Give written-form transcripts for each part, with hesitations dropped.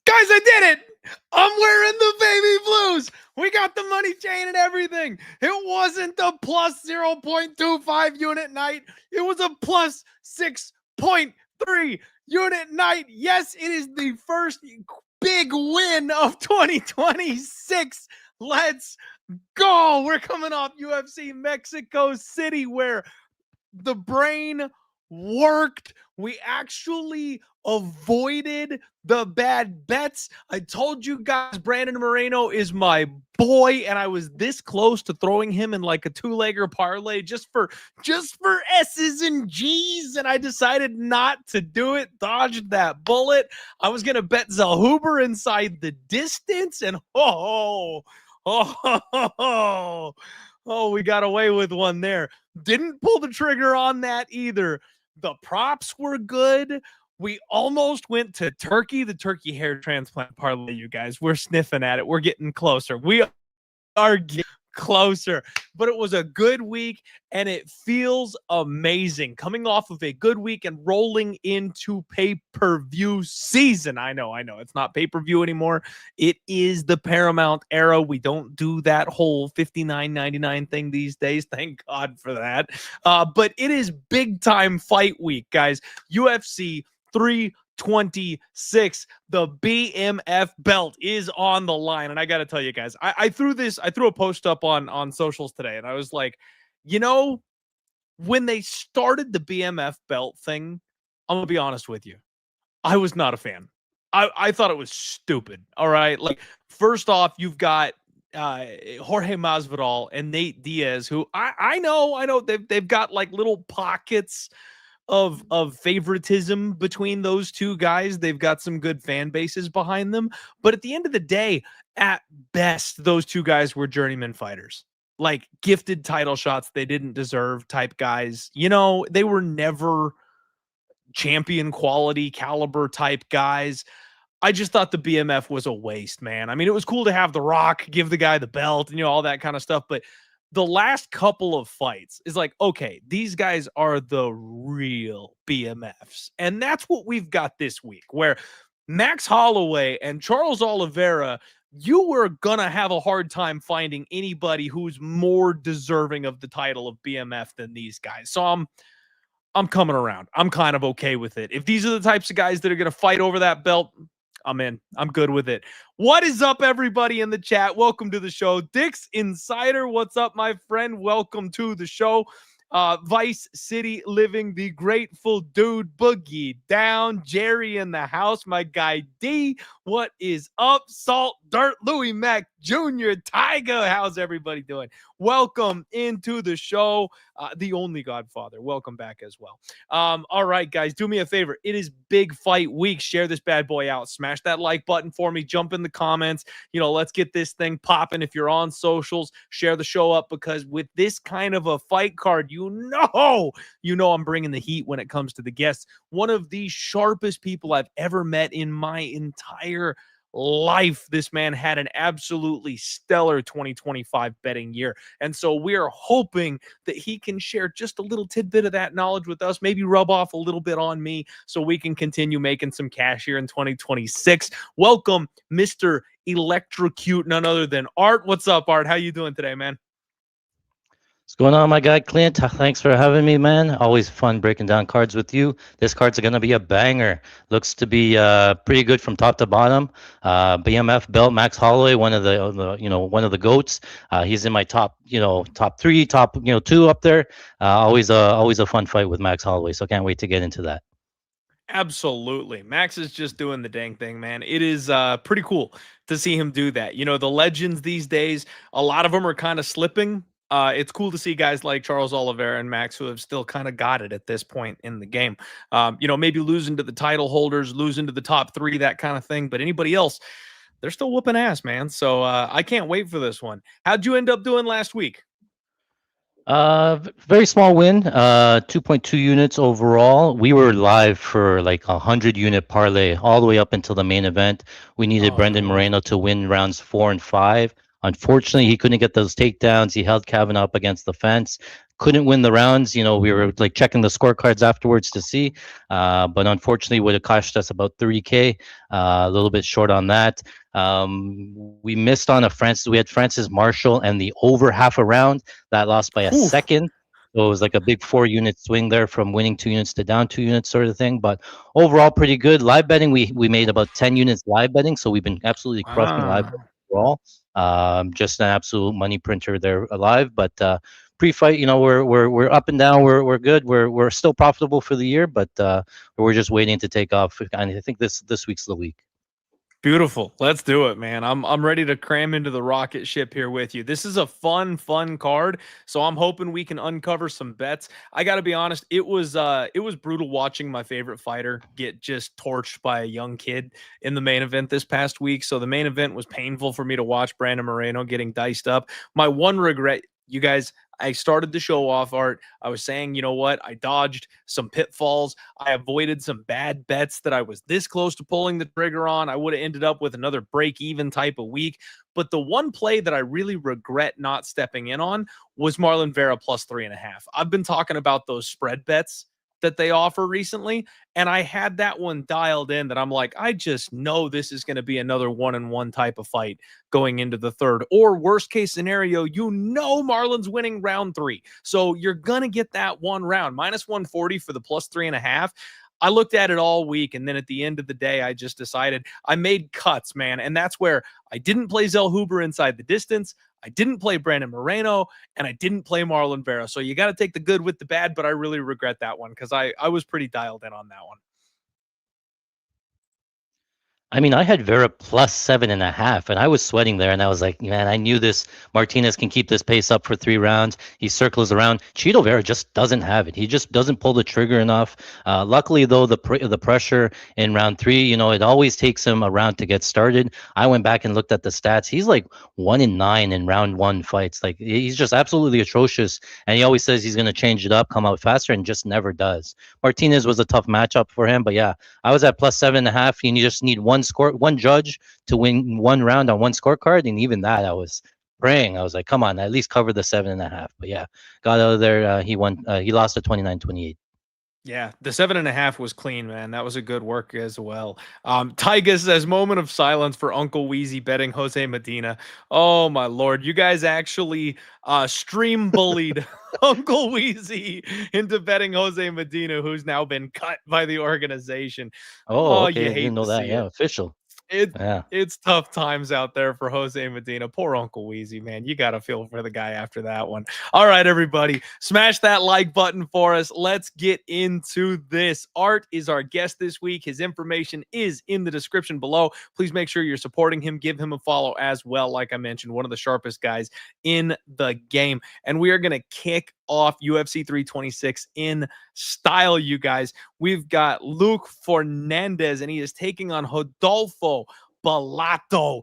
Guys, I did it. I'm wearing the baby blues. We got the money chain and everything. It wasn't the plus 0.25 unit night. It was a plus 6.3 unit night. Yes, it is the first big win of 2026. Let's go. We're coming off UFC Mexico City where the brain worked. We actually avoided the bad bets. I told you guys Brandon Moreno is my boy, and I was this close to throwing him in like a two-legger parlay just for S's and G's, and I decided not to do it. Dodged that bullet. I was gonna bet Zellhuber inside the distance, and we got away with one there. Didn't pull the trigger on that either. The props were good. We almost went to Turkey, the turkey hair transplant parlay, you guys. We're sniffing at it. We're getting closer. We are getting closer. But it was a good week, and it feels amazing. Coming off of a good week and rolling into pay-per-view season. I know. It's not pay-per-view anymore. It is the Paramount era. We don't do that whole $59.99 thing these days. Thank God for that. But it is big-time fight week, guys. UFC 326, the BMF belt is on the line. And I got to tell you guys, I threw a post up on socials today, and I was like, when they started the BMF belt thing, I'm going to be honest with you, I was not a fan. I thought it was stupid. All right. Like, first off, you've got Jorge Masvidal and Nate Diaz, who I know they've got like little pockets of favoritism between those two guys. They've got some good fan bases behind them. But at the end of the day, at best, those two guys were journeyman fighters. Like, gifted title shots they didn't deserve type guys. They were never champion quality caliber type guys. I just thought the BMF was a waste, man. I mean, it was cool to have The Rock give the guy the belt and all that kind of stuff, but the last couple of fights is like, okay, these guys are the real BMFs. And that's what we've got this week, where Max Holloway and Charles Oliveira, you were going to have a hard time finding anybody who's more deserving of the title of BMF than these guys. So I'm coming around. I'm kind of okay with it. If these are the types of guys that are going to fight over that belt, I'm in. I'm good with it. What is up, everybody in the chat? Welcome to the show. Dick's Insider, what's up, my friend? Welcome to the show. Vice City Living, the Grateful Dude, Boogie Down, Jerry in the house, my guy D. What is up? Salt, Dirt, Louis Mack Jr., Tyga. How's everybody doing? Welcome into the show. The only Godfather. Welcome back as well. All right, guys, do me a favor. It is big fight week. Share this bad boy out. Smash that like button for me. Jump in the comments. Let's get this thing popping. If you're on socials, share the show up, because with this kind of a fight card, I'm bringing the heat when it comes to the guests. One of the sharpest people I've ever met in my entire life. This man had an absolutely stellar 2025 betting year. And so we are hoping that he can share just a little tidbit of that knowledge with us, maybe rub off a little bit on me so we can continue making some cash here in 2026. Welcome, Mr. Electrocute, none other than Art. What's up, Art? How you doing today, man? What's going on, my guy Clint? Thanks for having me, man. Always fun breaking down cards with you. This card's going to be a banger. Looks to be pretty good from top to bottom. BMF belt, Max Holloway, one of the goats. He's in my top 3, top 2 up there. Always a fun fight with Max Holloway. So can't wait to get into that. Absolutely. Max is just doing the dang thing, man. It is pretty cool to see him do that. You know, the legends these days, a lot of them are kind of slipping. It's cool to see guys like Charles Oliveira and Max who have still kind of got it at this point in the game. You know, maybe losing to the title holders, losing to the top three, that kind of thing. But anybody else, they're still whooping ass, man. So I can't wait for this one. How'd you end up doing last week? Very small win. 2.2 units overall. We were live for like a 100 unit parlay all the way up until the main event. We needed Oh Brendan no. Moreno to win rounds 4 and 5. Unfortunately, he couldn't get those takedowns. He held Kavanaugh up against the fence. Couldn't win the rounds. You know, we were like checking the scorecards afterwards to see. But unfortunately, would have cost us about 30K. A little bit short on that. We missed on a Francis. We had Francis Marshall and the over half a round that lost by a Oof. second. So it was like a big 4 unit swing there from winning 2 units to down 2 units sort of thing. But overall, pretty good. Live betting, we made about 10 units live betting. So we've been absolutely crushing live betting Ah. overall. Just an absolute money printer there alive. But pre-fight, you know, we're up and down. We're good. We're still profitable for the year, but we're just waiting to take off. And I think this week's the week. Beautiful. Let's do it, man. I'm ready to cram into the rocket ship here with you. This is a fun card. So I'm hoping we can uncover some bets. I got to be honest, it was brutal watching my favorite fighter get just torched by a young kid in the main event this past week. So the main event was painful for me to watch Brandon Moreno getting diced up. My one regret, you guys, I started the show off, Art. I was saying, you know what? I dodged some pitfalls. I avoided some bad bets that I was this close to pulling the trigger on. I would have ended up with another break-even type of week. But the one play that I really regret not stepping in on was Marlon Vera plus 3.5. I've been talking about those spread bets that they offer recently, and I had that one dialed in that I'm like, I just know this is going to be another 1-1 type of fight going into the third. Or worst case scenario, you know Marlon's winning round 3. So you're going to get that one round. Minus 140 for the plus 3.5. I looked at it all week, and then at the end of the day, I just decided I made cuts, man. And that's where I didn't play Zell Huber inside the distance. I didn't play Brandon Moreno, and I didn't play Marlon Vera. So you got to take the good with the bad, but I really regret that one because I was pretty dialed in on that one. I mean, I had Vera plus 7.5, and I was sweating there, and I was like, man, I knew this Martinez can keep this pace up for 3 rounds. He circles around. Cheeto Vera just doesn't have it. He just doesn't pull the trigger enough. Luckily, though, the pressure in round 3, you know, it always takes him a round to get started. I went back and looked at the stats. He's like 1-9 in round 1 fights. Like, he's just absolutely atrocious, and he always says he's going to change it up, come out faster, and just never does. Martinez was a tough matchup for him, but yeah, I was at plus 7.5, and you just need one judge to win 1 round on one scorecard, and even that I was praying. I was like, come on, at least cover the 7.5. But yeah, got out of there. He won. He lost to 29-28. Yeah, the 7.5 was clean, man. That was a good work as well. Tyga says, moment of silence for Uncle Wheezy betting Jose Medina. Oh my lord, you guys actually stream bullied Uncle Wheezy into betting Jose Medina, who's now been cut by the organization. Oh, Oh, okay, you I didn't hate to know that. see Yeah, it. official. It Yeah. it's tough times out there for Jose Medina. Poor Uncle Wheezy, man. You got to feel for the guy after that one. All right, everybody, smash that like button for us. Let's get into this. Art is our guest this week. His information is in the description below. Please make sure you're supporting him. Give him a follow as well. Like I mentioned, one of the sharpest guys in the game. And we are going to kick off UFC 326 in style, you guys. We've got Luke Fernandez, and he is taking on Rodolfo Bellato.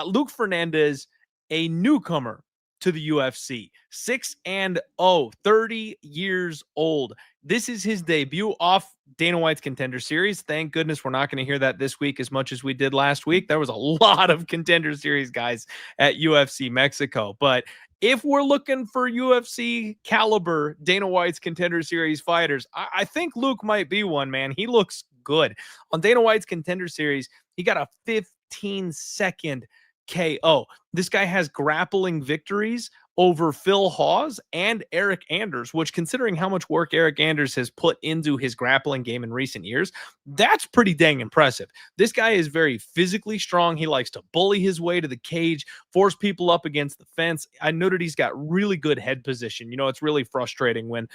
Luke Fernandez, a newcomer to the UFC, 6-0, 30 years old. This is his debut off Dana White's Contender Series. Thank goodness we're not going to hear that this week as much as we did last week. There was a lot of Contender Series guys at UFC Mexico, but if we're looking for UFC caliber Dana White's Contender Series fighters, I think Luke might be one, man. He looks good. On Dana White's Contender Series, he got a 15-second KO. This guy has grappling victories over Phil Hawes and Eric Anders, which, considering how much work Eric Anders has put into his grappling game in recent years, that's pretty dang impressive. This guy is very physically strong. He likes to bully his way to the cage, force people up against the fence. I noted he's got really good head position. It's really frustrating when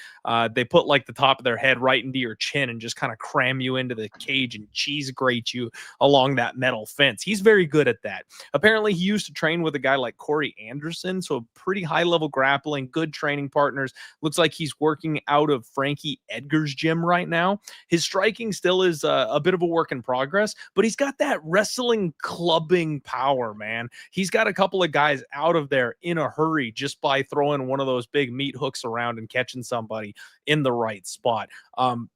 they put like the top of their head right into your chin and just kind of cram you into the cage and cheese grate you along that metal fence. He's very good at that. Apparently, he used to train with a guy like Corey Anderson, so pretty high-level grappling, good training partners. Looks like he's working out of Frankie Edgar's gym right now. His striking still is a bit of a work in progress, but he's got that wrestling clubbing power, man. He's got a couple of guys out of there in a hurry just by throwing one of those big meat hooks around and catching somebody in the right spot.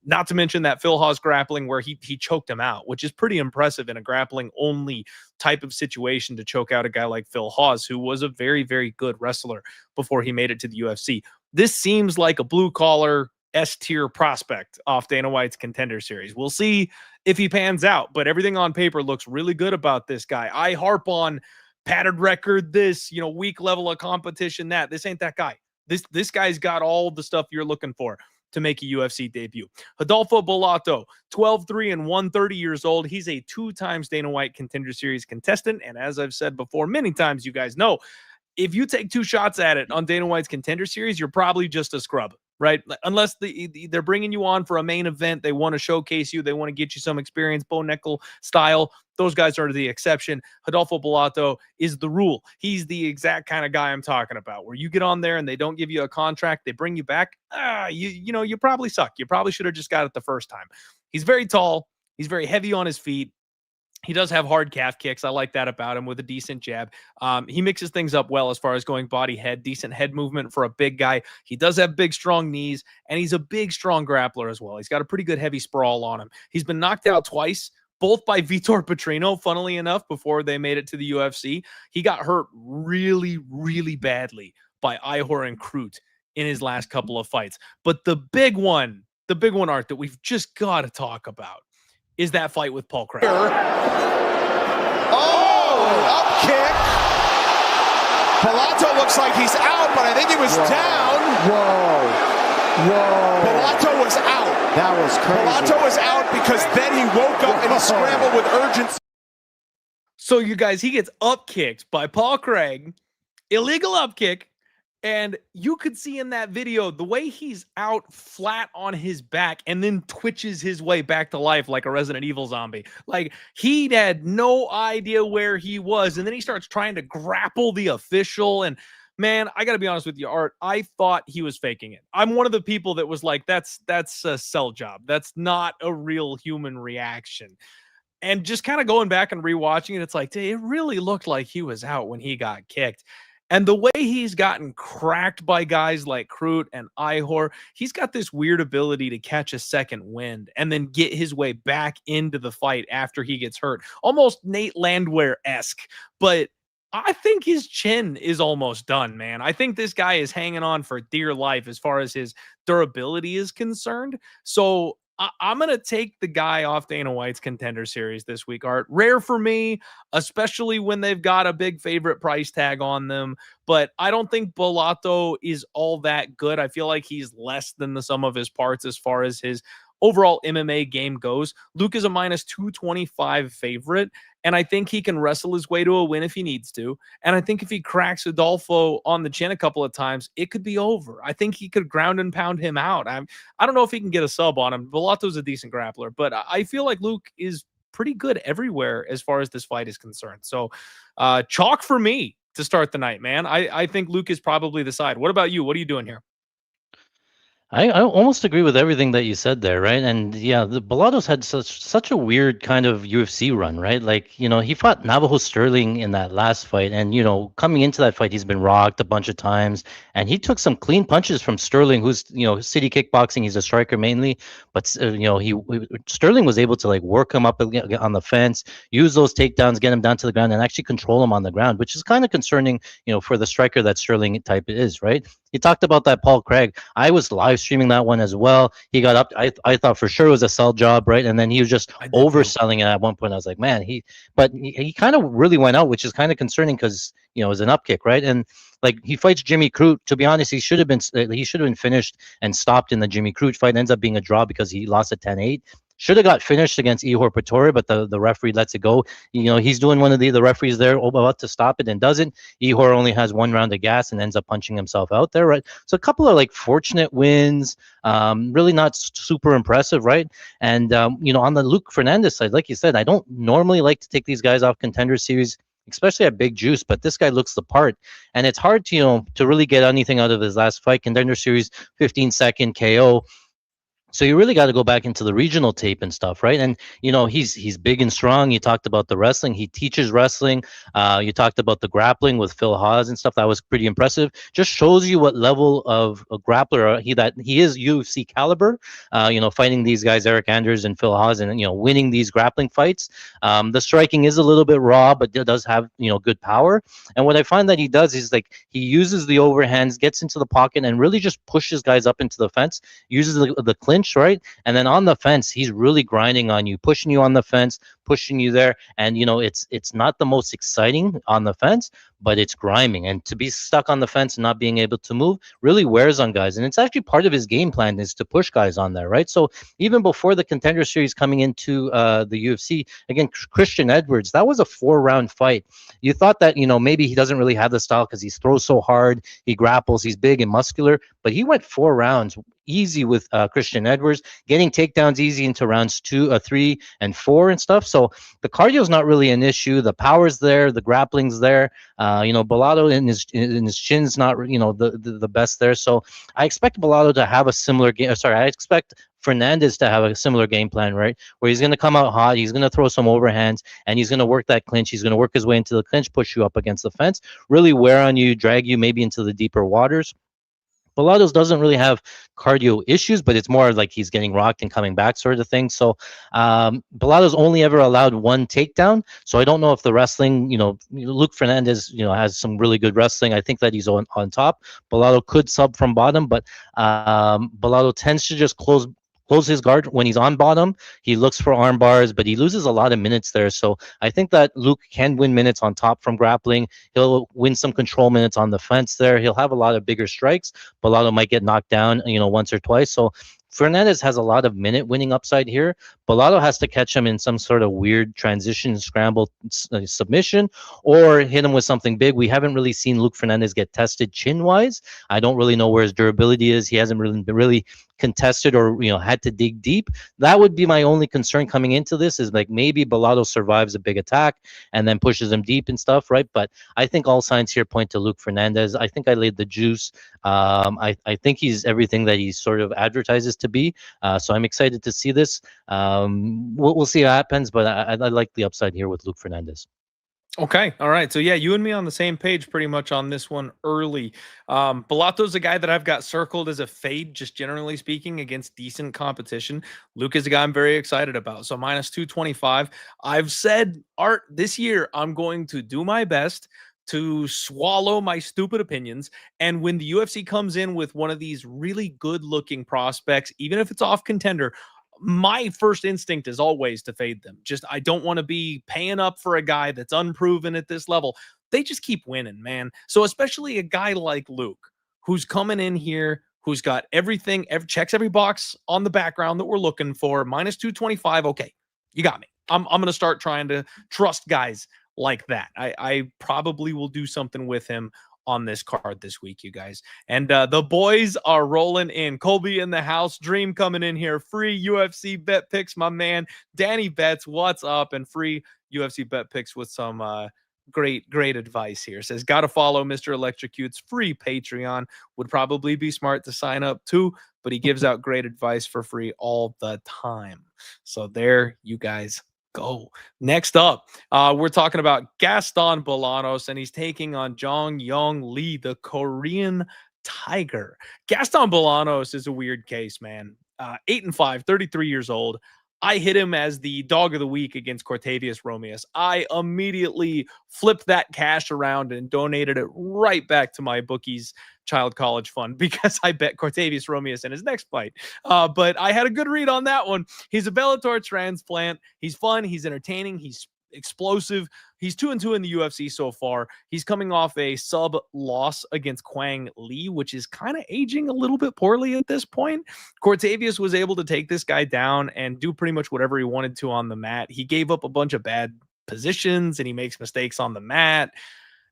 Not to mention that Phil Hawes grappling where he choked him out, which is pretty impressive in a grappling only type of situation to choke out a guy like Phil Hawes, who was a very, very good wrestler before he made it to the UFC. This seems like a blue collar S-tier prospect off Dana White's Contender Series. We'll see if he pans out, but everything on paper looks really good about this guy. I harp on padded record, this, weak level of competition, that. This ain't that guy. This guy's got all the stuff you're looking for to make a UFC debut. Rodolfo Bellato, 12-3 and 130 years old. He's a 2-time Dana White Contender Series contestant, and as I've said before many times, you guys know, if you take 2 shots at it on Dana White's Contender Series, you're probably just a scrub, right? Unless they're bringing you on for a main event, they want to showcase you, they want to get you some experience, Bo Nickel style. Those guys are the exception. Rodolfo Bellato is the rule. He's the exact kind of guy I'm talking about, where you get on there and they don't give you a contract, they bring you back. You probably suck. You probably should have just got it the first time. He's very tall. He's very heavy on his feet. He does have hard calf kicks. I like that about him, with a decent jab. He mixes things up well as far as going body head, decent head movement for a big guy. He does have big, strong knees, and he's a big, strong grappler as well. He's got a pretty good heavy sprawl on him. He's been knocked out twice, both by Vitor Petrino, funnily enough, before they made it to the UFC. He got hurt really, really badly by Ihor and Krut in his last couple of fights. But the big one, Art, that we've just got to talk about is that fight with Paul Craig. Up kick. Bellato looks like he's out, but I think he was down. Whoa. Bellato was out. That was crazy. Bellato was out because then he woke up and he scrambled with urgency. So, you guys, he gets up kicked by Paul Craig, illegal up kick. And you could see in that video the way he's out flat on his back and then twitches his way back to life like a Resident Evil zombie. Like, he had no idea where he was. And then he starts trying to grapple the official. And man, I got to be honest with you, Art, I thought he was faking it. I'm one of the people that was like, that's a sell job. That's not a real human reaction. And just kind of going back and rewatching it, it's like, it really looked like he was out when he got kicked. And the way he's gotten cracked by guys like Krut and Ihor, he's got this weird ability to catch a second wind and then get his way back into the fight after he gets hurt. Almost Nate Landwehr-esque. But I think his chin is almost done, man. I think this guy is hanging on for dear life as far as his durability is concerned. So I'm going to take the guy off Dana White's Contender Series this week, Art. Rare for me, especially when they've got a big favorite price tag on them. But I don't think Bellato is all that good. I feel like he's less than the sum of his parts as far as his overall MMA game goes. Luke is a minus 225 favorite, and I think he can wrestle his way to a win if he needs to. And I think if he cracks Rodolfo on the chin a couple of times, it could be over. I think he could ground and pound him out. I don't know if he can get a sub on him. Bellato's a decent grappler, but I feel like Luke is pretty good everywhere as far as this fight is concerned. So chalk for me to start the night, man. I think Luke is probably the side. What about you? What are you doing here? I almost agree with everything that you said there, right? And yeah, the Bellato's had such a weird kind of UFC run, right? Like, he fought Navajo Sterling in that last fight, and coming into that fight, he's been rocked a bunch of times, and he took some clean punches from Sterling, who's city kickboxing. He's a striker mainly, but Sterling was able to like work him up on the fence, use those takedowns, get him down to the ground, and actually control him on the ground, which is kind of concerning, for the striker that Sterling type is, right? You talked about that Paul Craig. I was live streaming that one as well. He got up. I thought for sure it was a sell job, right? And then he was just I did too. overselling it at one point. I was like, man, but he kind of really went out, which is kind of concerning because it was an up kick, right? And like he fights Jimmy Crute. To be honest, he should have been finished and stopped in the Jimmy Crute fight. Ends up being a draw because he lost at 10-8. Should have got finished against Ihor Pretoria, but the referee lets it go. He's doing one of the referees there about to stop it and doesn't. Ihor only has one round of gas and ends up punching himself out there, right? So a couple of like fortunate wins, really not super impressive, right? And on the Luke Fernandez side, like you said, I don't normally like to take these guys off Contender Series, especially at big juice, but this guy looks the part, and it's hard to to really get anything out of his last fight. Contender Series, 15-second KO. So you really got to go back into the regional tape and stuff, right? And he's big and strong. You talked about the wrestling. He teaches wrestling. You talked about the grappling with Phil Haas and stuff. That was pretty impressive. Just shows you what level of a grappler he is. UFC caliber. Fighting these guys, Eric Anders and Phil Haas, and winning these grappling fights. The striking is a little bit raw, but it does have good power. And what I find that he does is like he uses the overhands, gets into the pocket, and really just pushes guys up into the fence. Uses the clinch, right? And then on the fence, he's really grinding on you, pushing you on the fence, pushing you there. And it's not the most exciting on the fence, but it's grinding. And to be stuck on the fence and not being able to move really wears on guys. And it's actually part of his game plan is to push guys on there, right? So even before the Contender Series coming into the UFC, again, Christian Edwards, that was a 4-round fight. You thought that maybe he doesn't really have the style because he throws so hard, he grapples, he's big and muscular, but he went 4 rounds easy with Christian Edwards, getting takedowns easy into rounds 2, 3, and 4 and stuff. So the cardio is not really an issue. The power's there, the grappling's there. Bellato in his chin's not the best there. So I expect Bellato to have a similar game. I expect Fernandez to have a similar game plan, right? Where he's going to come out hot, he's going to throw some overhands, and he's going to work that clinch. He's going to work his way into the clinch, push you up against the fence, really wear on you, drag you maybe into the deeper waters. Bellato doesn't really have cardio issues, but it's more like he's getting rocked and coming back sort of thing. So Bellato's only ever allowed 1 takedown. So I don't know if the wrestling, Luke Fernandez, has some really good wrestling. I think that he's on top. Bellato could sub from bottom, but Bellato tends to just close his guard when he's on bottom. He looks for arm bars, but he loses a lot of minutes there. So I think that Luke can win minutes on top from grappling. He'll win some control minutes on the fence there. He'll have a lot of bigger strikes. Bellato might get knocked down, once or twice. So Fernandez has a lot of minute winning upside here. Bellato has to catch him in some sort of weird transition scramble submission or hit him with something big. We haven't really seen Luke Fernandez get tested chin wise. I don't really know where his durability is. He hasn't really contested or had to dig deep. That would be my only concern coming into this, is like maybe Bellato survives a big attack and then pushes him deep and stuff, right? But I think all signs here point to Luke Fernandez. I think I laid the juice. I think he's everything that he sort of advertises to be. So I'm excited to see this. We'll see what happens, but I like the upside here with Luke Fernandez. Okay. All right. So yeah, you and me on the same page pretty much on this one early. Bellato's a guy that I've got circled as a fade, just generally speaking, against decent competition. Luke is a guy I'm very excited about. So minus 225. I've said, Art, this year I'm going to do my best to swallow my stupid opinions. And when the UFC comes in with one of these really good looking prospects, even if it's off Contender, my first instinct is always to fade them. Just, I don't want to be paying up for a guy that's unproven at this level. They just keep winning, man. So especially a guy like Luke, who's coming in here, who's got everything, checks every box on the background that we're looking for, minus 225. Okay, you got me. I'm going to start trying to trust guys like that. I probably will do something with him on this card this week, you guys. And the boys are rolling in. Colby in the house. Dream coming in here. Free UFC bet picks, my man. Danny Betts, what's up? And free UFC bet picks with some great advice here. Says, gotta follow Mr. Electrocute's free Patreon. Would probably be smart to sign up too, but he gives out great advice for free all the time. So there you guys go. Next up, we're talking about Gaston Bolaños, and he's taking on Jeong Lee, the Korean Tiger. Gaston Bolaños is a weird case, man. 8-5, 33 years old. I hit him as the dog of the week against Cortavius Romeus. I immediately flipped that cash around and donated it right back to my bookies child college fund because I bet Cortavius Romeus in his next fight. But I had a good read on that one. He's a Bellator transplant. He's fun. He's entertaining. He's explosive. He's 2-2 in the UFC so far. He's coming off a sub loss against Quang Lee, which is kind of aging a little bit poorly at this point. Cortavius was able to take this guy down and do pretty much whatever he wanted to on the mat. He gave up a bunch of bad positions and he makes mistakes on the mat.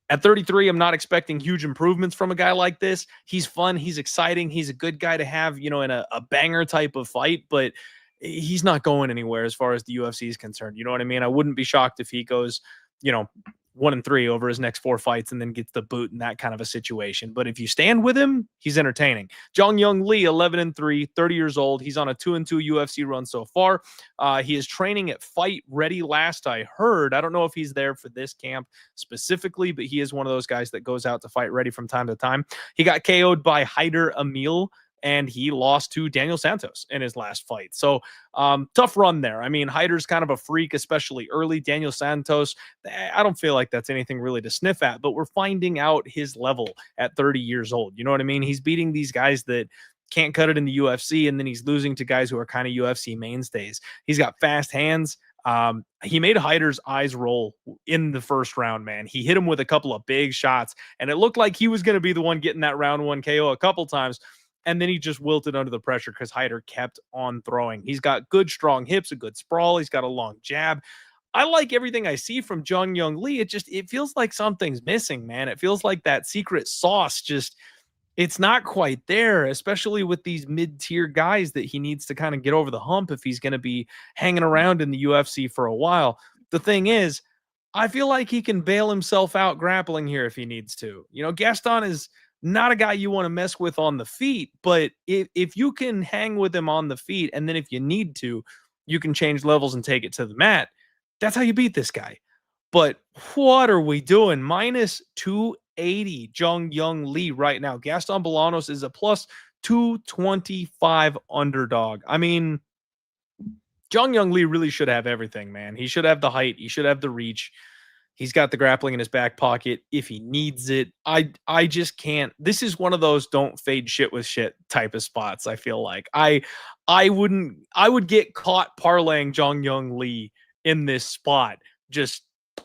At 33, I'm not expecting huge improvements from a guy like this. He's fun. He's exciting. He's a good guy to have, in a banger type of fight, but he's not going anywhere as far as the UFC is concerned. You know what I mean? I wouldn't be shocked if he goes, 1-3 over his next 4 fights and then gets the boot in that kind of a situation. But if you stand with him, he's entertaining. Jeong Lee, 11-3, 30 years old. He's on a 2-2 UFC run so far. He is training at Fight Ready last I heard. I don't know if he's there for this camp specifically, but he is one of those guys that goes out to Fight Ready from time to time. He got KO'd by Haider Emil, and he lost to Daniel Santos in his last fight. So tough run there. I mean, Haider's kind of a freak, especially early. Daniel Santos, I don't feel like that's anything really to sniff at, but we're finding out his level at 30 years old. You know what I mean? He's beating these guys that can't cut it in the UFC, and then he's losing to guys who are kind of UFC mainstays. He's got fast hands. He made Haider's eyes roll in the first round, man. He hit him with a couple of big shots, and it looked like he was going to be the one getting that round 1 KO a couple times. And then he just wilted under the pressure because Haider kept on throwing. He's got good, strong hips, a good sprawl. He's got a long jab. I like everything I see from Jeong Lee. It feels like something's missing, man. It feels like that secret sauce it's not quite there, especially with these mid-tier guys that he needs to kind of get over the hump if he's going to be hanging around in the UFC for a while. The thing is, I feel like he can bail himself out grappling here if he needs to. Gaston is not a guy you want to mess with on the feet, but if you can hang with him on the feet, and then if you need to, you can change levels and take it to the mat, that's how you beat this guy. But what are we doing? Minus 280 Jeong Lee right now. Gaston Bolaños is a plus 225 underdog. I mean, Jeong Lee really should have everything, man. He should have the height. He should have the reach. He's got the grappling in his back pocket if he needs it. I just can't. This is one of those don't fade shit with shit type of spots. I feel like I would get caught parlaying Jeong Lee in this spot just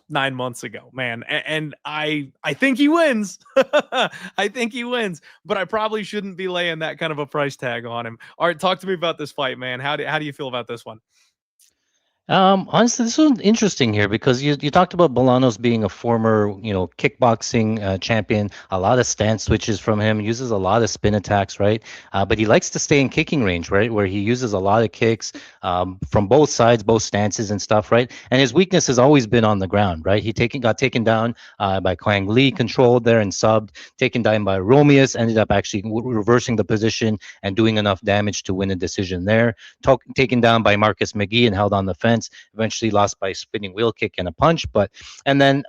9 months ago, man. And I think he wins. I think he wins, but I probably shouldn't be laying that kind of a price tag on him. All right, talk to me about this fight, man. How do you feel about this one? Honestly, this was interesting here because you talked about Bolaños being a former, kickboxing champion. A lot of stance switches from him, uses a lot of spin attacks, right? But he likes to stay in kicking range, right? Where he uses a lot of kicks from both sides, both stances and stuff, right? And his weakness has always been on the ground, right? He got taken down by Quang Lee, controlled there and subbed, taken down by Romeus, ended up actually reversing the position and doing enough damage to win a decision there. Taken down by Marcus McGee and held on the fence. Eventually lost by spinning wheel kick and a punch, and then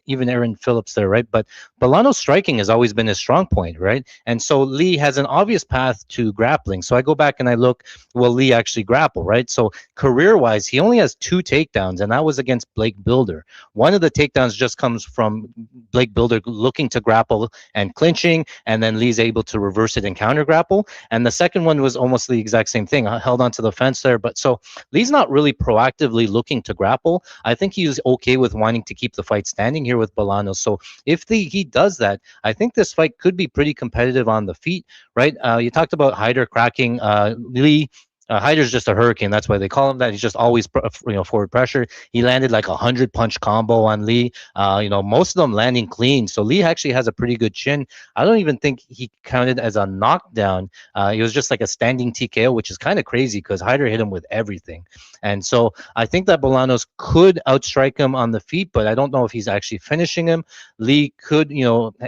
even Aaron Phillips there, right? But Bolaños' striking has always been his strong point, right? And so Lee has an obvious path to grappling. So I go back and I look, will Lee actually grapple, right? So career-wise, he only has 2 takedowns, and that was against Blake Builder. One of the takedowns just comes from Blake Builder looking to grapple and clinching, and then Lee's able to reverse it and counter grapple. And the second one was almost the exact same thing. I held onto the fence there, but so Lee's not really proactively looking to grapple. I think he's okay with wanting to keep the fight standing here with Bolaños. So if he does that, I think this fight could be pretty competitive on the feet, right? You talked about Haider cracking Lee. Haider's just a hurricane. That's why they call him that. He's just always, forward pressure. He landed like 100 punch combo on Lee. Most of them landing clean. So Lee actually has a pretty good chin. I don't even think he counted as a knockdown. It was just like a standing TKO, which is kind of crazy because Haider hit him with everything. And so I think that Bolaños could outstrike him on the feet, but I don't know if he's actually finishing him. Lee could,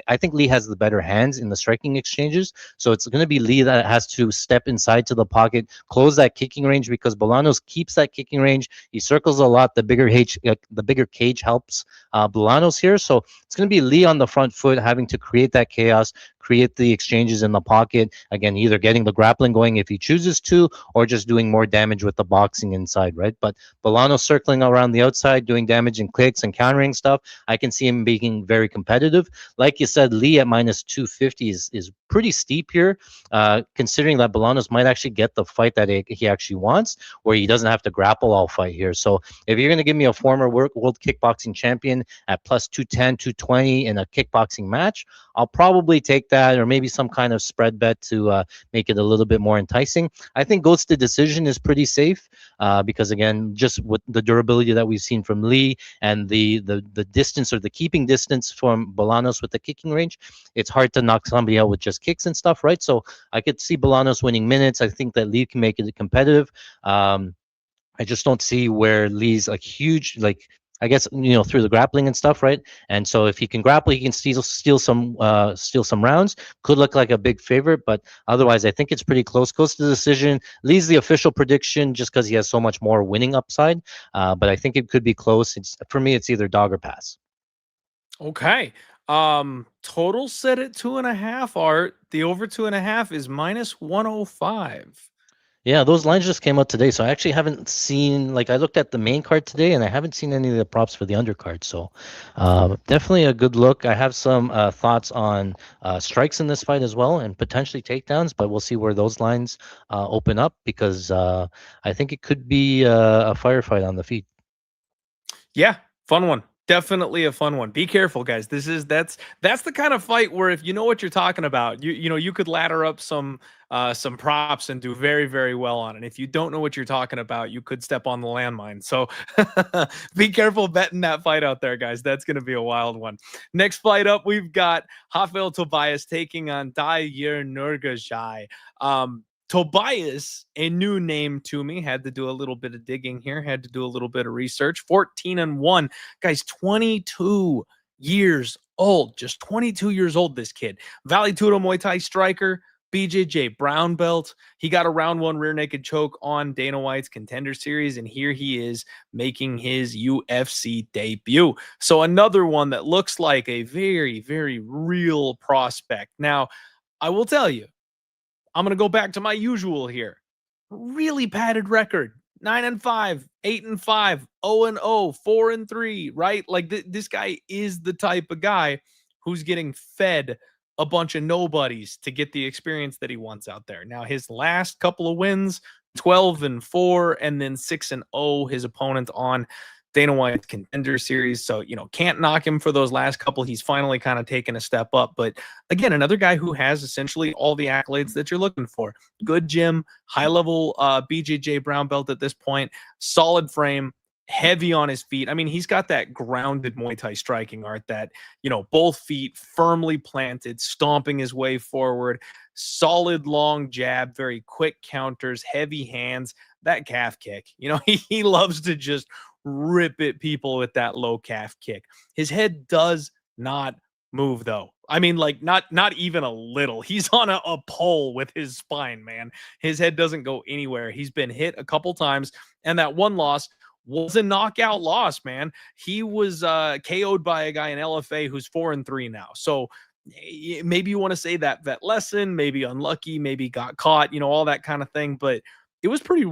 I think Lee has the better hands in the striking exchanges. So it's going to be Lee that has to step inside to the pocket, close that kicking range, because Bolaños keeps that kicking range. He circles a lot. The bigger cage helps Bolaños here. So it's going to be Lee on the front foot having to create that chaos, create the exchanges in the pocket. Again, either getting the grappling going if he chooses to, or just doing more damage with the boxing inside, right? But Bolaños circling around the outside, doing damage in clicks and countering stuff, I can see him being very competitive. Like you said, Lee at minus 250 is pretty steep here, considering that Bolaños might actually get the fight that he actually wants, where he doesn't have to grapple all fight here. So if you're going to give me a former world kickboxing champion at plus 210, 220 in a kickboxing match, I'll probably take that, or maybe some kind of spread bet to make it a little bit more enticing. I think goes to decision is pretty safe because, again, just with the durability that we've seen from Lee and the distance or the keeping distance from Bolaños with the kicking range, it's hard to knock somebody out with just kicks and stuff, right? So I could see Bolaños winning minutes. I think that Lee can make it competitive. I just don't see where Lee's like huge, like, I guess, through the grappling and stuff, right? And so if he can grapple, he can steal some rounds. Could look like a big favorite, but otherwise, I think it's pretty close. Goes to the decision. Lee's the official prediction just because he has so much more winning upside. But I think it could be close. For me, it's either dog or pass. Okay. Total set at 2.5. Art. The over 2.5 is minus 105. Yeah, those lines just came out today, so I actually haven't seen, like, I looked at the main card today, and I haven't seen any of the props for the undercard, so definitely a good look. I have some thoughts on strikes in this fight as well, and potentially takedowns, but we'll see where those lines open up, because I think it could be a firefight on the feet. Yeah, fun one. Definitely a fun one. Be careful, guys. That's the kind of fight where if you know what you're talking about, you could ladder up some props and do very, very well on it. If you don't know what you're talking about, you could step on the landmine. So be careful betting that fight out there, guys. That's going to be a wild one. Next fight up, we've got Rafael Tobias taking on Diyar Nurgajai. Tobias, a new name to me, had to do a little bit of digging here, had to do a little bit of research. 14-1, guys, 22 years old, just 22 years old, this kid. Vale Tudo Muay Thai striker, BJJ brown belt. He got a round 1 rear naked choke on Dana White's Contender Series, and here he is making his UFC debut. So another one that looks like a very, very real prospect. Now, I will tell you, I'm going to go back to my usual here. Really padded record. 9-5, 8-5, 0-0, 4-3, right? Like this guy is the type of guy who's getting fed a bunch of nobodies to get the experience that he wants out there. Now, his last couple of wins, 12-4, and then 6-0, his opponent on Dana White's Contender Series. So, can't knock him for those last couple. He's finally kind of taken a step up. But again, another guy who has essentially all the accolades that you're looking for. Good gym, high-level BJJ brown belt at this point, solid frame, heavy on his feet. I mean, he's got that grounded Muay Thai striking art that, both feet firmly planted, stomping his way forward, solid long jab, very quick counters, heavy hands, that calf kick. He loves to just rip at people with that low calf kick. His head does not move, though. I mean, like, not even a little. He's on a pole with his spine, man. His head doesn't go anywhere. He's been hit a couple times, and that one loss was a knockout loss, man. He was KO'd by a guy in LFA who's 4-3 now. So maybe you want to say that lesson, maybe unlucky, maybe got caught, all that kind of thing, but it was pretty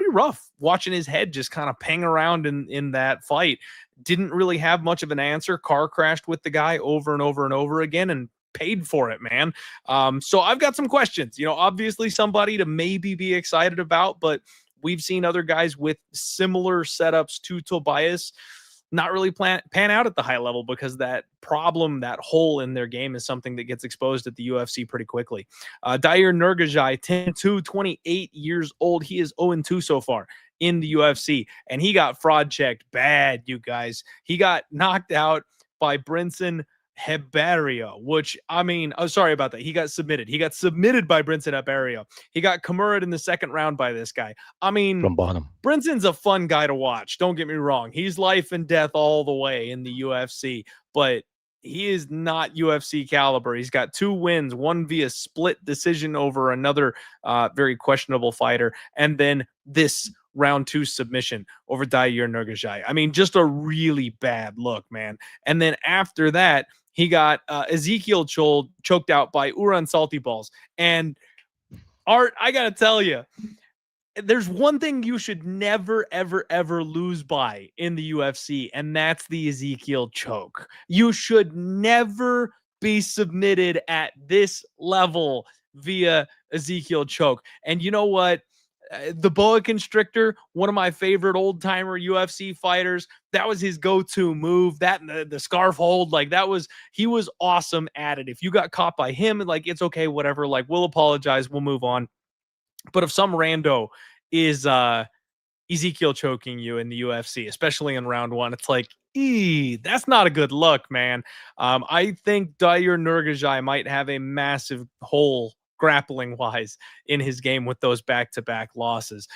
rough watching his head just kind of pang around in that fight. Didn't really have much of an answer. Car crashed with the guy over and over and over again and paid for it, man. So I've got some questions. Obviously somebody to maybe be excited about, but we've seen other guys with similar setups to Tobias not really pan out at the high level because that problem, that hole in their game is something that gets exposed at the UFC pretty quickly. Diyar Nurgajai, 10-2, 28 years old. He is 0-2 so far in the UFC, and he got fraud checked bad, you guys. He got knocked out by Brinson Hebario, which, I mean, oh, sorry about that. He got submitted. He got submitted by Brinson Hebario. He got Kimura in the second round by this guy. I mean, from bottom. Brinson's a fun guy to watch. Don't get me wrong. He's life and death all the way in the UFC, but he is not UFC caliber. He's got 2 wins, one via split decision over another very questionable fighter, and then this round 2 submission over Diyar Nurgajai. I mean, just a really bad look, man. And then after that, he got Ezekiel choked out by Uran Salty Balls. And Art, I got to tell you, there's one thing you should never, ever, ever lose by in the UFC, and that's the Ezekiel choke. You should never be submitted at this level via Ezekiel choke. And you know what? The boa constrictor, one of my favorite old timer UFC fighters, that was his go-to move. That and the scarf hold, like he was awesome at it. If you got caught by him, like, it's okay, whatever. Like, we'll apologize, we'll move on. But if some rando is Ezekiel choking you in the UFC, especially in round one, it's like, that's not a good look, man. I think Diyar Nurgajai might have a massive hole grappling wise in his game with those back-to-back losses.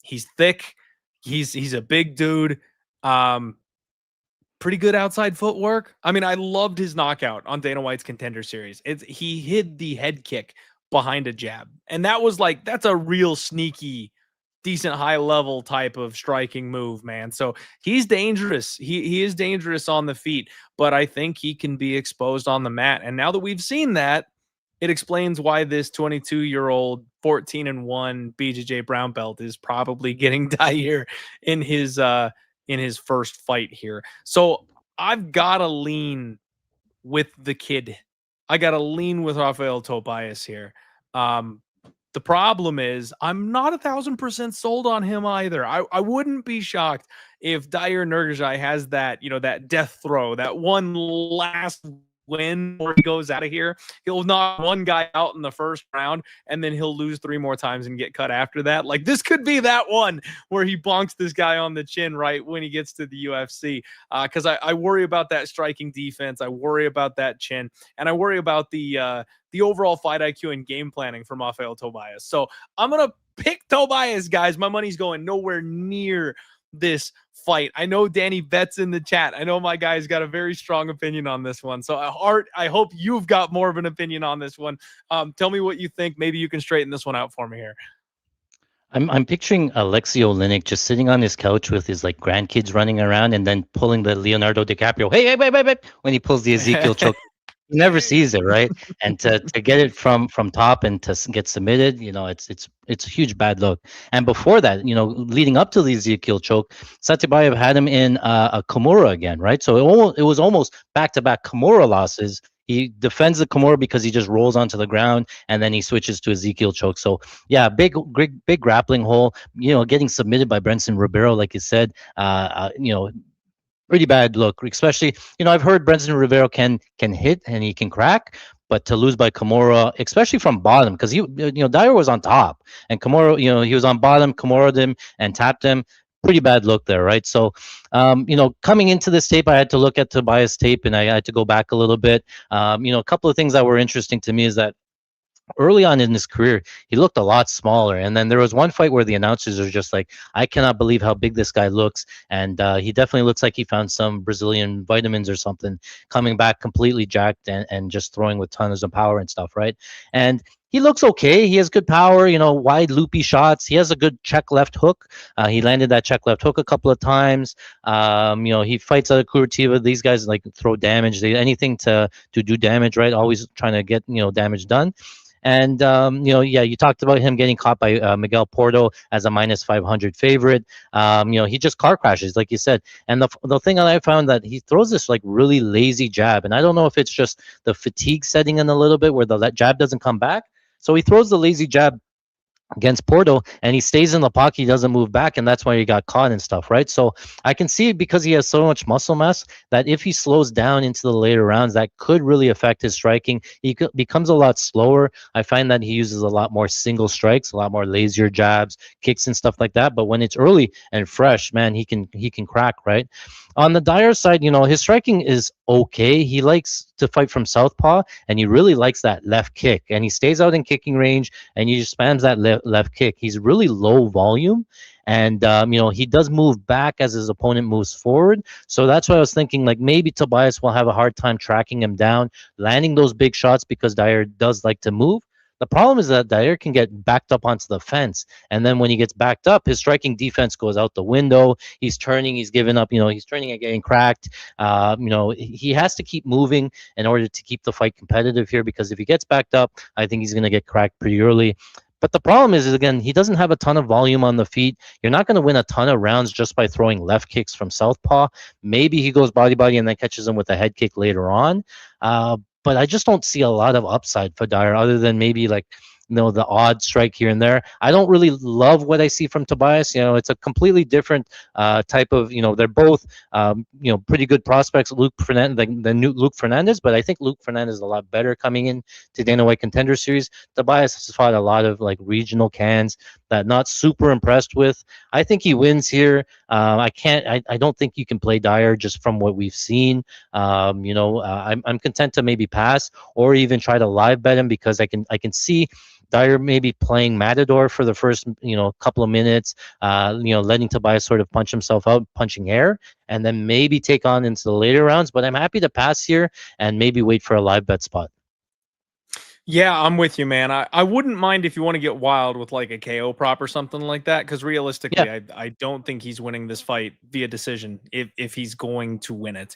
He's thick. He's a big dude. Pretty good outside footwork. I mean, I loved his knockout on Dana White's Contender Series. He hid the head kick behind a jab, and that's a real sneaky, decent high level type of striking move, man. So he's dangerous. He is dangerous on the feet, but I think he can be exposed on the mat. And now that we've seen that, it explains why this 22-year-old 14-1 BJJ brown belt is probably getting Diyar in his first fight here. So I've got to lean with the kid. I got to lean with Rafael Tobias here. The problem is I'm not 1,000% sold on him either. I wouldn't be shocked if Diyar Nurgajai has that, that death throw, that one last win before he goes out of here. He'll knock one guy out in the first round, and then he'll lose 3 more times and get cut after that. Like, this could be that one where he bonks this guy on the chin right when he gets to the UFC. Because I worry about that striking defense. I worry about that chin. And I worry about the overall fight IQ and game planning from Rafael Tobias. So I'm going to pick Tobias, guys. My money's going nowhere near this fight. I know Danny Betts in the chat. I know my guy's got a very strong opinion on this one. So Art, I hope you've got more of an opinion on this one. Tell me what you think. Maybe you can straighten this one out for me here. I'm picturing Alexei Oleinik just sitting on his couch with his like grandkids running around and then pulling the Leonardo DiCaprio, hey, when he pulls the Ezekiel choke. He never sees it, right? And to get it from top and to get submitted, it's a huge bad look. And before that, leading up to the Ezekiel choke, Satibayev had him in a Kimura again, right? So it was almost back-to-back Kimura losses. He defends the Kimura because he just rolls onto the ground and then he switches to Ezekiel choke. So yeah, big grappling hole. Getting submitted by Brenson Ribeiro, like you said. Pretty bad look, especially, I've heard Brenson Ribeiro can hit and he can crack, but to lose by Kimura, especially from bottom, because Diyar was on top and Kimura, he was on bottom, Kimura'd him and tapped him. Pretty bad look there, right? So, coming into this tape, I had to look at Tobias' tape and I had to go back a little bit. A couple of things that were interesting to me is that early on in his career, he looked a lot smaller. And then there was one fight where the announcers are just like, I cannot believe how big this guy looks. And he definitely looks like he found some Brazilian vitamins or something, coming back completely jacked and just throwing with tons of power and stuff, right? And he looks okay. He has good power, wide loopy shots. He has a good check left hook. He landed that check left hook a couple of times. He fights out of Curitiba. These guys like throw damage. Anything to do damage, right? Always trying to get, damage done. And, you talked about him getting caught by Miguel Porto as a -500 favorite. He just car crashes, like you said. And the thing that I found that he throws this like really lazy jab. And I don't know if it's just the fatigue setting in a little bit where the jab doesn't come back. So he throws the lazy jab against Porto and he stays in the pocket, he doesn't move back, and that's why he got caught and stuff, right? So I can see, because he has so much muscle mass, that if he slows down into the later rounds, that could really affect his striking. He becomes a lot slower. I find that he uses a lot more single strikes, a lot more lazier jabs, kicks and stuff like that. But when it's early and fresh, man, he can crack, right? On the Diyar side, his striking is okay. He likes to fight from southpaw, and he really likes that left kick. And he stays out in kicking range, and he just spams that left kick. He's really low volume, and he does move back as his opponent moves forward. So that's why I was thinking, like, maybe Tobias will have a hard time tracking him down, landing those big shots, because Diyar does like to move. The problem is that Diyar can get backed up onto the fence, and then when he gets backed up, his striking defense goes out the window. He's turning, he's giving up, he's turning and getting cracked. He has to keep moving in order to keep the fight competitive here, because if he gets backed up, I think he's going to get cracked pretty early. But the problem is again, he doesn't have a ton of volume on the feet. You're not going to win a ton of rounds just by throwing left kicks from southpaw. Maybe he goes body and then catches him with a head kick later on. But I just don't see a lot of upside for Diyar, other than maybe like the odd strike here and there. I don't really love what I see from Tobias. It's a completely different type of. They're both pretty good prospects. Luke Fernandez, the new Luke Fernandez, but I think Luke Fernandez is a lot better coming in to Dana White Contender Series. Tobias has fought a lot of like regional cans that not super impressed with. I think he wins here. I don't think you can play Diyar just from what we've seen. I'm content to maybe pass or even try to live bet him, because I can see Diyar maybe playing Matador for the first, couple of minutes, letting Tobias sort of punch himself out, punching air, and then maybe take on into the later rounds. But I'm happy to pass here and maybe wait for a live bet spot. Yeah, I'm with you, man. I wouldn't mind if you want to get wild with like a KO prop or something like that, because realistically, Yeah. I don't think he's winning this fight via decision if he's going to win it.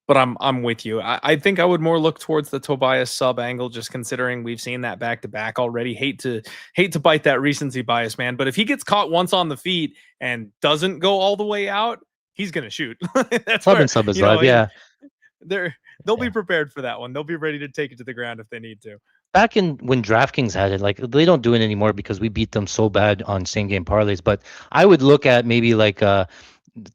But I'm with you. I think I would more look towards the Tobias sub angle, just considering we've seen that back to back already. Hate to bite that recency bias, man. But if he gets caught once on the feet and doesn't go all the way out, he's gonna shoot. That's Sub where, and sub is live, yeah. They'll be prepared for that one. They'll be ready to take it to the ground if they need to. Back in when DraftKings had it, like they don't do it anymore because we beat them so bad on same game parlays. But I would look at maybe like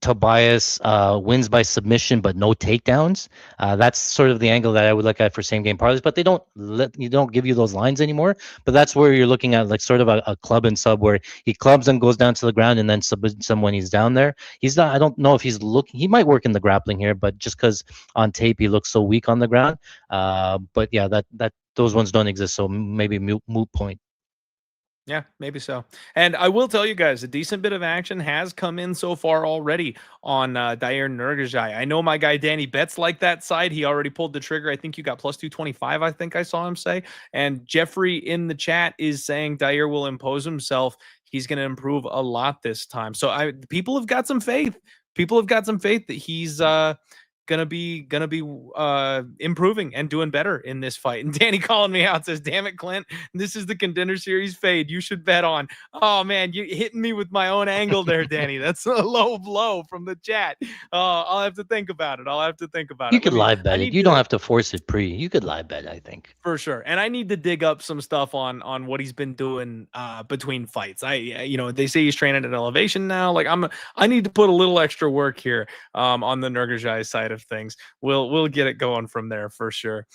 Tobias wins by submission but no takedowns. That's sort of the angle that I would look at for same game parlays. But they don't give you those lines anymore. But that's where you're looking at like sort of a club and sub, where he clubs and goes down to the ground and then submits him when he's down there. He's not. I don't know if he's looking. He might work in the grappling here, but just because on tape he looks so weak on the ground. But yeah, that those ones don't exist. So maybe moot point. Yeah, maybe so. And I will tell you guys, a decent bit of action has come in so far already on Diyar Nyamjargal. I know my guy Danny bets like that side. He already pulled the trigger. I think you got plus 225, I think I saw him say. And Jeffrey in the chat is saying Diyar will impose himself. He's going to improve a lot this time. So people have got some faith. People have got some faith that he's gonna be improving and doing better in this fight. And Danny calling me out says, "Damn it, Clint, this is the Contender Series fade you should bet on." Oh man, you hitting me with my own angle there, Danny. That's a low blow from the chat. I'll have to think about it. You could live bet it. You don't have to force it pre. You could live bet, I think. For sure. And I need to dig up some stuff on what he's been doing between fights. They say he's training at elevation now. Like I need to put a little extra work here on the Nyamjargal side of things. We'll get it going from there for sure.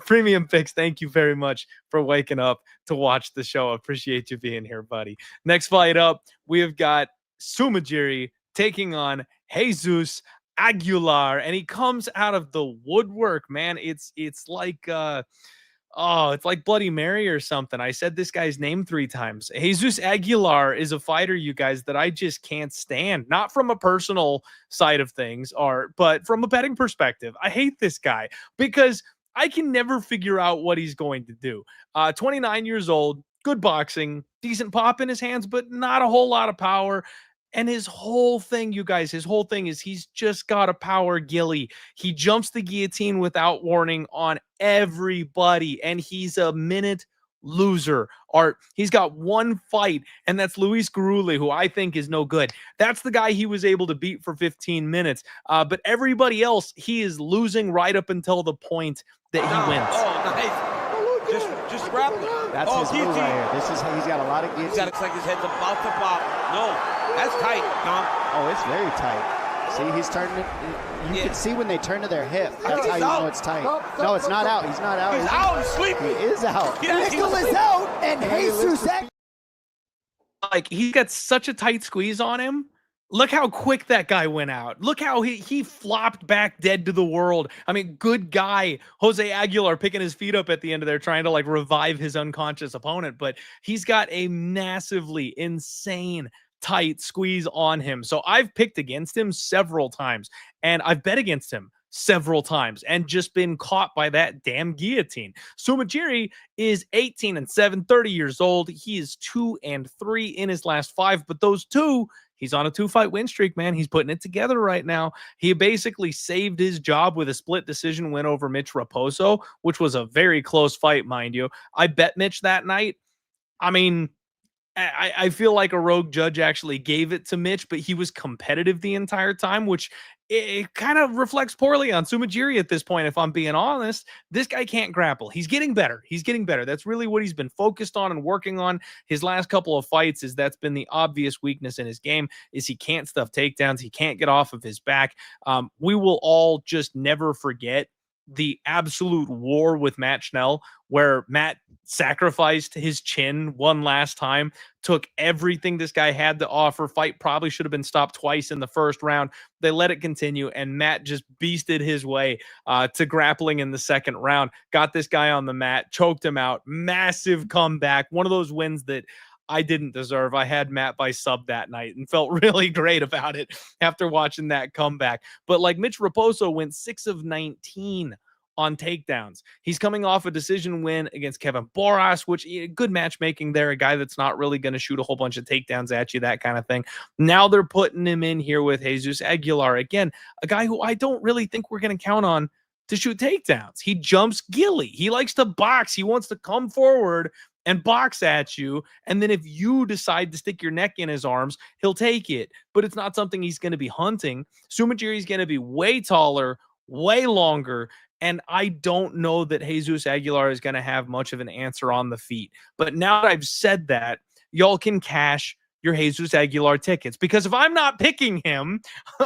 Premium Picks, thank you very much for waking up to watch the show. Appreciate you being here, buddy. Next fight up, we have got Sumajiri taking on Jesus Aguilar, and he comes out of the woodwork, man. It's like it's like Bloody Mary or something. I said this guy's name 3 times. Jesus Aguilar is a fighter, you guys, that I just can't stand. Not from a personal side of things, but from a betting perspective. I hate this guy because I can never figure out what he's going to do. 29 years old, good boxing, decent pop in his hands, but not a whole lot of power. And his whole thing, you guys, is he's just got a power gilly. He jumps the guillotine without warning on everybody, and he's a minute loser. He's got one fight, and that's Luis Garuli, who I think is no good. That's the guy he was able to beat for 15 minutes. But everybody else, he is losing right up until the point that he wins. Oh, nice. Just grab him. That's his move right here. He's got a lot of guillotine. He's got to like his head's about to pop. No, that's tight, Dom. Oh, it's very tight. See, he's turning it. You can see when they turn to their hip. That's how you know it's tight. No, it's not out. He's not out. He's out. He's sleeping. He is out. Nickel is out, and Jesus. Like, he's got such a tight squeeze on him. Look how quick that guy went out. Look how he flopped back dead to the world. I mean, good guy. Jose Aguilar picking his feet up at the end of there, trying to like revive his unconscious opponent. But he's got a massively insane tight squeeze on him. So I've picked against him several times, and I've bet against him several times and just been caught by that damn guillotine. Sumajiri is 18-7, 30 years old. He is 2-3 in his last 5, but those 2, he's on a 2-fight win streak, man. He's putting it together right now. He basically saved his job with a split decision win over Mitch Raposo, which was a very close fight, mind you. I bet Mitch that night. I mean, I feel like a rogue judge actually gave it to Mitch, but he was competitive the entire time, which it kind of reflects poorly on Sumajiri at this point. If I'm being honest, this guy can't grapple. He's getting better. He's getting better. That's really what he's been focused on and working on his last couple of fights. Is that's been the obvious weakness in his game, is he can't stuff takedowns. He can't get off of his back. We will all just never forget the absolute war with Matt Schnell, where Matt sacrificed his chin one last time, took everything this guy had to offer. Fight probably should have been stopped twice in the first round. They let it continue, and Matt just beasted his way to grappling in the second round. Got this guy on the mat, choked him out. Massive comeback. One of those wins that I didn't deserve. I had Matt by sub that night and felt really great about it after watching that comeback. But like Mitch Raposo went 6 of 19 on takedowns. He's coming off a decision win against Kevin Boras, which good matchmaking there, a guy that's not really going to shoot a whole bunch of takedowns at you, that kind of thing. Now they're putting him in here with Jesus Aguilar. Again, a guy who I don't really think we're going to count on to shoot takedowns. He jumps gilly. He likes to box. He wants to come forward and box at you. And then if you decide to stick your neck in his arms, he'll take it. But it's not something he's going to be hunting. Sumajiri's going to be way taller, way longer. And I don't know that Jesus Aguilar is going to have much of an answer on the feet. But now that I've said that, y'all can cash your Jesus Aguilar tickets. Because if I'm not picking him,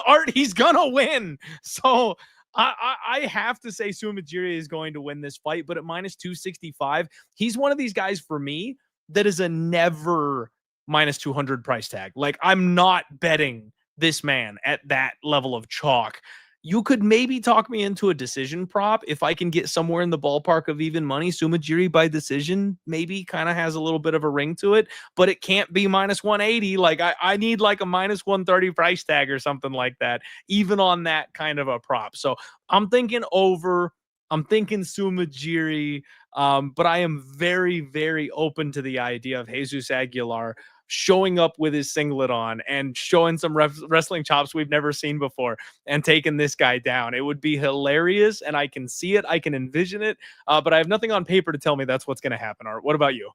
Art, he's going to win. So I have to say Sumajiri is going to win this fight. But at minus 265, he's one of these guys for me that is a never minus 200 price tag. Like, I'm not betting this man at that level of chalk. You could maybe talk me into a decision prop if I can get somewhere in the ballpark of even money. Sumajiri by decision maybe kind of has a little bit of a ring to it, but it can't be minus 180. Like I need like a minus 130 price tag or something like that, even on that kind of a prop. So I'm thinking over. I'm thinking Sumajiri, but I am very, very open to the idea of Jesus Aguilar showing up with his singlet on and showing some wrestling chops we've never seen before and taking this guy down. It would be hilarious, and I can see it. I can envision it, but I have nothing on paper to tell me that's what's going to happen. Art, what about you?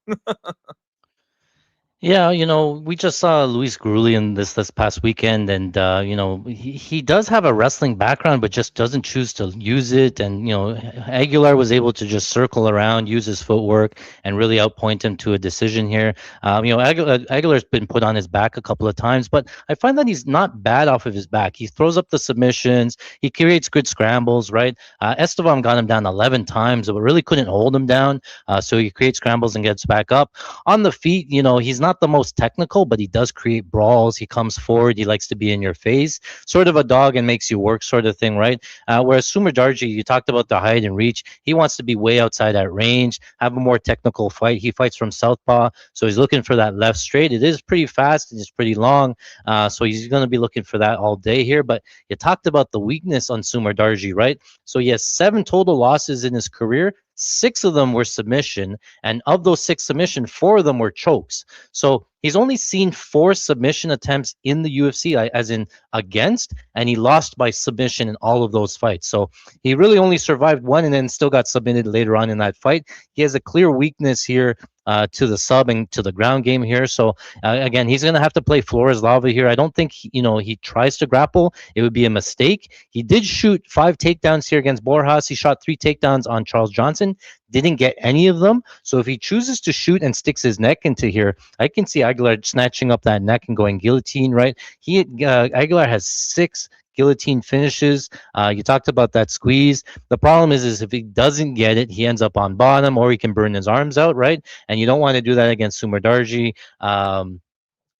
Yeah, we just saw Luis Grulian this past weekend, and he does have a wrestling background, but just doesn't choose to use it. And Aguilar was able to just circle around, use his footwork, and really outpoint him to a decision here. Aguilar's been put on his back a couple of times, but I find that he's not bad off of his back. He throws up the submissions, he creates good scrambles, right? Estevam got him down 11 times, but really couldn't hold him down. So he creates scrambles and gets back up. On the feet, he's not the most technical, but he does create brawls. He comes forward. He likes to be in your face, sort of a dog and makes you work sort of thing, right? Whereas Sumajiri, you talked about the height and reach. He wants to be way outside that range, have a more technical fight. He fights from southpaw, so he's looking for that left straight. It is pretty fast and it's pretty long, so he's going to be looking for that all day here. But you talked about the weakness on Sumajiri, right? So he has 7 total losses in his career. 6 of them were submission, and of those 6 submission, 4 of them were chokes. So he's only seen 4 submission attempts in the UFC, as in against, and he lost by submission in all of those fights. So he really only survived 1 and then still got submitted later on in that fight. He has a clear weakness here to the sub and to the ground game here. So again, he's going to have to play Flores Lava here. I don't think he tries to grapple. It would be a mistake. He did shoot 5 takedowns here against Borjas. He shot 3 takedowns on Charles Johnson. Didn't get any of them. So if he chooses to shoot and sticks his neck into here, I can see Aguilar snatching up that neck and going guillotine, right? Aguilar has 6 guillotine finishes. You talked about that squeeze. The problem is if he doesn't get it, he ends up on bottom, or he can burn his arms out, right? And you don't want to do that against Sumajiri.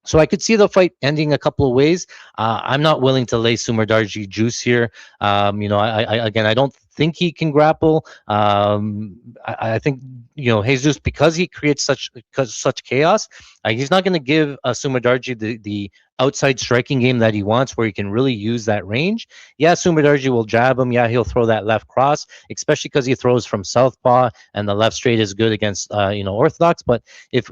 So I could see the fight ending a couple of ways. I'm not willing to lay Sumajiri juice here. I don't think he can grapple. I think Jesus, because he creates such chaos, he's not going to give Sumajiri the outside striking game that he wants, where he can really use that range, yeah, Sumerdarji will jab him. Yeah, he'll throw that left cross, especially because he throws from southpaw, and the left straight is good against orthodox. But if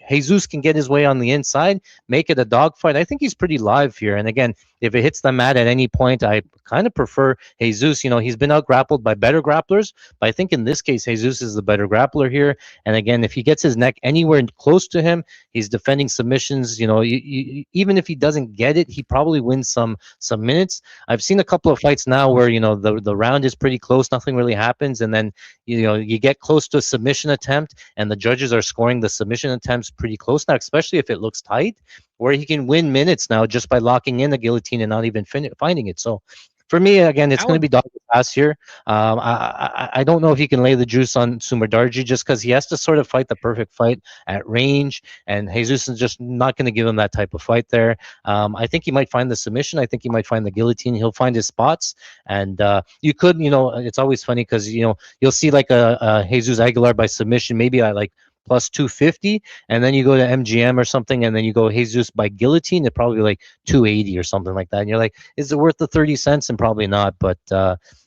Jesus can get his way on the inside, make it a dogfight, I think he's pretty live here. And again, if it hits the mat at any point, I kind of prefer Jesus. He's been out grappled by better grapplers, but I think in this case, Jesus is the better grappler here. And again, if he gets his neck anywhere close to him, he's defending submissions. Even if he doesn't get it, he probably wins some minutes. I've seen a couple of fights now where the round is pretty close, nothing really happens, and then you get close to a submission attempt, and the judges are scoring the submission attempts pretty close now, especially if it looks tight, where he can win minutes now just by locking in the guillotine and not even finding it. So for me, again, it's going to be dog pass here. I don't know if he can lay the juice on Sumerdarji, just because he has to sort of fight the perfect fight at range, and Jesus is just not going to give him that type of fight there. I think he might find the submission. I think he might find the guillotine. He'll find his spots, and you could, it's always funny because you'll see like a Jesus Aguilar by submission, maybe at like plus 250, and then you go to MGM or something, and then you go Jesus by guillotine at probably like 280 or something like that, and you're like, is it worth the 30 cents? And probably not. But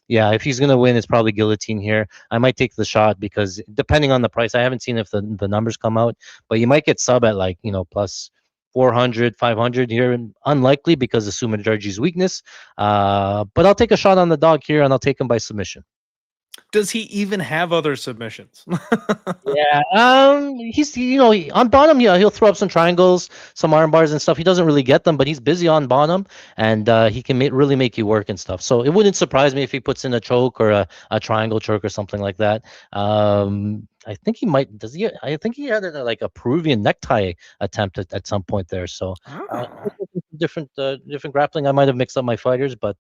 yeah, if he's going to win, it's probably guillotine here. I might take the shot because depending on the price, I haven't seen if the numbers come out, but you might get sub at like plus 400, 500 here. Unlikely because of Sumerdarji's weakness, but I'll take a shot on the dog here, and I'll take him by submission. Does he even have other submissions? Yeah, he's on bottom. Yeah, he'll throw up some triangles, some arm bars and stuff. He doesn't really get them, but he's busy on bottom, and he can really make you work and stuff. So it wouldn't surprise me if he puts in a choke or a triangle choke or something like that. I think he might. Does he? I think he had like a Peruvian necktie attempt at some point there. So different grappling. I might have mixed up my fighters, but.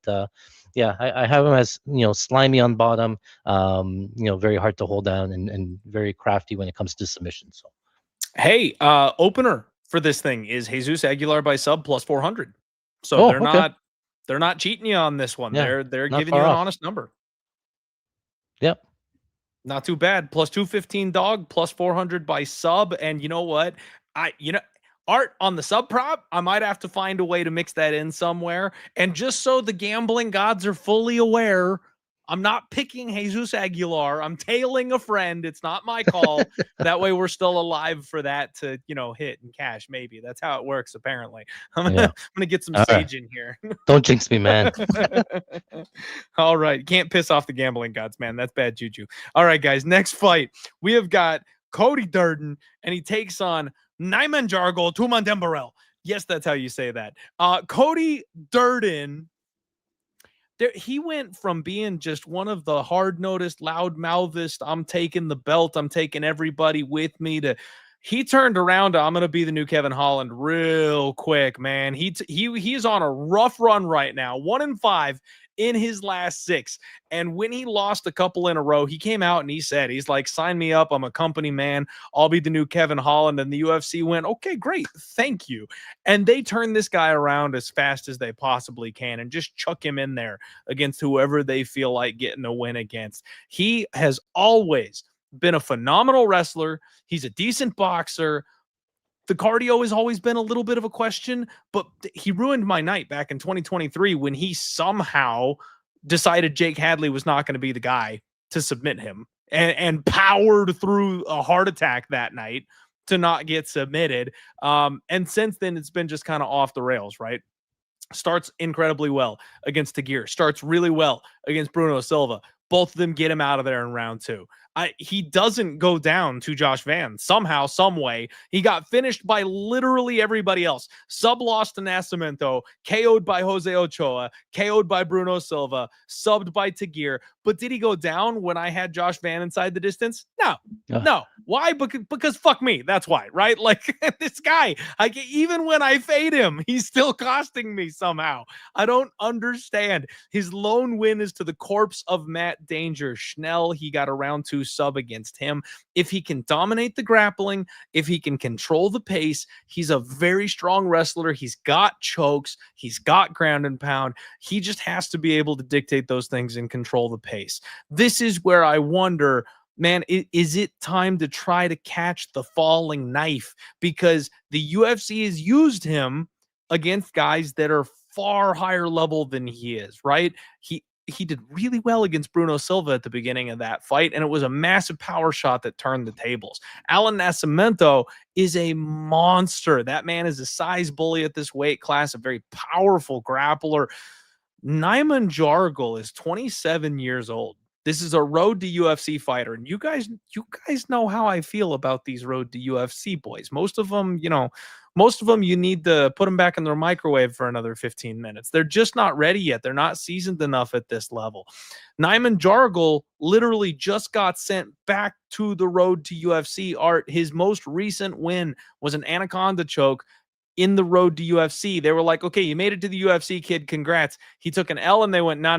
Yeah, I have him as slimy on bottom, very hard to hold down and very crafty when it comes to submission. So, hey, opener for this thing is Jesus Aguilar by sub plus 400. So they're not cheating you on this one. Yeah, they're giving you an honest number. Yep. Not too bad. Plus 215 dog, plus 400 by sub, and you know what? Art on the sub prop, I might have to find a way to mix that in somewhere. And just so the gambling gods are fully aware, I'm not picking Jesus Aguilar. I'm tailing a friend. It's not my call. That way we're still alive for that to, hit and cash. Maybe that's how it works. Apparently I'm going to get some sage in here. Don't jinx me, man. All right. Can't piss off the gambling gods, man. That's bad juju. All right, guys, next fight. We have got Cody Durden, and he takes on Nyamjargal Tumendemberel. Yes, that's how you say that. Cody Durden, he went from being just one of the hard-nosed, loud-mouthest, I'm taking the belt, I'm taking everybody with me, to he turned around to I'm going to be the new Kevin Holland real quick, man. He's on a rough run right now, 1-5 in his last 6. And when he lost a couple in a row, he came out and he's like, sign me up. I'm a company man. I'll be the new Kevin Holland. And the UFC went, okay, great. Thank you. And they turned this guy around as fast as they possibly can and just chuck him in there against whoever they feel like getting a win against. He has always been a phenomenal wrestler. He's a decent boxer. The cardio has always been a little bit of a question, but he ruined my night back in 2023 when he somehow decided Jake Hadley was not going to be the guy to submit him and powered through a heart attack that night to not get submitted. And since then, it's been just kind of off the rails, right? Starts incredibly well against Diyar, starts really well against Brunno Silva. Both of them get him out of there in round 2. He doesn't go down to Josh Van somehow, some way. He got finished by literally everybody else. Sub lost to Nascimento, KO'd by Jose Ochoa, KO'd by Brunno Silva, subbed by Diyar. But did he go down when I had Josh Van inside the distance? No. Why? Because fuck me. That's why, right? Like this guy, even when I fade him, he's still costing me somehow. I don't understand. His lone win is to the corpse of Matt Danger. Schnell, he got a round 2 sub against him. If he can dominate the grappling, if he can control the pace, he's a very strong wrestler. He's got chokes. He's got ground and pound. He just has to be able to dictate those things and control the pace. This is where I wonder, man, is it time to try to catch the falling knife? Because the UFC has used him against guys that are far higher level than he is, right? He did really well against Bruno Silva at the beginning of that fight, and it was a massive power shot that turned the tables. Alan Nascimento is a monster. That man is a size bully at this weight class, a very powerful grappler. Nyamjargal is 27 years old. This is a road to UFC fighter, and you guys know how I feel about these road to UFC boys. Most of them, you need to put them back in their microwave for another 15 minutes. They're just not ready yet. They're not seasoned enough at this level. Nyamjargal literally just got sent back to the road to UFC. Art, his most recent win was an anaconda choke in the road to UFC. They were like, okay, you made it to the UFC, kid. Congrats. He took an L and they went, no.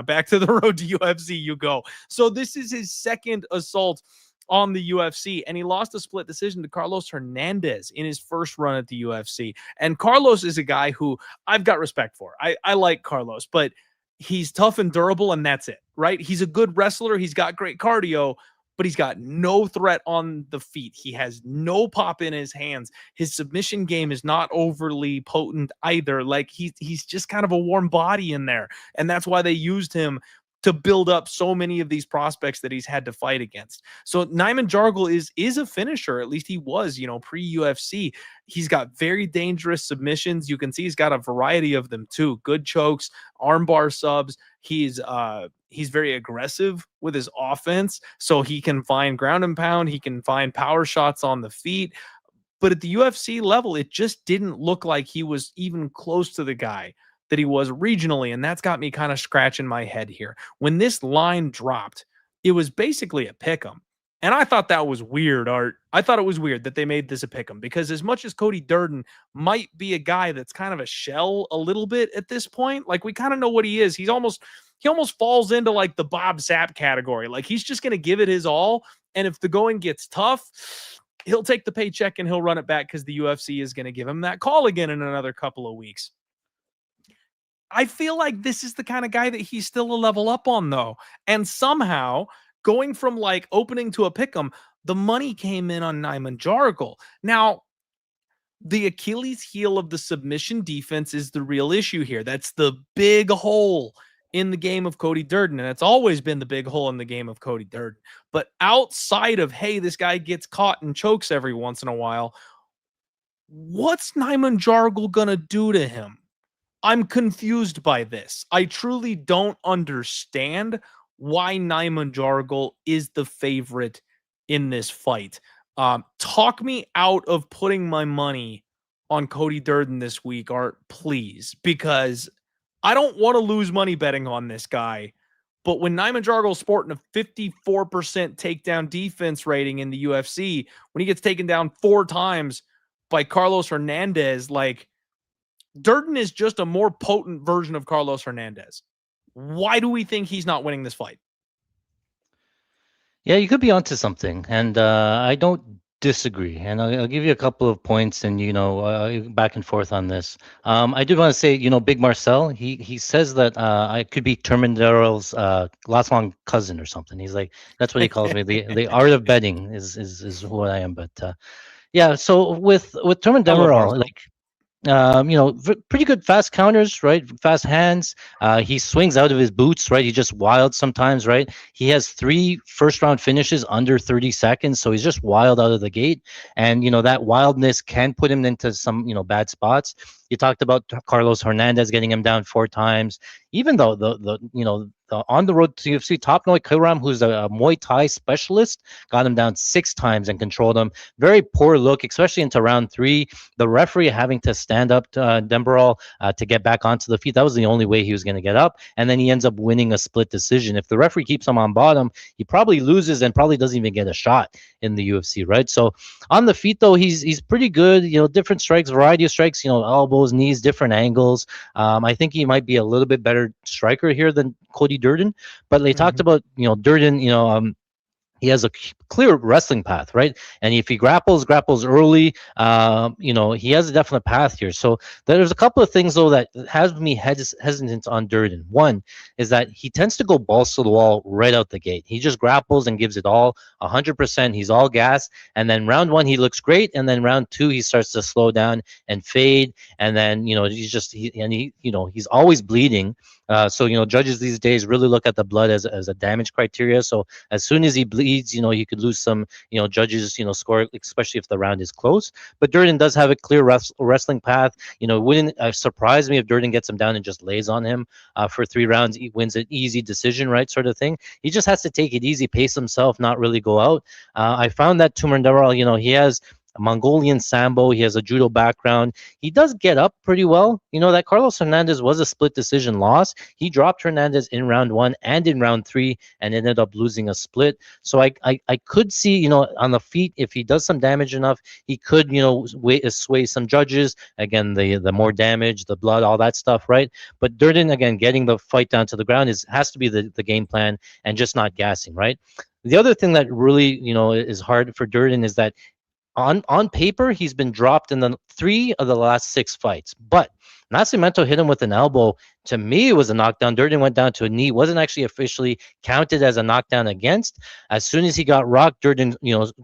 Back to the road to UFC you go. So this is his second assault on the UFC, and he lost a split decision to Carlos Hernandez in his first run at the UFC. And Carlos is a guy who I've got respect for. I like Carlos, but he's tough and durable, and that's it, right? He's a good wrestler. He's got great cardio, but he's got no threat on the feet. He has no pop in his hands. His submission game is not overly potent either. Like he's just kind of a warm body in there. And that's why they used him to build up so many of these prospects that he's had to fight against. So Nyamjargal is a finisher. At least he was, pre-UFC. He's got very dangerous submissions. You can see he's got a variety of them too. Good chokes, armbar subs. He's very aggressive with his offense, so he can find ground and pound. He can find power shots on the feet. But at the UFC level, it just didn't look like he was even close to the guy that he was regionally, and that's got me kind of scratching my head here. When this line dropped, it was basically a pick'em. And I thought that was weird, Art. I thought it was weird that they made this a pick'em, because as much as Cody Durden might be a guy that's kind of a shell a little bit at this point, like we kind of know what he is. He almost falls into like the Bob Sapp category. Like he's just going to give it his all. And if the going gets tough, he'll take the paycheck and he'll run it back because the UFC is going to give him that call again in another couple of weeks. I feel like this is the kind of guy that he's still a level up on, though. And somehow, going from like opening to a pick'em, the money came in on Nyamjargal. Now, the Achilles heel of the submission defense is the real issue here. That's the big hole in the game of Cody Durden, and it's always been the big hole in the game of Cody Durden. But outside of, hey, this guy gets caught and chokes every once in a while, what's Nyamjargal gonna do to him? I'm confused by this. I truly don't understand why Nyamjargal is the favorite in this fight. Talk me out of putting my money on Cody Durden this week, Art, please, because I don't want to lose money betting on this guy. But when Nyamjargal's sporting a 54% takedown defense rating in the UFC, when he gets taken down 4 times by Carlos Hernandez, like, Durden is just a more potent version of Carlos Hernandez. Why do we think he's not winning this fight? Yeah, you could be onto something, and I don't disagree. And I'll give you a couple of points, and back and forth on this. I do want to say, Big Marcel. He says that I could be Tumendemberel's last long cousin or something. He's like, that's what he calls me. The art of betting is what I am. But yeah. So with Tumendemberel, like. Pretty good fast counters, right? Fast hands. He swings out of his boots, right? He's just wild sometimes, right? He has 3 first-round finishes under 30 seconds, so he's just wild out of the gate. And, that wildness can put him into some, bad spots. You talked about Carlos Hernandez getting him down 4 times. Even though the on the road to UFC, Top Noi Kiram, who's a Muay Thai specialist, got him down 6 times and controlled him. Very poor look, especially into round 3. The referee having to stand up to Demberel to get back onto the feet. That was the only way he was going to get up. And then he ends up winning a split decision. If the referee keeps him on bottom, he probably loses and probably doesn't even get a shot in the UFC, right? So on the feet, though, he's pretty good. Different strikes, variety of strikes, elbows, knees, different angles. I think he might be a little bit better striker here than Cody Durden. But they talked about, Durden, he has a clear wrestling path, right? And if he grapples early, he has a definite path here. So there's a couple of things though that has me hesitant on Durden. One is that he tends to go balls to the wall right out the gate. He just grapples and gives it all 100%. He's all gas, and then round one he looks great, and then round two he starts to slow down and fade, and then he's always bleeding. So judges these days really look at the blood as a damage criteria. So as soon as he bleeds, you could lose some, judges, score, especially if the round is close. But Durden does have a clear wrestling path. It wouldn't surprise me if Durden gets him down and just lays on him for 3 rounds. He wins an easy decision, right, sort of thing. He just has to take it easy, pace himself, not really go out. I found that Tumendemberel, he has a Mongolian Sambo. He has a judo background. He does get up pretty well. That Carlos Fernandez was a split decision loss. He dropped Fernandez in round 1 and in round 3 and ended up losing a split. So I could see, on the feet, if he does some damage enough, he could, sway some judges. Again, the more damage, the blood, all that stuff, right? But Durden, again, getting the fight down to the ground has to be the game plan and just not gassing, right? The other thing that really, is hard for Durden is that on paper, he's been dropped in the 3 of the last 6 fights. But Nascimento hit him with an elbow. To me, it was a knockdown. Durden went down to a knee. Wasn't actually officially counted as a knockdown against. As soon as he got rocked, Durden,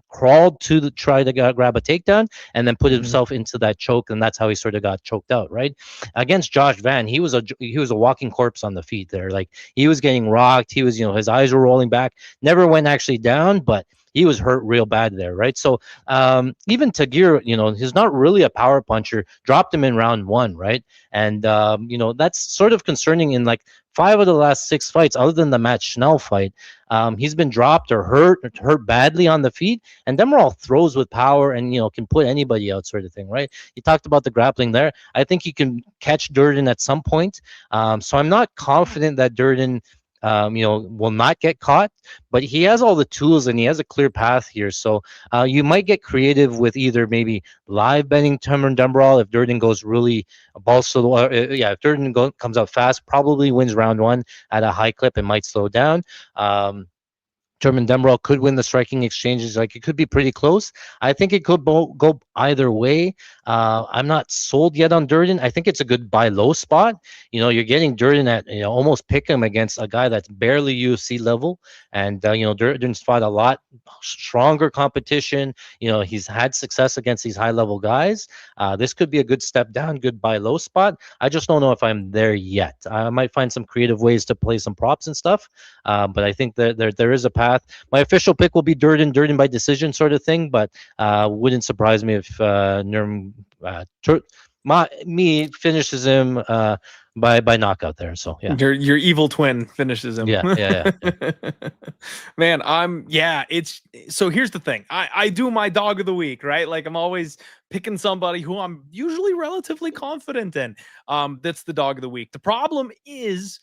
crawled to try to grab a takedown and then put himself into that choke, and that's how he sort of got choked out, right? Against Josh Van, he was a walking corpse on the feet there. Like, he was getting rocked. He was, his eyes were rolling back. Never went actually down, but he was hurt real bad there, right? So even Tagir, he's not really a power puncher. Dropped him in round 1, right? And that's sort of concerning. In like 5 of the last 6 fights, other than the Matt Schnell fight, he's been dropped or hurt badly on the feet. And Demerol throws with power and can put anybody out, sort of thing, right? You talked about the grappling there. I think he can catch Durden at some point. So I'm not confident that Durden will not get caught, but he has all the tools and he has a clear path here. So you might get creative with either maybe live betting Tumendemberel if Durden goes really balls to the wall. If Durden comes out fast, probably wins round 1 at a high clip and might slow down. Tumendemberel could win the striking exchanges. Like, it could be pretty close. I think it could go either way. I'm not sold yet on Durden. I think it's a good buy low spot. You're getting Durden at almost pick him against a guy that's barely UFC level, and Durden's fought a lot stronger competition. He's had success against these high level guys. This could be a good step down, good buy low spot. I just don't know if I'm there yet. I might find some creative ways to play some props and stuff, but I think that there is a path. My official pick will be Durden by decision, sort of thing, but wouldn't surprise me if finishes him by knockout there. So yeah, your evil twin finishes him. Yeah. Man, it's so here's the thing. I do my dog of the week, right? Like, I'm always picking somebody who I'm usually relatively confident in. That's the dog of the week. The problem is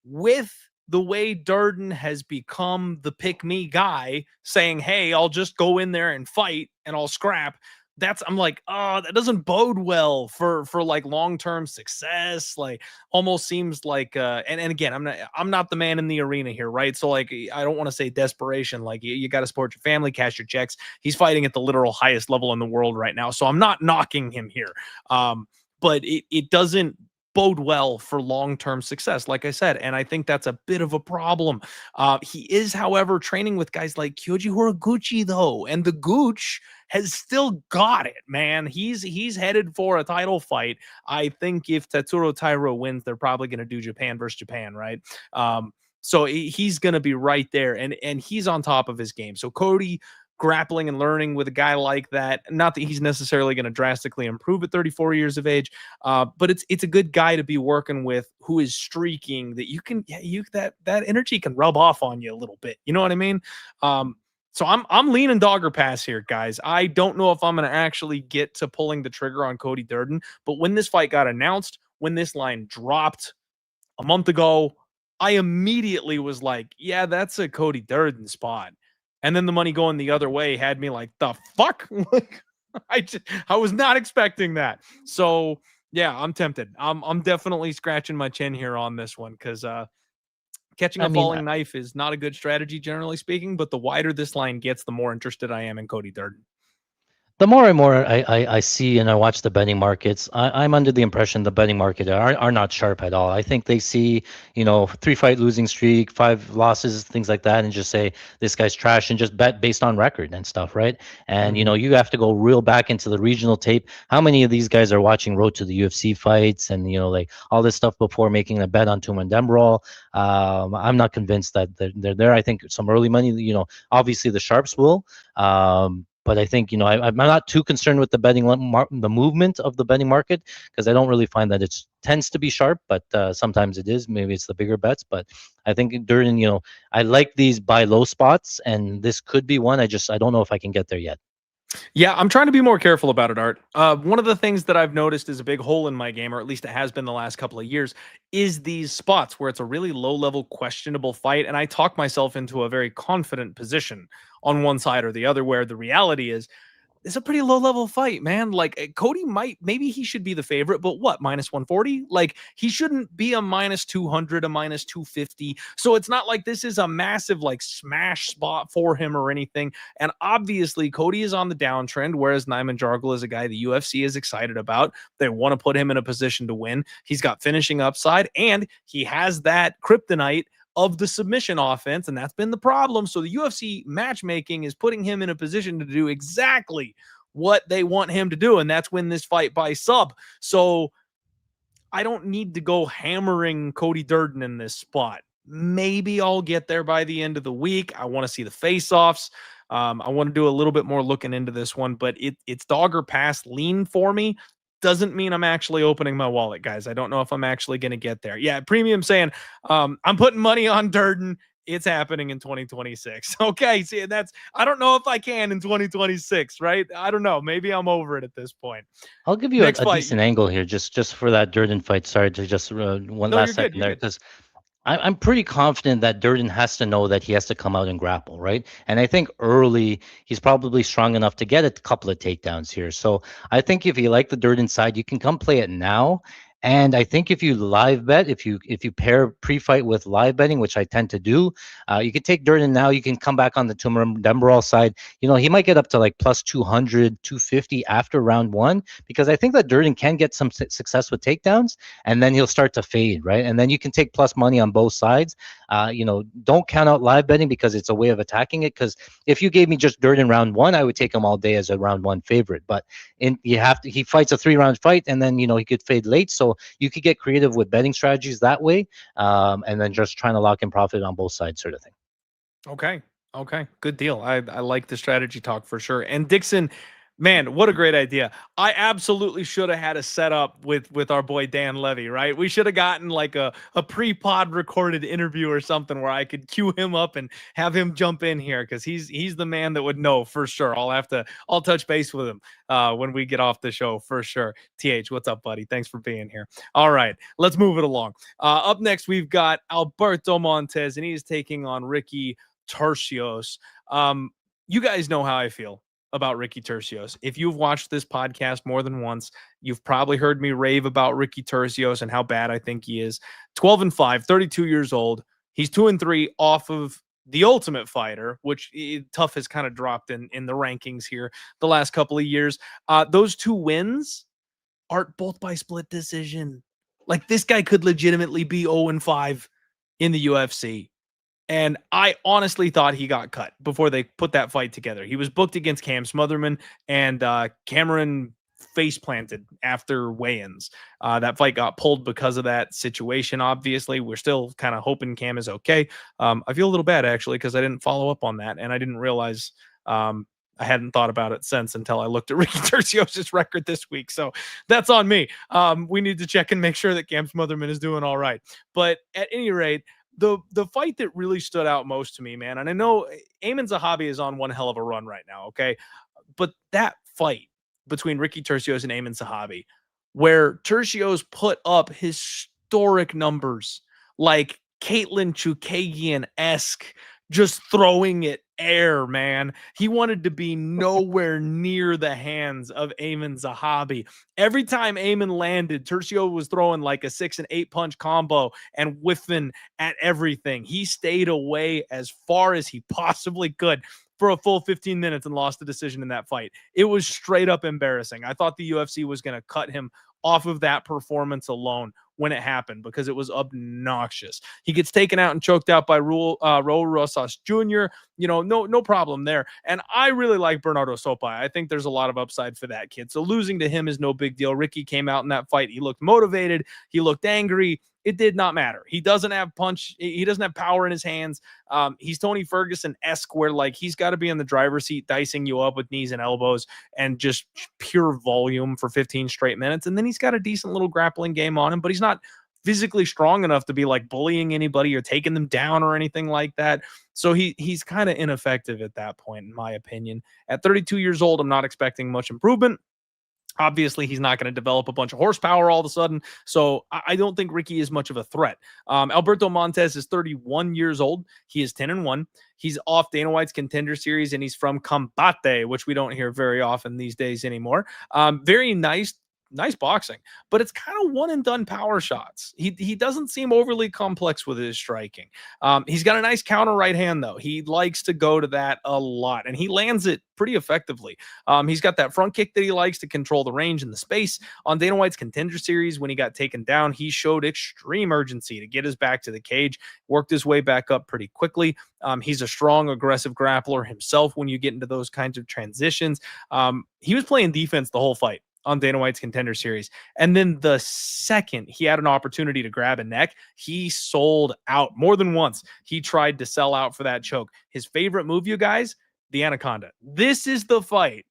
with the way Durden has become the pick-me guy, saying, hey, I'll just go in there and fight and I'll scrap. I'm like, oh, that doesn't bode well for like long-term success. Like, almost seems like and again, I'm not the man in the arena here, right? So like, I don't want to say desperation. Like, you got to support your family, cash your checks. He's fighting at the literal highest level in the world right now, so I'm not knocking him here. But it doesn't bode well for long-term success, like I said, and I think that's a bit of a problem. He is, however, training with guys like Kyoji Horiguchi, though, and the Gooch has still got it, man. He's headed for a title fight. I think if Tatsuro Tairo wins, they're probably going to do Japan versus Japan, right? So he's going to be right there, and he's on top of his game. So Cody grappling and learning with a guy like that, not that he's necessarily going to drastically improve at 34 years of age, but it's a good guy to be working with who is streaking, that that energy can rub off on you a little bit. You know what I mean? So I'm leaning dogger pass here, guys. I don't know if I'm going to actually get to pulling the trigger on Cody Durden, but when this fight got announced, when this line dropped a month ago, I immediately was like, yeah, that's a Cody Durden spot. And then the money going the other way had me like, the fuck? Like, I was not expecting that. So yeah, I'm tempted. I'm definitely scratching my chin here on this one, because Catching I a mean, falling knife is not a good strategy, generally speaking, but the wider this line gets, the more interested I am in Cody Durden. the more and more I see and I watch the betting markets, I'm under the impression the betting market are not sharp at all. I think they see, 3-fight losing streak, 5 losses, things like that, and just say this guy's trash and just bet based on record and stuff, right? And you have to go real back into the regional tape. How many of these guys are watching Road to the UFC fights and like all this stuff before making a bet on Tumendemberel? I'm not convinced that they're there. I think some early money, obviously the sharps will. But I think I'm not too concerned with the the movement of the betting market, because I don't really find that it tends to be sharp, but sometimes it is. Maybe it's the bigger bets, but I think during I like these buy low spots, and this could be one. I don't know if I can get there yet. Yeah, I'm trying to be more careful about it, Art. One of the things that I've noticed is a big hole in my game, or at least it has been the last couple of years, is these spots where it's a really low-level, questionable fight, and I talk myself into a very confident position on one side or the other, where the reality is it's a pretty low level fight, man. Like Cody maybe he should be the favorite, but what, minus 140? Like he shouldn't be a minus 200, a minus 250. So it's not like this is a massive like smash spot for him or anything. And obviously Cody is on the downtrend, whereas Nyamjargal is a guy the UFC is excited about. They want to put him in a position to win. He's got finishing upside, and he has that kryptonite of the submission offense, and that's been the problem. So the UFC matchmaking is putting him in a position to do exactly what they want him to do, and that's win this fight by sub. So I don't need to go hammering Cody Durden in this spot. Maybe I'll get there by the end of the week. I want to see the face-offs. I want to do a little bit more looking into this one, but it's dog or pass lean for me. Doesn't mean I'm actually opening my wallet, guys. I don't know if I'm actually going to get there. Yeah, Premium saying I'm putting money on Durden. It's happening in 2026. Okay, see, I don't know if I can in 2026, right? I don't know. Maybe I'm over it at this point. I'll give you a decent angle here, just for that Durden fight. Sorry to just one last second there, because I'm pretty confident that Durden has to know that he has to come out and grapple, right? And I think early he's probably strong enough to get a couple of takedowns here. So I think if you like the Durden side, you can come play it now. And I think if you live bet, if you pair pre-fight with live betting, which I tend to do, you can take Durden now. You can come back on the Tumendemberel side. He might get up to like plus 200, 250 after round 1, because I think that Durden can get some success with takedowns, and then he'll start to fade, right? And then you can take plus money on both sides. Don't count out live betting, because it's a way of attacking it. Because if you gave me just Durden round 1, I would take him all day as a round 1 favorite. But he fights a 3-round fight, and then he could fade late. So you could get creative with betting strategies that way, and then just trying to lock in profit on both sides, sort of thing. Okay. Good deal. I like the strategy talk for sure. And Dixon, man, what a great idea. I absolutely should have had a setup with our boy Dan Levy, right? We should have gotten like a pre-pod recorded interview or something where I could cue him up and have him jump in here, because he's the man that would know for sure. I'll touch base with him when we get off the show for sure. TH, what's up, buddy? Thanks for being here. All right, let's move it along. Up next, we've got Alberto Montes, and he's taking on Ricky Turcios. You guys know how I feel about Ricky Turcios. If you've watched this podcast more than once, you've probably heard me rave about Ricky Turcios and how bad I think he is. 12-5, 32 years old. He's 2-3 off of the Ultimate Fighter, which Tough has kind of dropped in the rankings here the last couple of years. Those 2 wins are both by split decision. Like, this guy could legitimately be 0-5 in the UFC. And I honestly thought he got cut before they put that fight together. He was booked against Cam Smotherman, and Cameron face planted after weigh-ins. That fight got pulled because of that situation. Obviously, we're still kind of hoping Cam is okay. I feel a little bad, actually, because I didn't follow up on that, and I didn't realize I hadn't thought about it since until I looked at Ricky Turcios' record this week. So that's on me. We need to check and make sure that Cam Smotherman is doing all right. But at any rate, the fight that really stood out most to me, man, and I know Aiemann Zahabi is on one hell of a run right now, okay? But that fight between Ricky Turcios and Aiemann Zahabi, where Turcios put up historic numbers, like Caitlin Chukagian-esque, just throwing it air, man. He wanted to be nowhere near the hands of Amin Zahabi. Every time Amin landed, Tercio was throwing like a 6 and 8 punch combo and whiffing at everything. He stayed away as far as he possibly could for a full 15 minutes and lost the decision in that fight. It was straight up embarrassing. I thought the UFC was going to cut him off of that performance alone when it happened because it was obnoxious. He gets taken out and choked out by Raul Rosas Jr. No problem there. And I really like Bernardo Sopa. I think there's a lot of upside for that kid. So losing to him is no big deal. Ricky came out in that fight. He looked motivated. He looked angry. It did not matter. He doesn't have punch. He doesn't have power in his hands. He's Tony Ferguson-esque where like he's got to be in the driver's seat, dicing you up with knees and elbows and just pure volume for 15 straight minutes. And then he's got a decent little grappling game on him, but he's not physically strong enough to be like bullying anybody or taking them down or anything like that. So he's kind of ineffective at that point, in my opinion. At 32 years old, I'm not expecting much improvement. Obviously, he's not going to develop a bunch of horsepower all of a sudden. So I don't think Ricky is much of a threat. Alberto Montes is 31 years old. He is 10-1. He's off Dana White's Contender Series, and he's from Combate, which we don't hear very often these days anymore. Very nice boxing, but it's kind of one and done power shots. He doesn't seem overly complex with his striking. He's got a nice counter right hand though. He likes to go to that a lot and he lands it pretty effectively. He's got that front kick that he likes to control the range and the space. On Dana White's Contender Series, when he got taken down, he showed extreme urgency to get his back to the cage, worked his way back up pretty quickly. He's a strong, aggressive grappler himself when you get into those kinds of transitions. He was playing defense the whole fight on Dana White's Contender Series. And then the second he had an opportunity to grab a neck, he sold out more than once. He tried to sell out for that choke. His favorite move, you guys, the Anaconda. This is the fight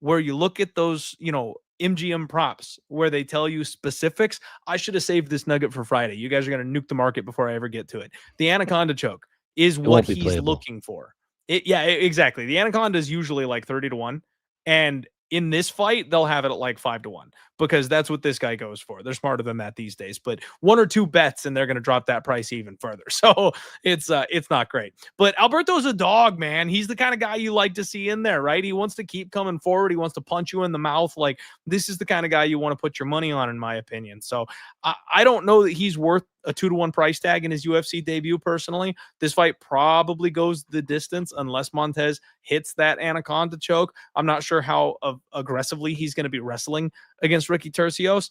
where you look at those, MGM props where they tell you specifics. I should have saved this nugget for Friday. You guys are going to nuke the market before I ever get to it. The Anaconda choke is what he's looking for. Exactly. The Anaconda is usually like 30-1. And in this fight, they'll have it at like 5-1 because that's what this guy goes for. They're smarter than that these days, but 1 or 2 bets and they're going to drop that price even further. So it's not great, but Alberto's a dog, man. He's the kind of guy you like to see in there, right? He wants to keep coming forward. He wants to punch you in the mouth. Like this is the kind of guy you want to put your money on, in my opinion. So I don't know that he's worth a 2-1 price tag in his UFC debut. Personally, this fight probably goes the distance unless Montes hits that Anaconda choke. I'm not sure how aggressively he's going to be wrestling against Ricky Tercios.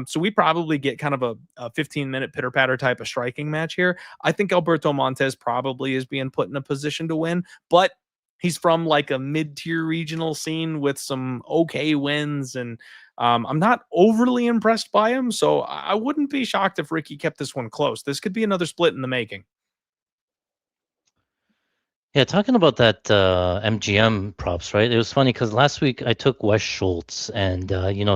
So we probably get kind of a 15-minute pitter-patter type of striking match here. I think Alberto Montes probably is being put in a position to win, but he's from like a mid-tier regional scene with some okay wins, and I'm not overly impressed by him, so I wouldn't be shocked if Ricky kept this one close. This could be another split in the making. Yeah, talking about that MGM props, right? It was funny because last week I took Wes Schultz, and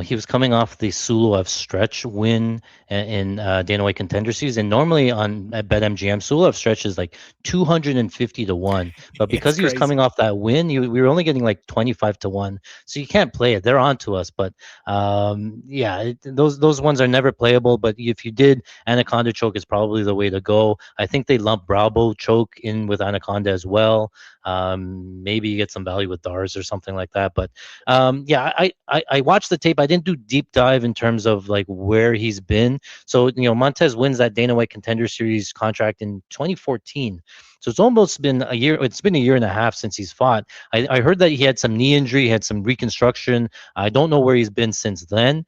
he was coming off the Suloev stretch win in Dana White Contender Series, and normally on at BetMGM, Suloev stretch is like 250-1, but because he was coming off that win, we were only getting like 25-1, so you can't play it. They're on to us, but those ones are never playable. But if you did, Anaconda choke is probably the way to go. I think they lump Bravo choke in with Anaconda as well. Maybe you get some value with DARS or something like that. But I watched the tape. I didn't do deep dive in terms of like where he's been. So Montes wins that Dana White Contender Series contract in 2014. So it's almost been a year. It's been a year and a half since he's fought. I heard that he had some knee injury, he had some reconstruction. I don't know where he's been since then.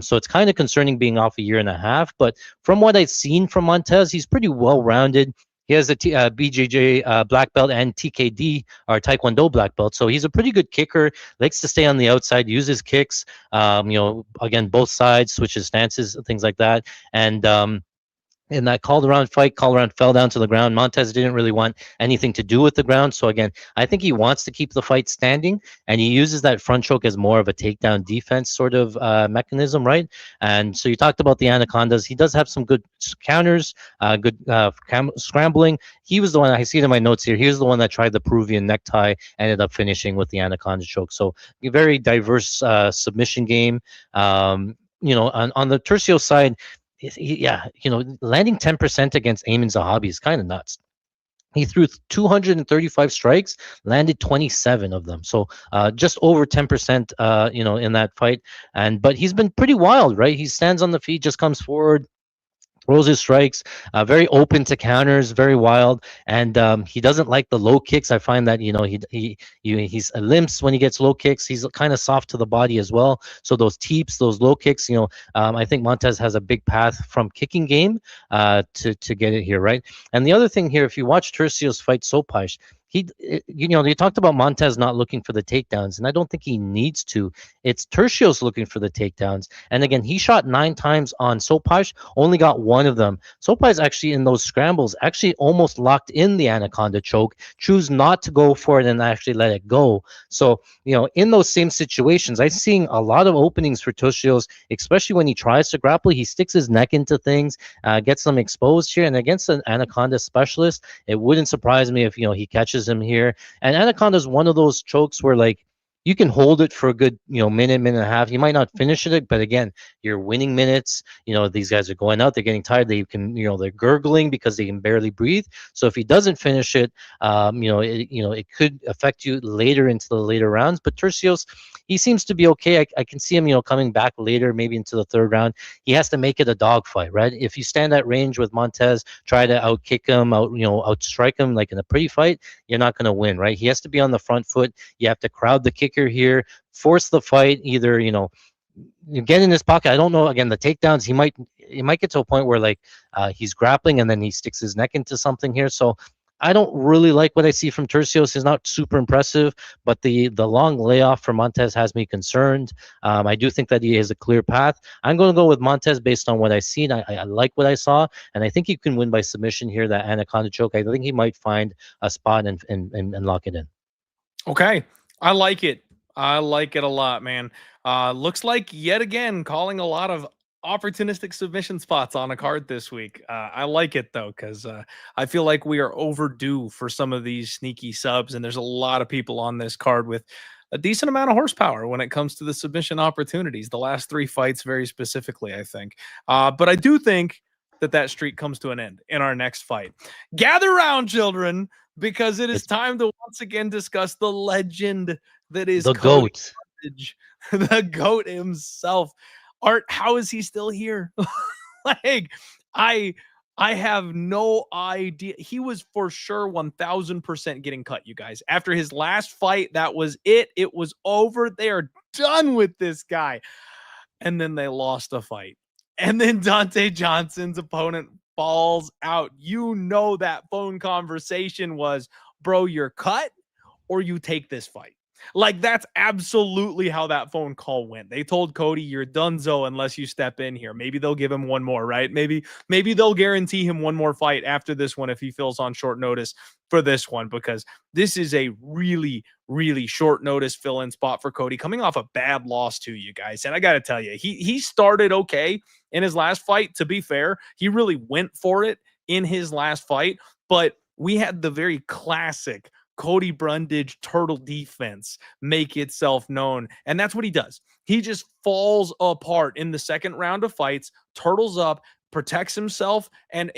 So it's kind of concerning being off a year and a half. But from what I've seen from Montes, he's pretty well-rounded. He has a BJJ black belt and TKD or Taekwondo black belt. So he's a pretty good kicker, likes to stay on the outside, use his kicks, again, both sides, switches stances, things like that. And in that Calderon fight, Calderon fell down to the ground. Montes didn't really want anything to do with the ground. So again, I think he wants to keep the fight standing, and he uses that front choke as more of a takedown defense sort of mechanism, right? And so you talked about the Anacondas. He does have some good counters, good scrambling. He was the one, I see it in my notes here, he was the one that tried the Peruvian necktie, ended up finishing with the Anaconda choke. So a very diverse submission game. On the Tercio side, landing 10% against Amin Zahabi is kind of nuts. He threw 235 strikes, landed 27 of them. So just over 10%, in that fight. But he's been pretty wild, right? He stands on the feet, just comes forward, throws his strikes, very open to counters, very wild, and he doesn't like the low kicks. I find that he's limps when he gets low kicks. He's kind of soft to the body as well. So those teeps, those low kicks, I think Montes has a big path from kicking game to get it here, right? And the other thing here, if you watch Tercio's fight Sopash, you talked about Montes not looking for the takedowns, and I don't think he needs to. It's Tercio's looking for the takedowns. And again, he shot 9 times on Sopash, only got one of them. Sopash actually in those scrambles actually almost locked in the anaconda choke, choose not to go for it and actually let it go. So, in those same situations, I'm seeing a lot of openings for Tercio's, especially when he tries to grapple. He sticks his neck into things, gets them exposed here. And against an anaconda specialist, it wouldn't surprise me if, he catches him here. And anaconda is one of those chokes where, like, you can hold it for a good, minute and a half. You might not finish it, but again, you're winning minutes. These guys are going out, they're getting tired. They can, they're gurgling because they can barely breathe. So if he doesn't finish it, it could affect you later into the later rounds. But Tercios, he seems to be okay. I can see him, coming back later, maybe into the third round. He has to make it a dogfight, right? If you stand at range with Montes, try to outkick him, outstrike him like in a pretty fight, you're not going to win, right? He has to be on the front foot. You have to crowd the kicker here, force the fight, either, you get in his pocket. I don't know. Again, the takedowns, he might get to a point where he's grappling and then he sticks his neck into something here. So I don't really like what I see from Tercios. He's not super impressive, but the long layoff for Montes has me concerned. I do think that he has a clear path. I'm going to go with Montes based on what I've seen. I like what I saw, and I think he can win by submission here, that anaconda choke. I think he might find a spot and lock it in. Okay. I like it. I like it a lot, man. Looks like yet again calling a lot of opportunistic submission spots on a card this week. I like it though, because I feel like we are overdue for some of these sneaky subs, and there's a lot of people on this card with a decent amount of horsepower when it comes to the submission opportunities. The last 3 fights, very specifically, I think. But I do think that streak comes to an end in our next fight. Gather round, children, because it is time to once again discuss the legend that is the Cody GOAT. Brundage, the GOAT himself. Art, how is he still here? I have no idea. He was for sure 1000% getting cut, you guys. After his last fight, that was it. It was over. They are done with this guy. And then they lost a fight. And then Donte Johnson's opponent falls out. That phone conversation was, bro, you're cut or you take this fight. That's absolutely how that phone call went. They told Cody, you're donezo unless you step in here. Maybe they'll give him one more, right? Maybe they'll guarantee him one more fight after this one if he feels on short notice for this one, because this is a really, really short notice fill-in spot for Cody, coming off a bad loss to you guys. And I got to tell you, he started okay in his last fight. To be fair, he really went for it in his last fight, but we had the very classic Cody Brundage turtle defense make itself known. And that's what he does. He just falls apart in the second round of fights, turtles up, protects himself, and,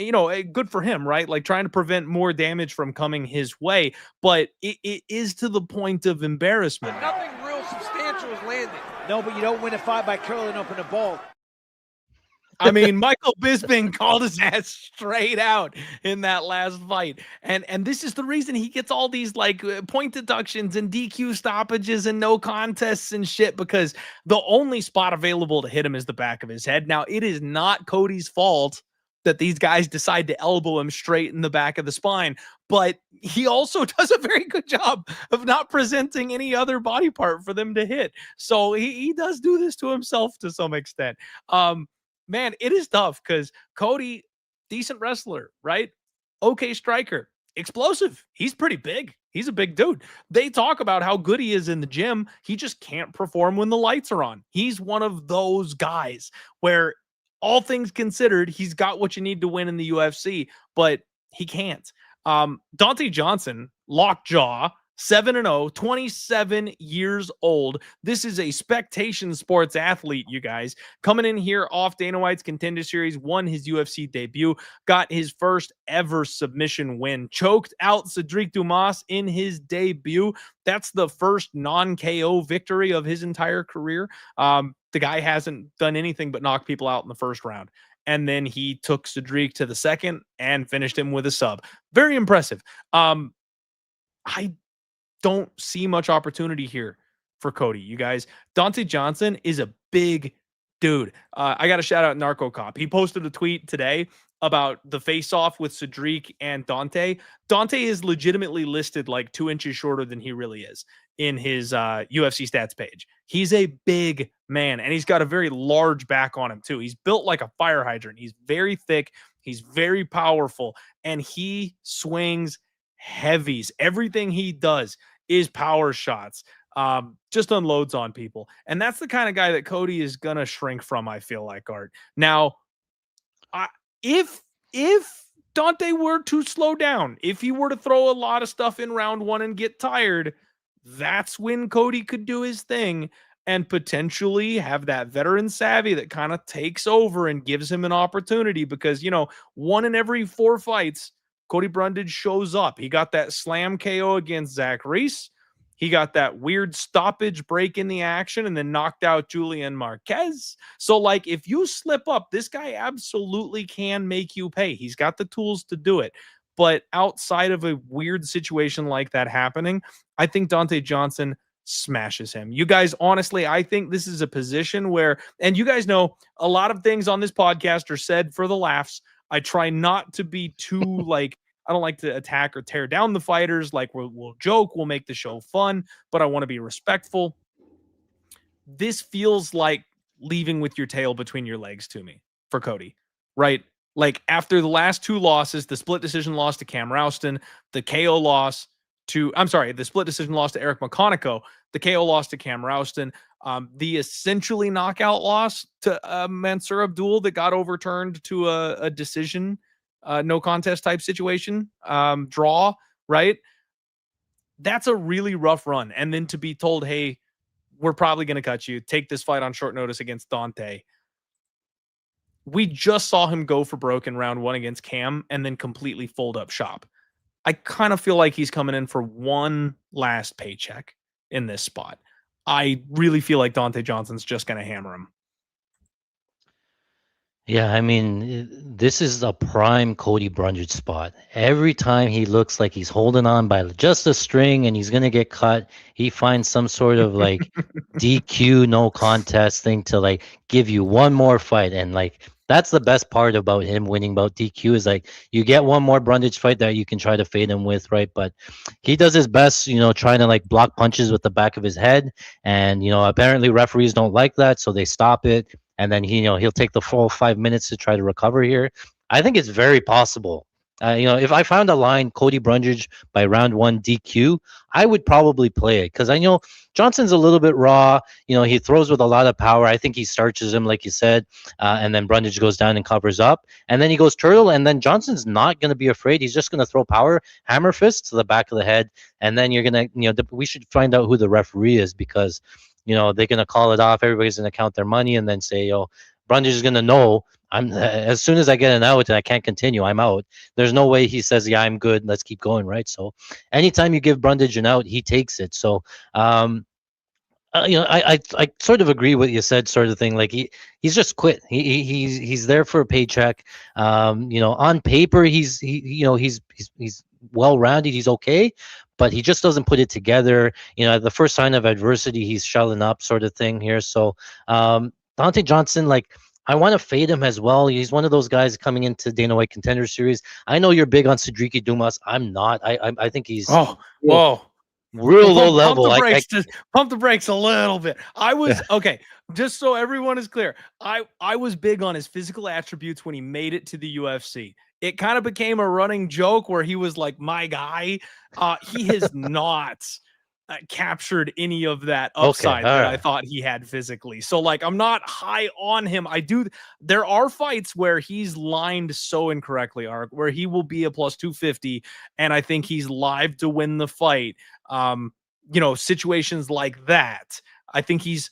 good for him, right? Trying to prevent more damage from coming his way. But it is to the point of embarrassment. Nothing real substantial is landing. No, but you don't win a fight by curling open a ball. I mean, Michael Bisping called his ass straight out in that last fight. And this is the reason he gets all these point deductions and DQ stoppages and no contests and shit, because the only spot available to hit him is the back of his head. Now, it is not Cody's fault that these guys decide to elbow him straight in the back of the spine, but he also does a very good job of not presenting any other body part for them to hit. So he does do this to himself to some extent. Man, it is tough because Cody, decent wrestler, right? Okay striker, explosive. He's pretty big. He's a big dude. They talk about how good he is in the gym. He just can't perform when the lights are on. He's one of those guys where, all things considered, he's got what you need to win in the UFC, but he can't. Donte Johnson, lockjaw, 7-0, 27 years old. This is a spectation sports athlete, you guys. Coming in here off Dana White's Contender Series, won his UFC debut, got his first ever submission win, choked out Cedric Dumas in his debut. That's the first non-KO victory of his entire career. The guy hasn't done anything but knock people out in the first round. And then he took Cedric to the second and finished him with a sub. Very impressive. I don't see much opportunity here for Cody, you guys. Donte Johnson is a big dude. I got to shout out Narco Cop. He posted a tweet today about the face-off with Cedric and Donte. Donte is legitimately listed like 2 inches shorter than he really is in his UFC stats page. He's a big man, and he's got a very large back on him too. He's built like a fire hydrant. He's very thick. He's very powerful, and he swings heavies. Everything he does is power shots. Just unloads on people. And that's the kind of guy that Cody is going to shrink from, I feel like, Art. Now, if Donte were to slow down, if he were to throw a lot of stuff in round 1 and get tired, that's when Cody could do his thing and potentially have that veteran savvy that kind of takes over and gives him an opportunity because, 1 in every 4 fights, Cody Brundage shows up. He got that slam KO against Zach Reese. He got that weird stoppage break in the action and then knocked out Julian Marquez. So, if you slip up, this guy absolutely can make you pay. He's got the tools to do it. But outside of a weird situation like that happening, I think Donte Johnson smashes him. You guys, honestly, I think this is a position where, and you guys know, a lot of things on this podcast are said for the laughs. I try not to be too I don't like to attack or tear down the fighters. We'll joke, we'll make the show fun, but I want to be respectful. This feels like leaving with your tail between your legs to me for Cody, right? After the last 2 losses, the split decision loss to Cam Rouston, the KO loss the split decision loss to Eric McConico, the KO loss to Cam Rouston, the essentially knockout loss to Mansour Abdul that got overturned to a decision, no contest type situation, draw, right? That's a really rough run. And then to be told, hey, we're probably going to cut you, take this fight on short notice against Donte. We just saw him go for broke in round 1 against Cam and then completely fold up shop. I kind of feel like he's coming in for one last paycheck in this spot. I really feel like Donte Johnson's just going to hammer him. Yeah, I mean, this is a prime Cody Brundage spot. Every time he looks like he's holding on by just a string and he's going to get cut, he finds some sort of DQ, no contest thing to give you one more fight. And that's the best part about him winning about DQ is you get one more Brundage fight that you can try to fade him with, right? But he does his best, trying to block punches with the back of his head. And, apparently referees don't like that, so they stop it. And then he'll take the full 5 minutes to try to recover here. I think it's very possible. If I found a line Cody Brundage by round 1 DQ, I would probably play it because I know Johnson's a little bit raw. He throws with a lot of power. I think he starches him, like you said, and then Brundage goes down and covers up. And then he goes turtle, and then Johnson's not going to be afraid. He's just going to throw power, hammer fist to the back of the head. And then you're going to, we should find out who the referee is because, they're going to call it off. Everybody's going to count their money and then say, Brundage is going to know as soon as I get an out and I can't continue, I'm out. There's no way he says, yeah, I'm good. Let's keep going. Right. So anytime you give Brundage an out, he takes it. So, I sort of agree with what you said, sort of thing. He's just quit. He's there for a paycheck. On paper, he's well-rounded. He's okay, but he just doesn't put it together. The first sign of adversity, he's shelling up, sort of thing here. So, Donte Johnson, I want to fade him as well. He's one of those guys coming into Dana White Contender Series. I know you're big on Cedric Dumas. I'm not. I think he's whoa. Real low level. Pump the brakes a little bit. I was okay. Just so everyone is clear, I was big on his physical attributes when he made it to the UFC. It kind of became a running joke where he was like my guy. He has not captured any of that Okay, upside all that I right. thought he had physically. So like I'm not high on him. There are fights where he's lined so incorrectly, Ark, where he will be a plus 250 and I think he's live to win the fight. Situations like that. I think he's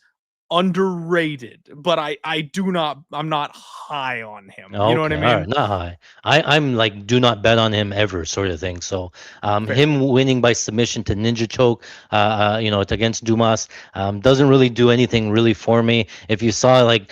underrated, but I'm not high on him. You know what I Okay, all right, mean? not high. I'm like do not bet on him ever sort of thing. So Fair. him winning by submission to ninja choke, against Dumas, doesn't really do anything really for me. If you saw like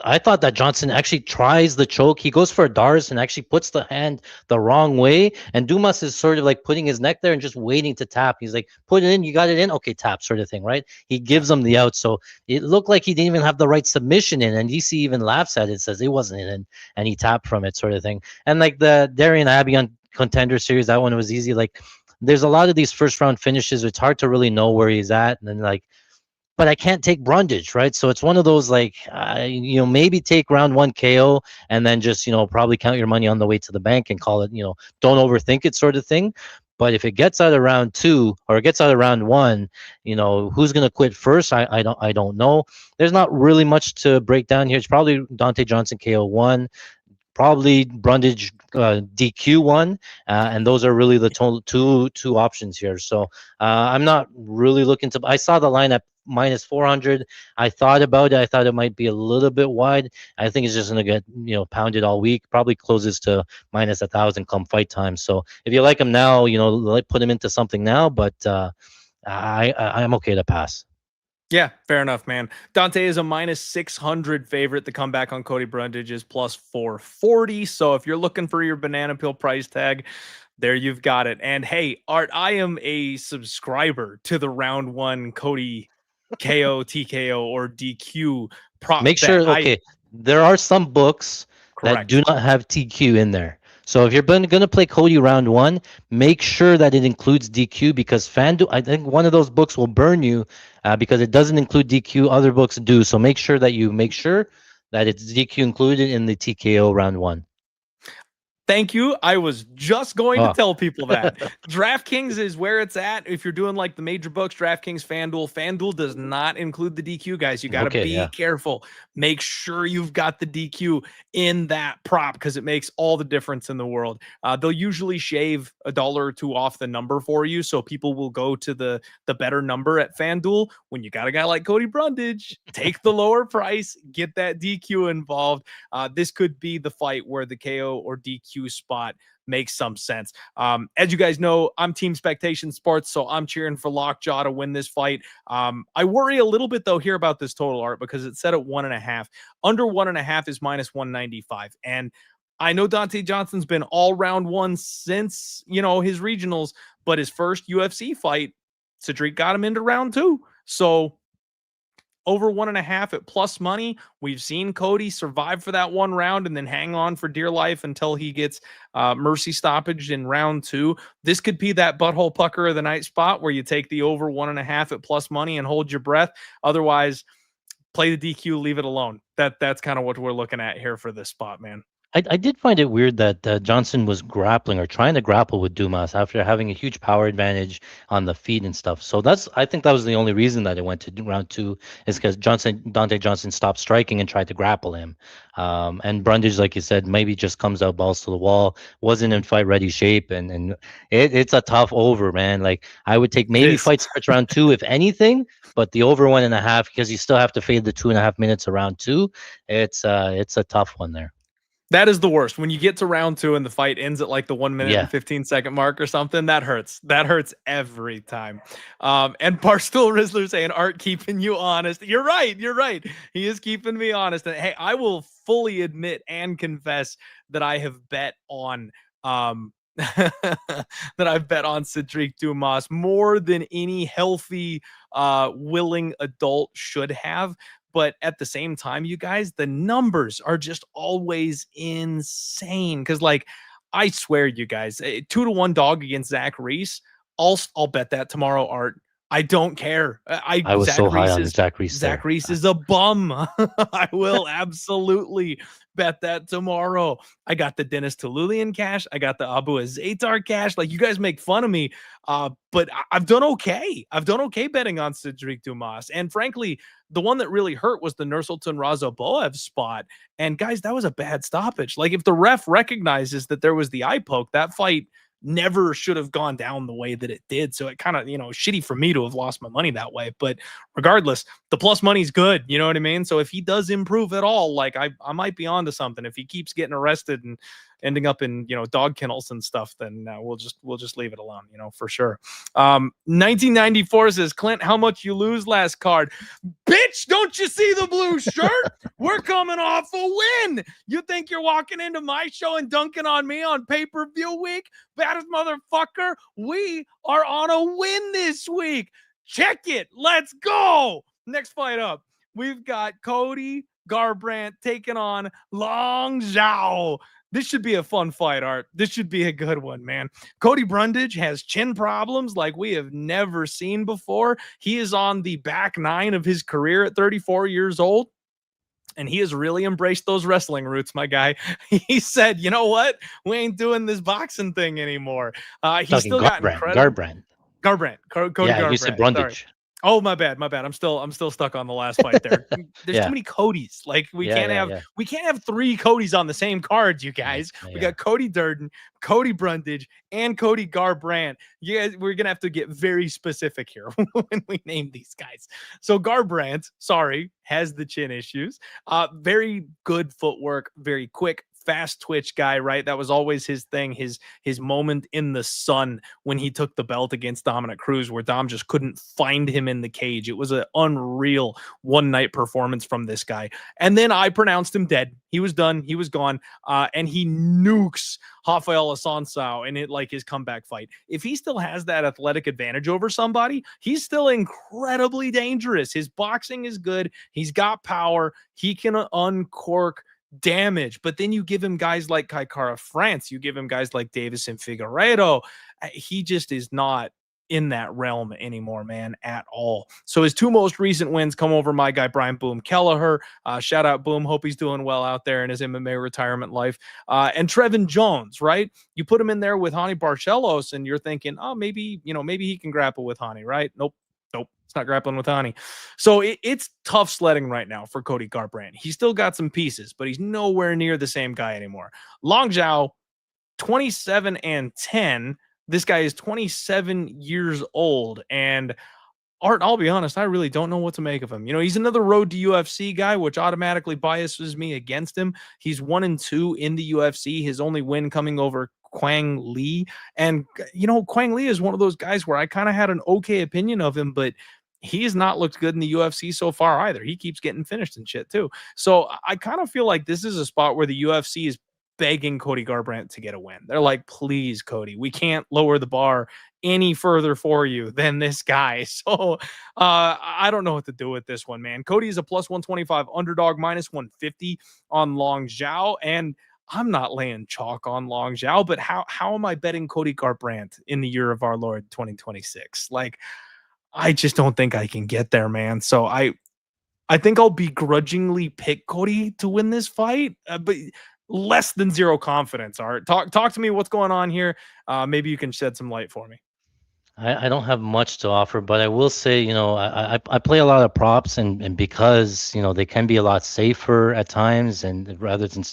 I thought that Johnson actually tries the choke. He goes for a Doris and actually puts the hand the wrong way. And Dumas is sort of like putting his neck there and just waiting to tap. He's like, put it in, you got it in, okay, tap, sort of thing, right? He gives him the out. So it looked like he didn't even have the right submission in. And DC even laughs at it, says it wasn't in, and he tapped from it, sort of thing. And like the Darian Abbey on Contender Series, that one was easy. Like there's a lot of these first round finishes. It's hard to really know where he's at. And then but I can't take Brundage, right? So it's one of those like, maybe take round 1 KO and then just, probably count your money on the way to the bank and call it, don't overthink it sort of thing. But if it gets out of round 2 or it gets out of round 1, who's going to quit first? I don't know. There's not really much to break down here. It's probably Donte Johnson KO 1. Probably Brundage DQ 1, and those are really the two options here. So I'm not really looking to. I saw the line at minus 400. I thought about it. I thought it might be a little bit wide. I think it's just going to get pounded all week. Probably closes to minus 1,000 come fight time. So if you like him now, put him into something now. But I'm okay to pass. Yeah, fair enough, man. Donte is a minus 600 favorite. The comeback on Cody Brundage is plus 440. So if you're looking for your banana peel price tag, there you've got it. And hey, Art, I am a subscriber to the round 1 Cody KO, TKO, or DQ prop. Make sure, okay, there are some books that do not have TQ in there. So if you're going to play Cody round 1, make sure that it includes DQ because FanDuel, I think one of those books will burn you because it doesn't include DQ. Other books do. So make sure that it's DQ included in the TKO round 1. Thank you. I was just going to tell people that. DraftKings is where it's at. If you're doing like the major books, DraftKings, FanDuel does not include the DQ, guys. You got to be careful. Make sure you've got the DQ in that prop because it makes all the difference in the world. They'll usually shave $1 or $2 off the number for you, so people will go to the better number at FanDuel. When you got a guy like Cody Brundage, take the lower price, get that DQ involved. This could be the fight where the KO or DQ spot makes some sense. As you guys know, I'm Team Spectation Sports, so I'm cheering for Lockjaw to win this fight. I worry a little bit though here about this total, Art, because it's set at 1.5. Under 1.5 is minus 195, and I know Donte Johnson's been all round 1 since his regionals, but his first UFC fight, Cedric got him into round 2, so over 1.5 at plus money. We've seen Cody survive for that 1 round and then hang on for dear life until he gets mercy stoppage in round 2. This could be that butthole pucker of the night spot where you take the over 1.5 at plus money and hold your breath. Otherwise, play the DQ, leave it alone. That's kind of what we're looking at here for this spot, man. I did find it weird that Johnson was grappling or trying to grapple with Dumas after having a huge power advantage on the feet and stuff. So I think that was the only reason that it went to round 2 is because Donte Johnson stopped striking and tried to grapple him. And Brundage, like you said, maybe just comes out balls to the wall, wasn't in fight ready shape, and it's a tough over, man. Like I would take maybe fight starts round 2 if anything, but the over 1.5 because you still have to fade the 2.5 minutes around 2. It's a tough one there. That is the worst. When you get to round 2 and the fight ends at like the 1 minute and 15-second mark or something, that hurts. That hurts every time. And Barstool Rizzler saying, Art keeping you honest. You're right. He is keeping me honest. And hey, I will fully admit and confess that I have bet on Cedric Dumas more than any healthy, willing adult should have. But at the same time, you guys, the numbers are just always insane. Because, like, I swear, you guys, a 2-1 dog against Zach Reese, I'll bet that tomorrow, Art. I don't care. I was Zach so high Reese on is Zach Reese Zach there. Reese is a bum. I will absolutely bet that tomorrow. I got the Dennis Tululian cash. I got the Abu Azaitar cash. Like, you guys make fun of me, but I've done okay. I've done okay betting on Cedric Dumas. And frankly, the one that really hurt was the Nursultan Razaboev spot. And guys, that was a bad stoppage. Like, if the ref recognizes that there was the eye poke, that fight never should have gone down the way that it did. So it kind of, shitty for me to have lost my money that way. But regardless, the plus money's good. You know what I mean? So if he does improve at all, like I might be onto something. If he keeps getting arrested and ending up in, dog kennels and stuff, then we'll just leave it alone, for sure. 1994 says, Clint, how much you lose last card? Bitch, don't you see the blue shirt? We're coming off a win. You think you're walking into my show and dunking on me on pay-per-view week? Baddest motherfucker, we are on a win this week. Check it. Let's go. Next fight up, we've got Cody Garbrandt taking on Long Zhao. This should be a fun fight, Art. This should be a good one, man. Cody Brundage has chin problems like we have never seen before. He is on the back nine of his career at 34 years old. And he has really embraced those wrestling roots, my guy. He said, you know what? We ain't doing this boxing thing anymore. He's still got Garbrandt. Cody Garbrandt. You said Brundage. Sorry. Oh, my bad. I'm still stuck on the last fight there. There's too many Codys. Like, we can't have three Codys on the same cards, you guys. We got Cody Durden, Cody Brundage, and Cody Garbrandt. You guys, we're gonna have to get very specific here when we name these guys. So Garbrandt, has the chin issues. Very good footwork, very quick, fast twitch guy, right? That was always his thing, his moment in the sun when he took the belt against Dominic Cruz, where Dom just couldn't find him in the cage. It was an unreal one-night performance from this guy. And then I pronounced him dead. He was done. He was gone. And he nukes Rafael Assunção in it, like his comeback fight. If he still has that athletic advantage over somebody, he's still incredibly dangerous. His boxing is good. He's got power. He can uncork damage, but then you give him guys like Kai Kara France, you give him guys like Davis and Figueiredo. He just is not in that realm anymore, man, at all. So his two most recent wins come over my guy Brian Boom Kelleher. Shout out Boom, hope he's doing well out there in his MMA retirement life. And Trevin Jones, right? You put him in there with Hani Barcelos, and you're thinking, oh, maybe he can grapple with Hani, right? Nope. It's not grappling with Hani. So it's tough sledding right now for Cody Garbrandt. He's still got some pieces, but he's nowhere near the same guy anymore. Long Zhao, 27-10. This guy is 27 years old. And Art, I'll be honest, I really don't know what to make of him. He's another road to UFC guy, which automatically biases me against him. He's 1-2 in the UFC. His only win coming over Quang Lee. And, Quang Lee is one of those guys where I kind of had an okay opinion of him, but he has not looked good in the UFC so far either. He keeps getting finished and shit too. So I kind of feel like this is a spot where the UFC is begging Cody Garbrandt to get a win. They're like, please, Cody, we can't lower the bar any further for you than this guy. So I don't know what to do with this one, man. Cody is a plus 125 underdog, minus 150 on Long Zhao. And I'm not laying chalk on Long Zhao, but how am I betting Cody Garbrandt in the year of our Lord 2026? Like, I just don't think I can get there, man. So I think I'll begrudgingly pick Cody to win this fight, but less than zero confidence. Art, talk to me. What's going on here? Maybe you can shed some light for me. I don't have much to offer, but I will say, I play a lot of props, and because, they can be a lot safer at times, and rather than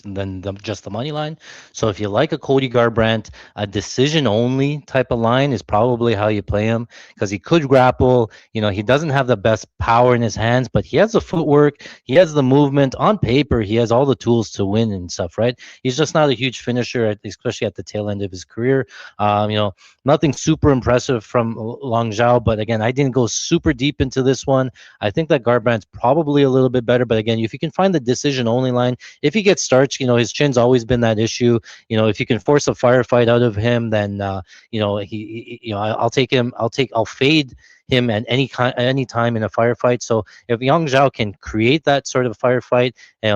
just the money line. So if you like a Cody Garbrandt, a decision only type of line is probably how you play him, because he could grapple. He doesn't have the best power in his hands, but he has the footwork, he has the movement. On paper, he has all the tools to win and stuff, right? He's just not a huge finisher, especially at the tail end of his career. Nothing super impressive from Long Zhao, but again, I didn't go super deep into this one. I think that Garbrandt's probably a little bit better, but again, if you can find the decision only line, if he gets starched, his chin's always been that issue. If you can force a firefight out of him, then I'll take him. I'll fade him at any time in a firefight. So if Long Zhao can create that sort of firefight,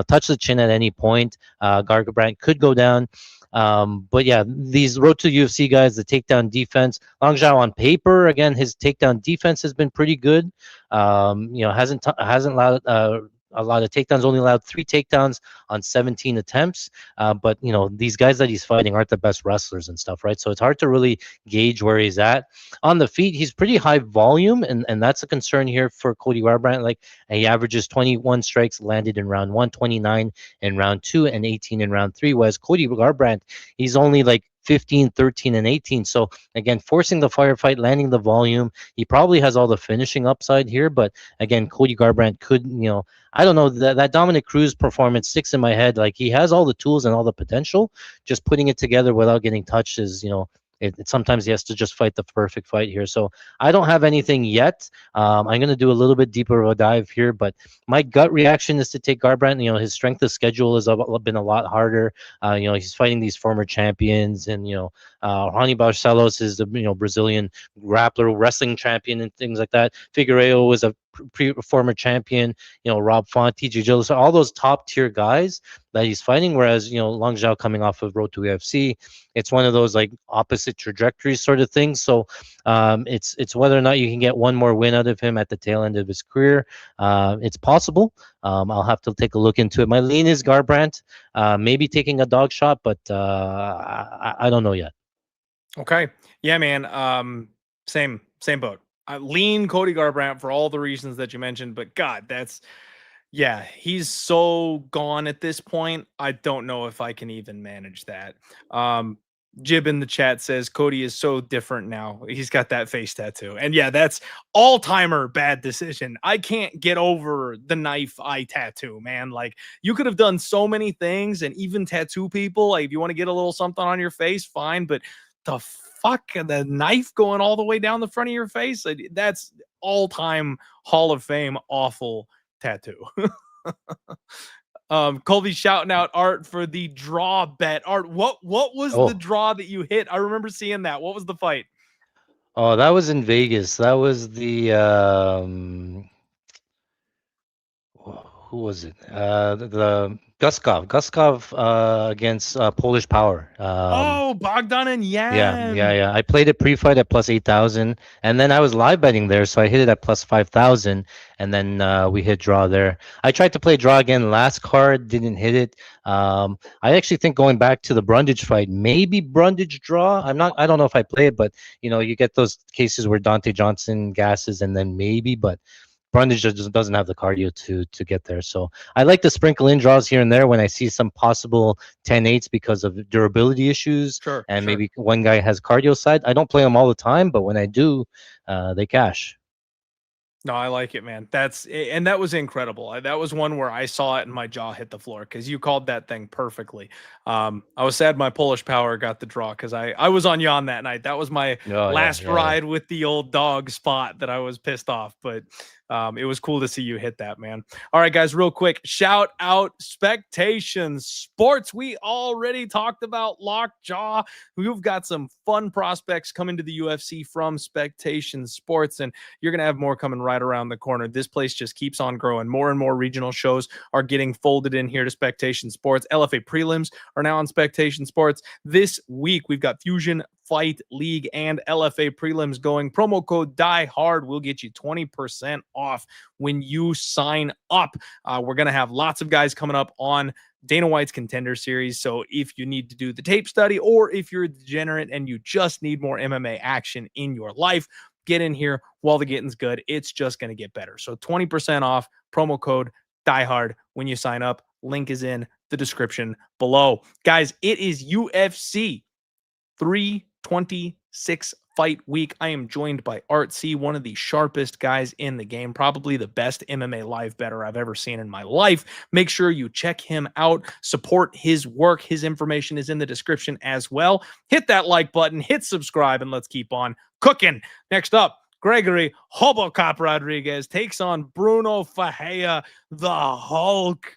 touch the chin at any point, Garbrandt could go down. But yeah, these road to UFC guys, the takedown defense, Long Zhao on paper, again, his takedown defense has been pretty good. Hasn't allowed a lot of takedowns, only allowed 3 takedowns on 17 attempts. But these guys that he's fighting aren't the best wrestlers and stuff, right? So it's hard to really gauge where he's at. On the feet, he's pretty high volume, and that's a concern here for Cody Garbrandt. Like, he averages 21 strikes landed in round 1, 29 in round 2, and 18 in round 3. Whereas Cody Garbrandt, he's only like 15, 13, and 18. So again, forcing the firefight, landing the volume. He probably has all the finishing upside here, but again, Cody Garbrandt could, I don't know, that Dominic Cruz performance sticks in my head. Like, he has all the tools and all the potential. Just putting it together without getting touched is, sometimes he has to just fight the perfect fight here. So I don't have anything yet. I'm going to do a little bit deeper of a dive here, but my gut reaction is to take Garbrandt. His strength of schedule has been a lot harder. He's fighting these former champions, and Rony Barcelos is the Brazilian grappler, wrestling champion, and things like that. Figueiredo was a former champion. Rob Font, TJ Gillis, all those top tier guys that he's fighting. Whereas Long Zhao coming off of Road to UFC, it's one of those like opposite trajectories sort of things. So it's whether or not you can get one more win out of him at the tail end of his career. It's possible. I'll have to take a look into it. My lean is Garbrandt, maybe taking a dog shot, but I don't know yet. Okay. Yeah, man. Same boat. I lean Cody Garbrandt for all the reasons that you mentioned, but God, he's so gone at this point. I don't know if I can even manage that. Jib in the chat says Cody is so different now. He's got that face tattoo. And yeah, that's all-timer bad decision. I can't get over the knife eye tattoo, man. Like, you could have done so many things, and even tattoo people, like, if you want to get a little something on your face, fine, but the fuck, the knife going all the way down the front of your face, that's all-time Hall of Fame awful tattoo. Colby shouting out Art for the draw bet. Art, what was the draw that you hit? I remember seeing that. What was the fight? Oh, that was in Vegas. That was the who was it? The Guskov against Polish Power. Bogdan and Yeong. Yeah. I played it pre-fight at plus 8,000, and then I was live betting there, so I hit it at plus 5,000, and then we hit draw there. I tried to play draw again last card, didn't hit it. I actually think going back to the Brundage fight, maybe Brundage draw. I don't know if I play it, but you get those cases where Donte Johnson gasses, and then maybe, but Brundage just doesn't have the cardio to get there. So I like to sprinkle in draws here and there when I see some possible 10-8s because of durability issues. Sure. Maybe one guy has cardio side. I don't play them all the time, but when I do, they cash. No, I like it, man. That was incredible. That was one where I saw it and my jaw hit the floor because you called that thing perfectly. I was sad my Polish Power got the draw because I was on Jan that night. That was my last ride with the old dog spot that I was pissed off, but it was cool to see you hit that, man. All right, guys, real quick, shout out Spectation Sports. We already talked about Lockjaw. We've got some fun prospects coming to the UFC from Spectation Sports, and you're going to have more coming right around the corner. This place just keeps on growing. More and more regional shows are getting folded in here to Spectation Sports. LFA prelims are now on Spectation Sports. This week, we've got Fusion Fight League and LFA prelims going. Promo code DIEHARD will get you 20% off when you sign up. We're going to have lots of guys coming up on Dana White's Contender Series. So if you need to do the tape study, or if you're a degenerate and you just need more MMA action in your life, get in here while the getting's good. It's just going to get better. So 20% off, promo code DIEHARD when you sign up. Link is in the description below. Guys, it is UFC 326 fight week. I am joined by Art C, one of the sharpest guys in the game, probably the best MMA live bettor I've ever seen in my life. Make sure you check him out, support his work. His information is in the description as well. Hit that like button, hit subscribe, and let's keep on cooking. Next up, Gregory Hobocop Rodrigues takes on Brunno Ferreira, the Hulk.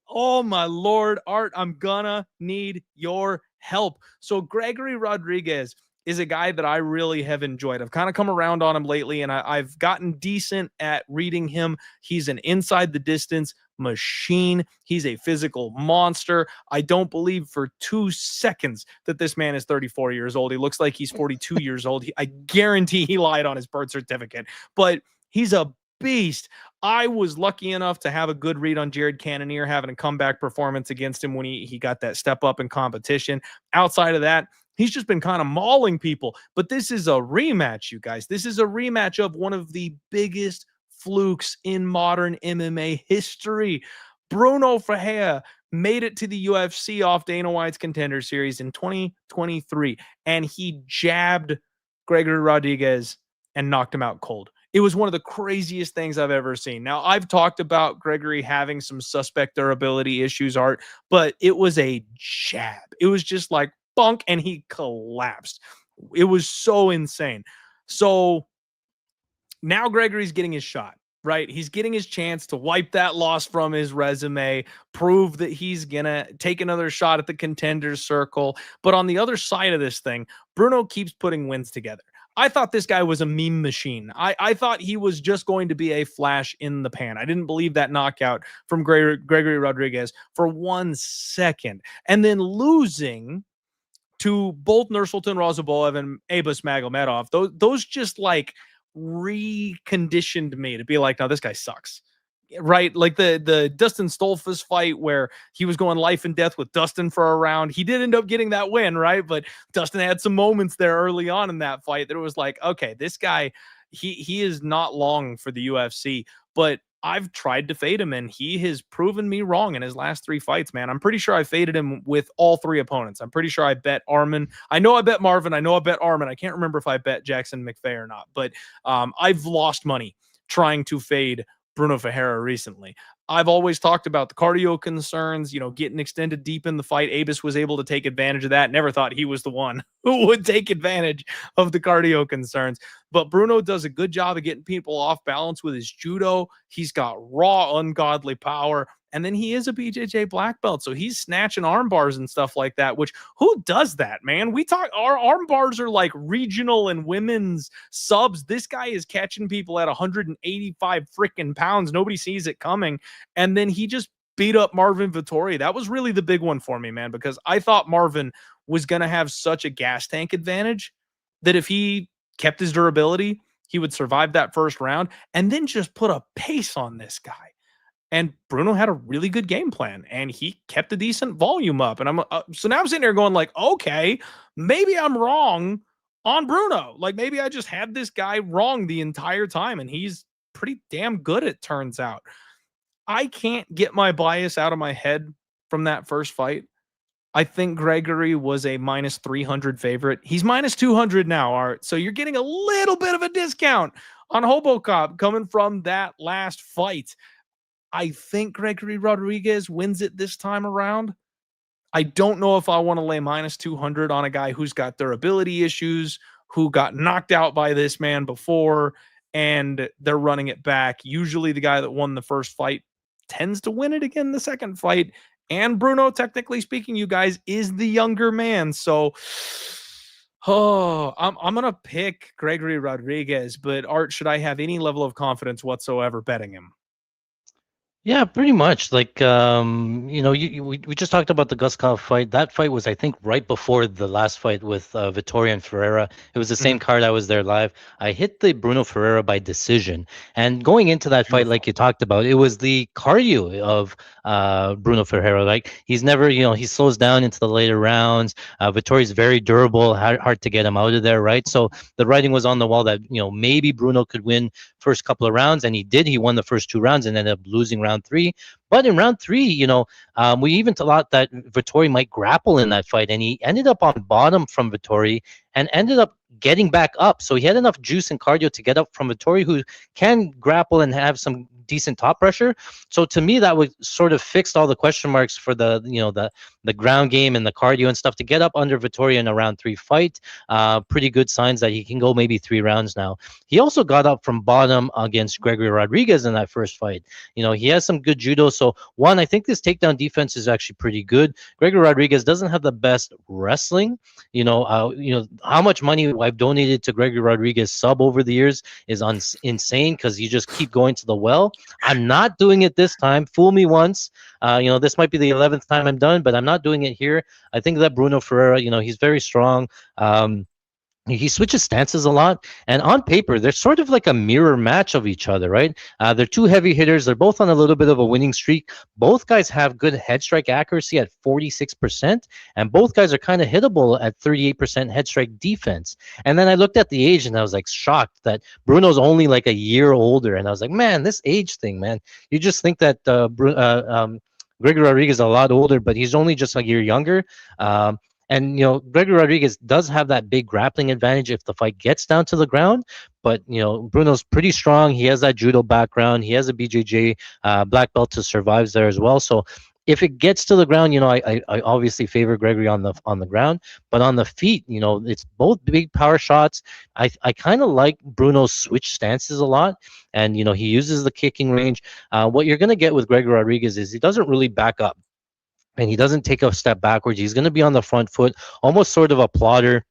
Oh my Lord, Art, I'm gonna need your help. So Gregory Rodrigues is a guy that I really have enjoyed. I've kind of come around on him lately, and I've gotten decent at reading him. He's an inside the distance machine. He's a physical monster. I don't believe for 2 seconds that this man is 34 years old. He looks like he's 42 years old. I guarantee he lied on his birth certificate, but he's a beast. I was lucky enough to have a good read on Jared Cannonier having a comeback performance against him when he got that step up in competition. Outside of that, he's just been kind of mauling people. But this is a rematch, you guys. This is a rematch of one of the biggest flukes in modern MMA history. Brunno Ferreira made it to the UFC off Dana White's Contender Series in 2023, and he jabbed Gregory Rodrigues and knocked him out cold. It was one of the craziest things I've ever seen. Now, I've talked about Gregory having some suspect durability issues, Art, but it was a jab. It was just like bunk, and he collapsed. It was so insane. So now Gregory's getting his shot, right? He's getting his chance to wipe that loss from his resume, prove that he's going to take another shot at the contenders circle. But on the other side of this thing, Brunno keeps putting wins together. I thought this guy was a meme machine. I thought he was just going to be a flash in the pan. I didn't believe that knockout from Gregory Rodrigues for 1 second. And then losing to both Nursultan Rozaboev and Abus Magomedov, those just like reconditioned me to be like, no, this guy sucks. Right? Like the Dustin Stolfus fight where he was going life and death with Dustin for a round. He did end up getting that win, right? But Dustin had some moments there early on in that fight that it was like, okay, this guy, he is not long for the UFC. But I've tried to fade him, and he has proven me wrong in his last 3 fights, man. I'm pretty sure I faded him with all 3 opponents. I'm pretty sure I bet Arman. I know I bet Marvin. I know I bet Arman. I can't remember if I bet Jackson McVeigh or not. But I've lost money trying to fade Brunno Ferreira recently. I've always talked about the cardio concerns, getting extended deep in the fight. Abus was able to take advantage of that. Never thought he was the one who would take advantage of the cardio concerns. But Brunno does a good job of getting people off balance with his judo. He's got raw, ungodly power. And then he is a BJJ black belt. So he's snatching arm bars and stuff like that, which who does that, man? Our arm bars are like regional and women's subs. This guy is catching people at 185 freaking pounds. Nobody sees it coming. And then he just beat up Marvin Vettori. That was really the big one for me, man, because I thought Marvin was going to have such a gas tank advantage that if he kept his durability, he would survive that first round and then just put a pace on this guy. And Brunno had a really good game plan, and he kept a decent volume up. And so now I'm sitting there going like, okay, maybe I'm wrong on Brunno. Like maybe I just had this guy wrong the entire time, and he's pretty damn good, it turns out. I can't get my bias out of my head from that first fight. I think Gregory was a minus 300 favorite. He's minus 200 now, Art. So you're getting a little bit of a discount on Hobocop coming from that last fight. I think Gregory Rodrigues wins it this time around. I don't know if I want to lay minus 200 on a guy who's got durability issues, who got knocked out by this man before, and they're running it back. Usually the guy that won the first fight tends to win it again the second fight. And Brunno, technically speaking, you guys, is the younger man. So, I'm going to pick Gregory Rodrigues, but Art, should I have any level of confidence whatsoever betting him? Yeah, pretty much. Like, we just talked about the Guskov fight. That fight was, I think, right before the last fight with Vettori and Ferreira. It was the same card. I was there live. I hit the Brunno Ferreira by decision. And going into that fight, like you talked about, it was the cardio of Brunno Ferreira. Like, he's never, he slows down into the later rounds. Vettori's very durable, hard to get him out of there, right? So the writing was on the wall that, maybe Brunno could win first couple of rounds, and he did. He won the first 2 rounds and ended up losing round 3. But in round 3, we even thought that Vettori might grapple in that fight, and he ended up on bottom from Vettori and ended up getting back up. So he had enough juice and cardio to get up from Vettori, who can grapple and have some decent top pressure. So to me, that would sort of fixed all the question marks for the the ground game and the cardio and stuff to get up under Vittoria in a round 3 fight. Pretty good signs that he can go maybe 3 rounds now. He also got up from bottom against Gregory Rodrigues in that first fight. He has some good judo. So one, I think this takedown defense is actually pretty good. Gregory Rodrigues doesn't have the best wrestling. How much money I've donated to Gregory Rodrigues sub over the years is insane because you just keep going to the well. I'm not doing it this time. Fool me once. This might be the 11th time I'm done, but I'm not doing it here. I think that Bruno Ferreira, he's very strong. He switches stances a lot, and on paper, they're sort of like a mirror match of each other, right? They're two heavy hitters. They're both on a little bit of a winning streak. Both guys have good head strike accuracy at 46%, and both guys are kind of hittable at 38% head strike defense. And then I looked at the age, and I was like shocked that Bruno's only like a year older, and I was like, man, this age thing, man. You just think that Gregory Rodrigues is a lot older, but he's only just a year younger. And, Gregory Rodrigues does have that big grappling advantage if the fight gets down to the ground. But, Bruno's pretty strong. He has that judo background. He has a BJJ black belt to survive there as well. So if it gets to the ground, I obviously favor Gregory on the ground. But on the feet, it's both big power shots. I kind of like Bruno's switch stances a lot. And, he uses the kicking range. What you're going to get with Gregory Rodrigues is he doesn't really back up. And he doesn't take a step backwards. He's going to be on the front foot, almost sort of a plotter.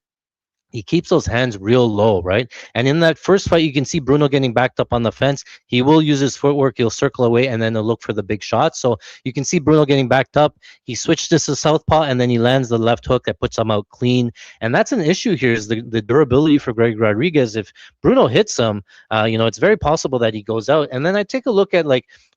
He keeps those hands real low, right? And in that first fight, you can see Bruno getting backed up on the fence. He will use his footwork. He'll circle away, and then he'll look for the big shot. So you can see Bruno getting backed up. He switched this to southpaw, and then he lands the left hook that puts him out clean. And that's an issue here is the durability for Greg Rodrigues. If Bruno hits him, it's very possible that he goes out. And then I take a look at,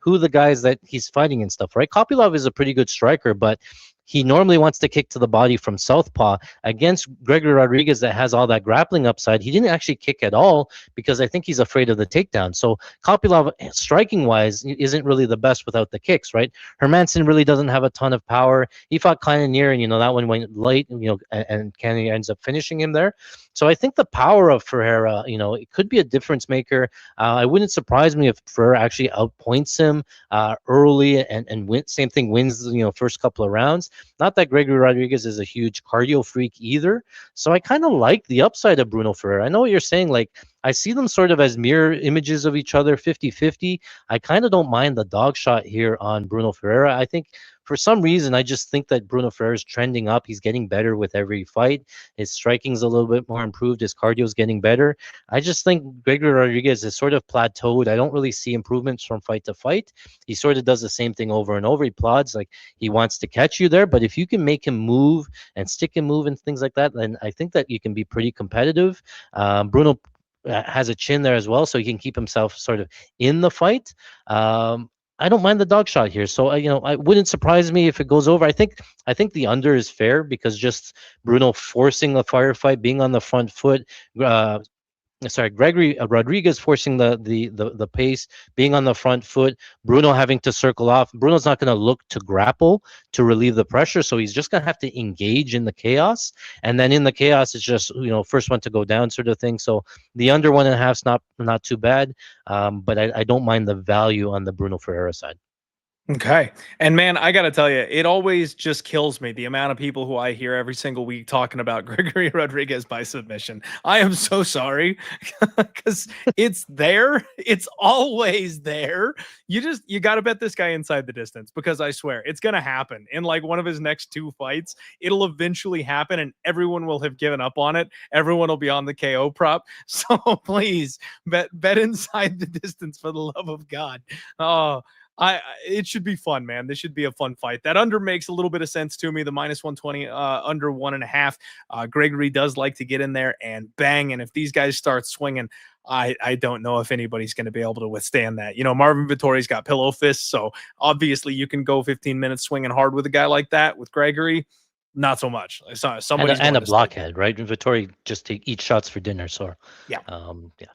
who the guys that he's fighting and stuff, right? Kopylov is a pretty good striker, but he normally wants to kick to the body from southpaw. Against Gregory Rodrigues that has all that grappling upside, he didn't actually kick at all because I think he's afraid of the takedown. So Kopylov, striking-wise, isn't really the best without the kicks, right? Hermanson really doesn't have a ton of power. He fought Kleiner, and, that one went late, and Kenny ends up finishing him there. So I think the power of Ferreira, it could be a difference maker. It wouldn't surprise me if Ferreira actually outpoints him early and wins, first couple of rounds. Not that Gregory Rodrigues is a huge cardio freak either. So I kind of like the upside of Bruno Ferreira. I know what you're saying. I see them sort of as mirror images of each other, 50-50. I kind of don't mind the dog shot here on Bruno Ferreira. I think for some reason, I just think that Bruno Ferreira is trending up. He's getting better with every fight. His striking's a little bit more improved. His cardio's getting better. I just think Gregory Rodrigues is sort of plateaued. I don't really see improvements from fight to fight. He sort of does the same thing over and over. He plods, he wants to catch you there. But if you can make him move and stick and move and things like that, then I think that you can be pretty competitive. Bruno has a chin there as well, so he can keep himself sort of in the fight. I don't mind the dog shot here, so I wouldn't surprise me if it goes over. I think the under is fair because just Bruno forcing the firefight, being on the front foot. Gregory Rodrigues forcing the pace, being on the front foot, Bruno having to circle off. Bruno's not going to look to grapple to relieve the pressure, so he's just going to have to engage in the chaos. And then in the chaos, it's just first one to go down sort of thing. So the under 1.5's not too bad, but I don't mind the value on the Bruno Ferreira side. Okay. And man, I got to tell you, it always just kills me the amount of people who I hear every single week talking about Gregory Rodrigues by submission. I am so sorry because it's there. It's always there. You got to bet this guy inside the distance because I swear it's going to happen in one of his next 2 fights. It'll eventually happen and everyone will have given up on it. Everyone will be on the KO prop. So please bet inside the distance for the love of God. Oh, it should be fun, man. This should be a fun fight. That under makes a little bit of sense to me. The -120 under 1.5. Gregory does like to get in there and bang. And if these guys start swinging, I don't know if anybody's going to be able to withstand that. Marvin Vittori's got pillow fists, so obviously you can go 15 minutes swinging hard with a guy like that. With Gregory, not so much. Somebody's and a blockhead, right? Vittori just eats shots for dinner, so yeah, yeah,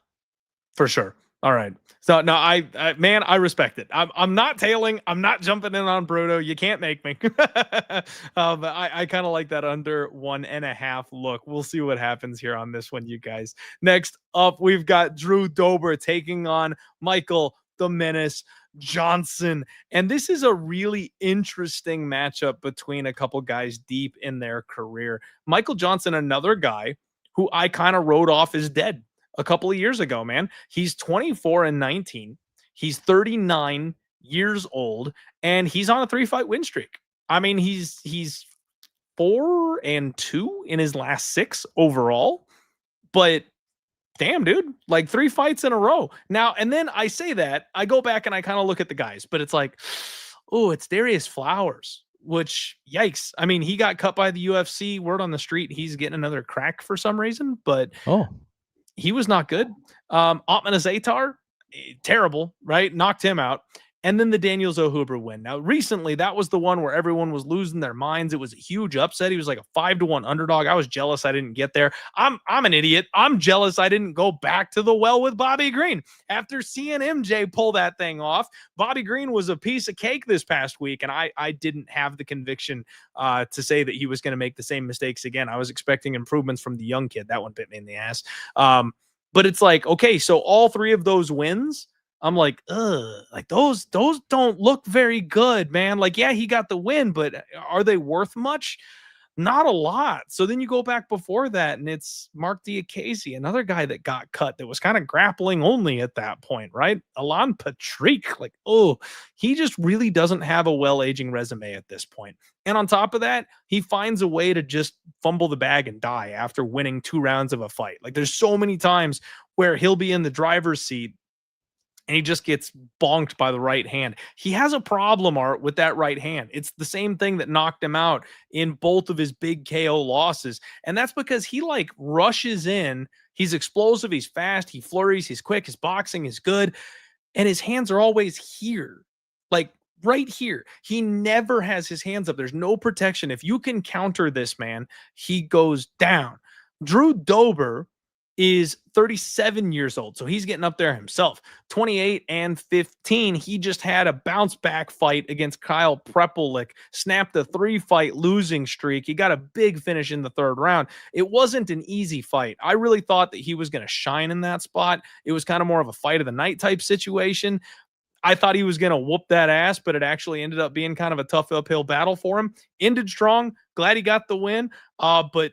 for sure. All right. So no, I respect it. I'm not tailing. I'm not jumping in on Bruno. You can't make me. But I kind of like that under 1.5 look. We'll see what happens here on this one, you guys. Next up, we've got Drew Dober taking on Michael the Menace Johnson. And this is a really interesting matchup between a couple guys deep in their career. Michael Johnson, another guy who I kind of wrote off as dead a couple of years ago, man. He's 24-19. He's 39 years old, and he's on a 3-fight win streak. I mean, he's 4-2 in his last 6 overall, but damn, dude, like 3 fights in a row. Now, and then I say that, I go back and I kind of look at the guys, but it's like, oh, it's Darius Flowers, which, yikes. I mean, he got cut by the UFC. Word on the street, he's getting another crack for some reason, but he was not good. Otman Azaitar, terrible, right? Knocked him out. And then the Daniel Zellhuber win. Now, recently, that was the one where everyone was losing their minds. It was a huge upset. He was like a 5-1 underdog. I was jealous I didn't get there. I'm an idiot. I'm jealous I didn't go back to the well with Bobby Green. After seeing MJ pull that thing off, Bobby Green was a piece of cake this past week, and I didn't have the conviction to say that he was going to make the same mistakes again. I was expecting improvements from the young kid. That one bit me in the ass. But it's like, okay, so all 3 of those wins, I'm like, like those don't look very good, man. Like, yeah, he got the win, but are they worth much? Not a lot. So then you go back before that, and it's Mark Diakiese, another guy that got cut that was kind of grappling only at that point, right? Alan Patrick, like, he just really doesn't have a well-aging resume at this point. And on top of that, he finds a way to just fumble the bag and die after winning 2 rounds of a fight. Like, there's so many times where he'll be in the driver's seat and he just gets bonked by the right hand. He has a problem, Art, with that right hand. It's the same thing that knocked him out in both of his big KO losses. And that's because he like rushes in. He's explosive. He's fast. He flurries. He's quick. His boxing is good. And his hands are always here, like right here. He never has his hands up. There's no protection. If you can counter this man, he goes down. Drew Dober is 37 years old, so he's getting up there himself. 28-15. He just had a bounce back fight against Kyle Prepelic, snapped a 3-fight losing streak. He got a big finish in the 3rd round. It wasn't an easy fight. I really thought that he was going to shine in that spot. It was kind of more of a fight of the night type situation. I thought he was going to whoop that ass, but it actually ended up being kind of a tough uphill battle for him. Ended strong. Glad he got the win. But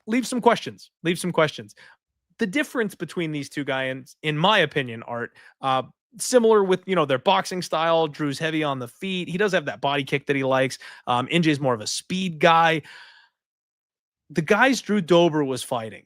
leave some questions. The difference between these two guys, in my opinion, Art, similar with, their boxing style. Drew's heavy on the feet. He does have that body kick that he likes. NJ's more of a speed guy. The guys Drew Dober was fighting,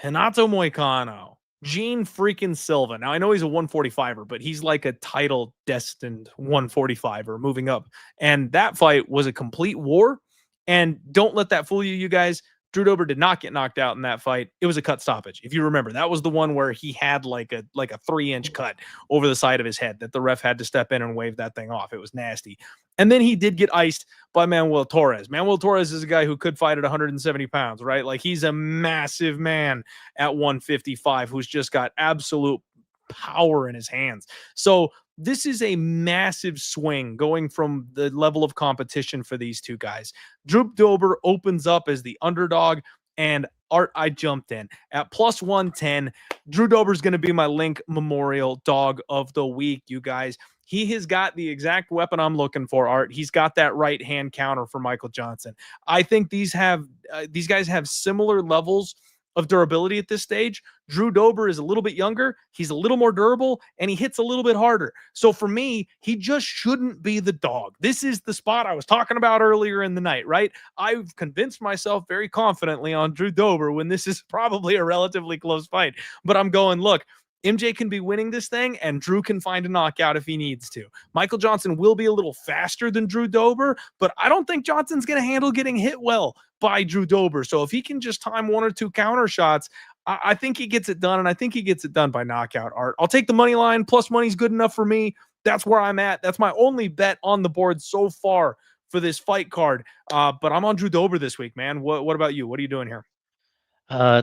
Renato Moicano, Gene freaking Silva. Now, I know he's a 145er, but he's like a title destined 145er moving up. And that fight was a complete war. And don't let that fool you, you guys. Drew Dober did not get knocked out in that fight. It was a cut stoppage. If you remember, that was the one where he had like a 3-inch cut over the side of his head that the ref had to step in and wave that thing off. It was nasty. And then he did get iced by Manuel Torres. Manuel Torres is a guy who could fight at 170 pounds, right? Like, he's a massive man at 155 who's just got absolute power in his hands. So this is a massive swing going from the level of competition for these two guys. Drew Dober opens up as the underdog, and Art, I jumped in at plus 110. Drew Dober's going to be my Link Memorial Dog of the Week, you guys. He has got the exact weapon I'm looking for, Art. He's got that right hand counter for Michael Johnson. I think these guys have similar levels of durability at this stage. Drew Dober is a little bit younger. He's a little more durable, and he hits a little bit harder. So for me, he just shouldn't be the dog. This is the spot I was talking about earlier in the night, right? I've convinced myself very confidently on Drew Dober when this is probably a relatively close fight. But I'm going, look, MJ can be winning this thing, and Drew can find a knockout if he needs to. Michael Johnson will be a little faster than Drew Dober, but I don't think Johnson's going to handle getting hit well by Drew Dober. So if he can just time 1 or 2 counter shots, I think he gets it done, and I think he gets it done by knockout, Art. I'll take the money line. Plus money's good enough for me. That's where I'm at. That's my only bet on the board so far for this fight card. But I'm on Drew Dober this week, man. What about you? What are you doing here?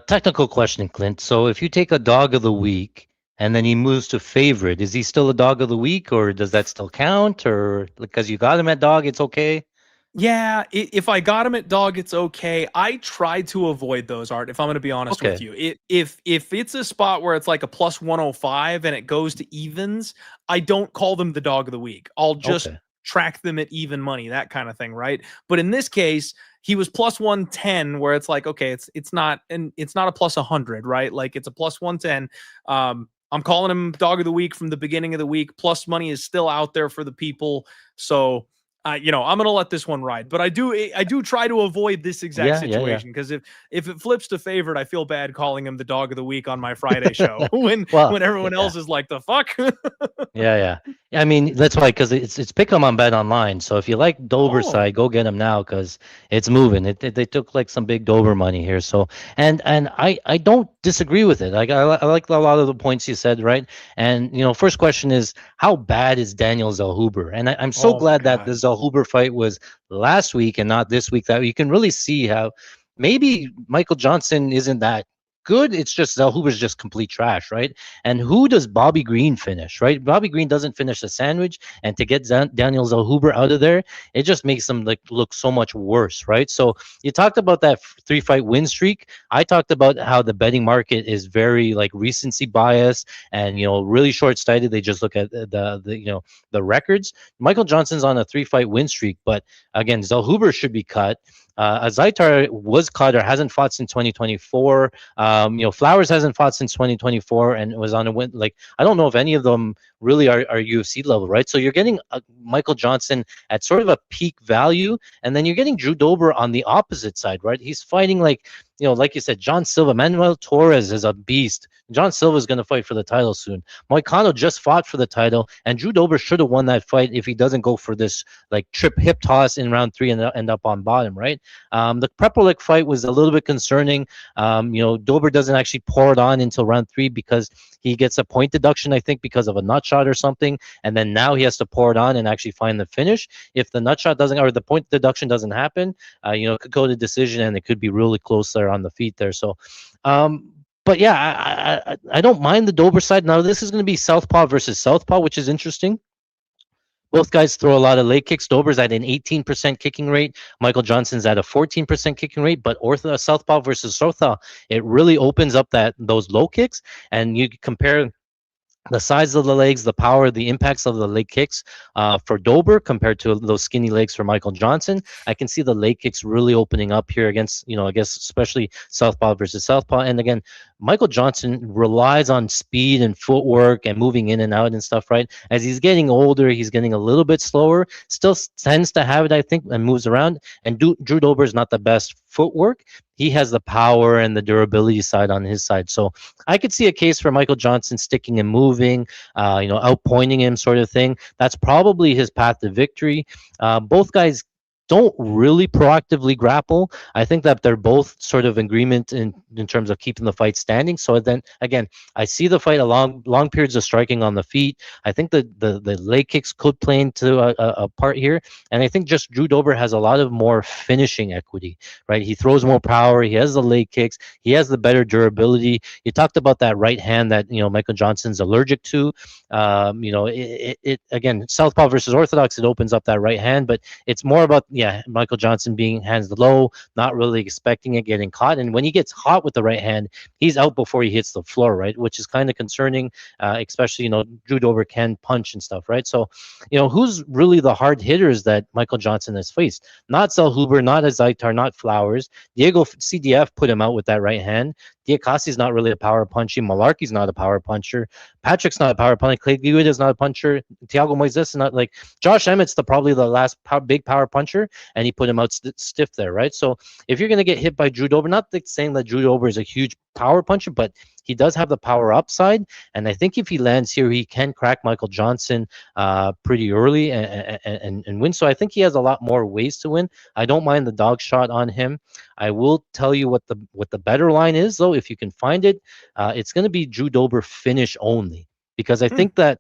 Technical question, Clint. So if you take a dog of the week and then he moves to favorite, is he still a dog of the week, or does that still count? Or because you got him at dog, it's okay? Yeah, if I got him at dog, it's okay. I try to avoid those, Art, if I'm going to be honest with Okay. you. If it's a spot where it's like a plus 105 and it goes to evens, I don't call them the dog of the week. I'll just Okay. track them at even money, that kind of thing, right? But in this case, he was plus 110, where it's like, okay, it's not a plus 100, right? Like it's a plus 110. I'm calling him dog of the week from the beginning of the week. Plus money is still out there for the people. So I'm going to let this one ride, but I do try to avoid this exact Yeah. situation, because if it flips to favorite, I feel bad calling him the dog of the week on my Friday show when Well, everyone yeah. else is like, the fuck. Yeah. I mean, that's why, because it's pick 'em on bet online. So if you like Dober's Oh, side, go get him now because it's moving. They took like some big Dober money here. So and I don't disagree with it. Like I like a lot of the points you said, right? And first question is, how bad is Daniel Zellhuber? And I'm so oh my glad that the God. Zellhuber fight was last week and not this week. That you can really see how maybe Michael Johnson isn't that good. It's just Zellhuber's just complete trash, right? And who does Bobby Green finish, right? Bobby Green doesn't finish a sandwich, and to get Daniel Zellhuber out of there, it just makes them like look so much worse, right? So you talked about that 3-fight win streak. I talked about how the betting market is very like recency bias and really short sighted. They just look at the records. Michael Johnson's on a 3-fight win streak, but again, Zellhuber should be cut. Azaitar was cut or hasn't fought since 2024. Flowers hasn't fought since 2024 and was on a win. Like, I don't know if any of them really are UFC level, right? So you're getting Michael Johnson at sort of a peak value, and then you're getting Drew Dober on the opposite side, right? He's fighting like you said, John Silva. Manuel Torres is a beast. John Silva is going to fight for the title soon. Moicano just fought for the title, and Drew Dober should have won that fight if he doesn't go for this like trip hip toss in round 3 and end up on bottom, right? The Prepelic fight was a little bit concerning. Dober doesn't actually pour it on until round 3 because he gets a point deduction, I think, because of a nut shot or something, and then now he has to pour it on and actually find the finish. If the nut shot doesn't or the point deduction doesn't happen, it could go to decision and it could be really close there on the feet there. So, but yeah, I don't mind the Dober side. Now this is going to be southpaw versus southpaw, which is interesting. Both guys throw a lot of leg kicks. Dober's at an 18% kicking rate. Michael Johnson's at a 14% kicking rate. But southpaw versus southpaw, it really opens up those low kicks. And you compare the size of the legs, the power, the impacts of the leg kicks for Dober compared to those skinny legs for Michael Johnson. I can see the leg kicks really opening up here against, I guess, especially southpaw versus southpaw. And again, Michael Johnson relies on speed and footwork and moving in and out and stuff, right? As he's getting older, he's getting a little bit slower, still tends to have it, I think, and moves around. And Drew Dober is not the best footwork. He has the power and the durability side on his side. So I could see a case for Michael Johnson sticking and moving, outpointing him sort of thing. That's probably his path to victory. Both guys don't really proactively grapple. I think that they're both sort of in agreement in terms of keeping the fight standing. So then again, I see the fight along long periods of striking on the feet. I think the leg kicks could play into a part here. And I think just Drew Dober has a lot of more finishing equity, right? He throws more power. He has the leg kicks. He has the better durability. You talked about that right hand that, Michael Johnson's allergic to. It again, southpaw versus orthodox, it opens up that right hand, but it's more about, Michael Johnson being hands low, not really expecting it, getting caught. And when he gets hot with the right hand, he's out before he hits the floor, right? Which is kind of concerning, especially, Drew Dober can punch and stuff, right? So, who's really the hard hitters that Michael Johnson has faced? Not Zellhuber, not Azaitar, not Flowers. Diego CDF put him out with that right hand. Diakasi's not really a power puncher. Malarkey's not a power puncher. Patrick's not a power puncher. Clay Guida's not a puncher. Thiago Moises is not like Josh Emmett's probably the last big power puncher, and he put him out stiff there, right? So if you're going to get hit by Drew Dober, not saying that Drew Dober is a huge power puncher, but he does have the power upside, and I think if he lands here, he can crack Michael Johnson pretty early and win. So I think he has a lot more ways to win. I don't mind the dog shot on him. I will tell you what the better line is, though, if you can find it. It's going to be Drew Dober finish only, because I think that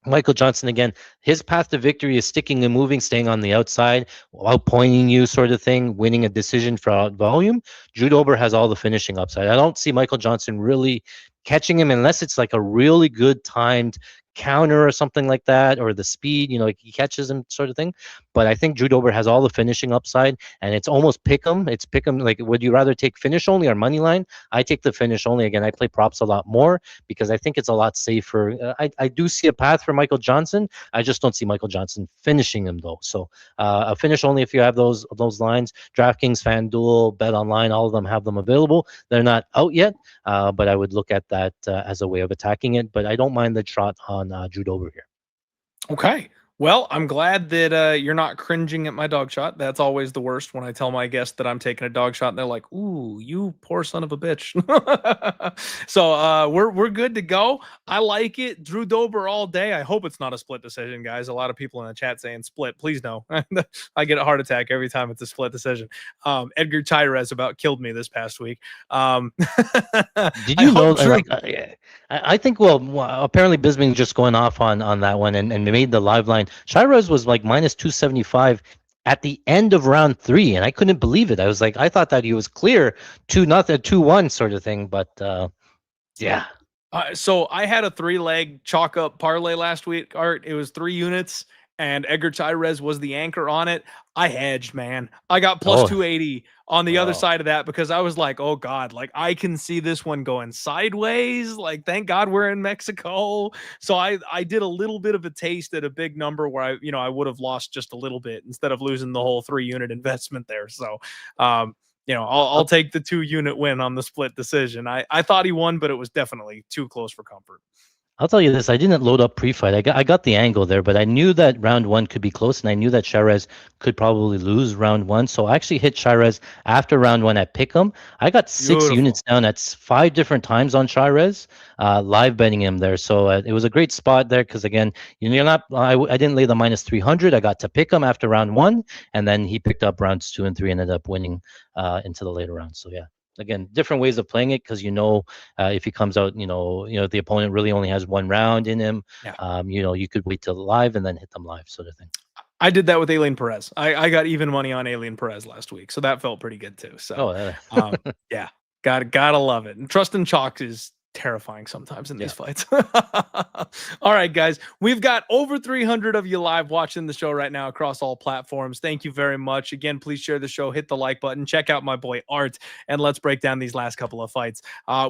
Michael Johnson, again, his path to victory is sticking and moving, staying on the outside, outpointing you sort of thing, winning a decision for volume. Drew Dober has all the finishing upside. I don't see Michael Johnson really catching him unless it's like a really good timed counter or something like that, or the speed, like he catches him sort of thing. But I think Drew Dober has all the finishing upside, and it's almost pick 'em. It's pick 'em. Like, would you rather take finish only or money line? I take the finish only. Again, I play props a lot more because I think it's a lot safer. I do see a path for Michael Johnson. I just don't see Michael Johnson finishing him though. So a finish only if you have those lines. DraftKings, FanDuel, Bet Online, all of them have them available. They're not out yet, but I would look at that as a way of attacking it. But I don't mind the shot on Drew Dober here. Okay. Well, I'm glad that you're not cringing at my dog shot. That's always the worst when I tell my guests that I'm taking a dog shot and they're like, "Ooh, you poor son of a bitch." So we're good to go. I like it. Drew Dober all day. I hope it's not a split decision, guys. A lot of people in the chat saying split. Please no. I get a heart attack every time it's a split decision. Edgar Tyrez about killed me this past week. Did you know? I think apparently Bisbing just going off on that one and made the live line. Chirez was like minus 275 at the end of round 3, and I couldn't believe it. I was like, I thought that he was clear 2-0, 2-1 sort of thing, but yeah. So I had a 3-leg chalk up parlay last week, Art. It was 3 units, and Edgar Tyrez was the anchor on it. I hedged, man. I got plus 280 on the other side of that because I was like, oh God, like I can see this one going sideways. Like, thank God we're in Mexico. So I did a little bit of a taste at a big number where I would have lost just a little bit instead of losing the whole 3-unit investment there. So, I'll take the 2-unit win on the split decision. I thought he won, but it was definitely too close for comfort. I'll tell you this, I didn't load up pre-fight. I got the angle there, but I knew that round 1 could be close, and I knew that Chirez could probably lose round 1. So I actually hit Chirez after round 1 at Pick'em. I got 6 units down at 5 different times on Chirez, live betting him there. So it was a great spot there because, again, you're not. I didn't lay the minus 300. I got to Pick'em after round 1, and then he picked up rounds 2 and 3 and ended up winning into the later rounds. So yeah. Again, different ways of playing it because if he comes out, the opponent really only has 1 round in him. Yeah. You could wait till live and then hit them live, sort of thing. I did that with Alien Perez. I got even money on Alien Perez last week, so that felt pretty good too. So, yeah, gotta love it. And trusting chalks is terrifying sometimes in these fights. All right, guys, we've got over 300 of you live watching the show right now across all platforms. Thank you very much. Again, please share the show, hit the like button, check out my boy Art, and let's break down these last couple of fights.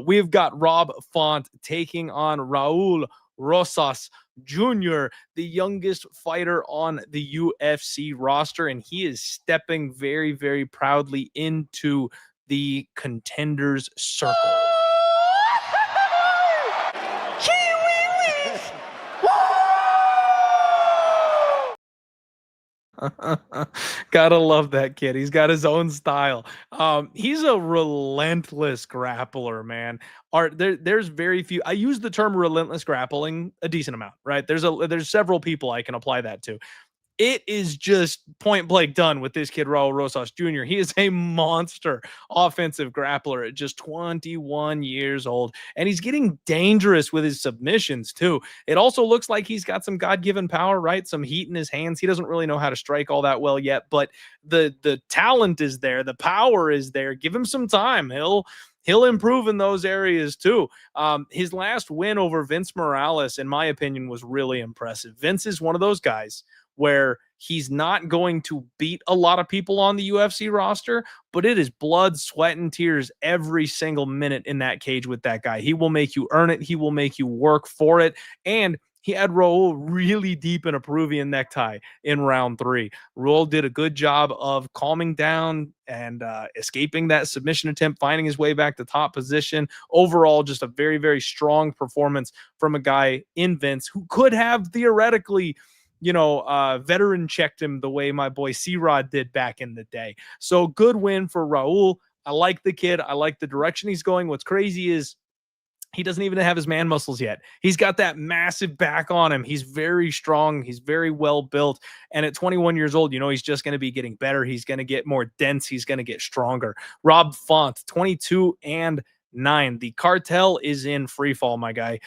We've got Rob Font taking on Raul Rosas Jr., the youngest fighter on the UFC roster, and he is stepping very, very proudly into the contenders circle. Gotta love that kid. He's got his own style. He's a relentless grappler, man. Art, there's very few. I use the term relentless grappling a decent amount, right? There's several people I can apply that to. It is just point blank done with this kid, Raul Rosas Jr. He is a monster offensive grappler at just 21 years old, and he's getting dangerous with his submissions too. It also looks like he's got some God-given power, right? Some heat in his hands. He doesn't really know how to strike all that well yet, but the talent is there. The power is there. Give him some time. He'll improve in those areas too. His last win over Vince Morales, in my opinion, was really impressive. Vince is one of those guys where he's not going to beat a lot of people on the UFC roster, but it is blood, sweat, and tears every single minute in that cage with that guy. He will make you earn it. He will make you work for it. And he had Raul really deep in a Peruvian necktie in round 3. Raul did a good job of calming down and escaping that submission attempt, finding his way back to top position. Overall, just a very, very strong performance from a guy in Vince who could have theoretically veteran checked him the way my boy C-Rod did back in the day. So good win for Raul. I like the kid. I like the direction he's going. What's crazy is he doesn't even have his man muscles yet. He's got that massive back on him. He's very strong. He's very well built. And at 21 years old, he's just going to be getting better. He's going to get more dense. He's going to get stronger. Rob Font, 22-9. The cartel is in free fall, my guy.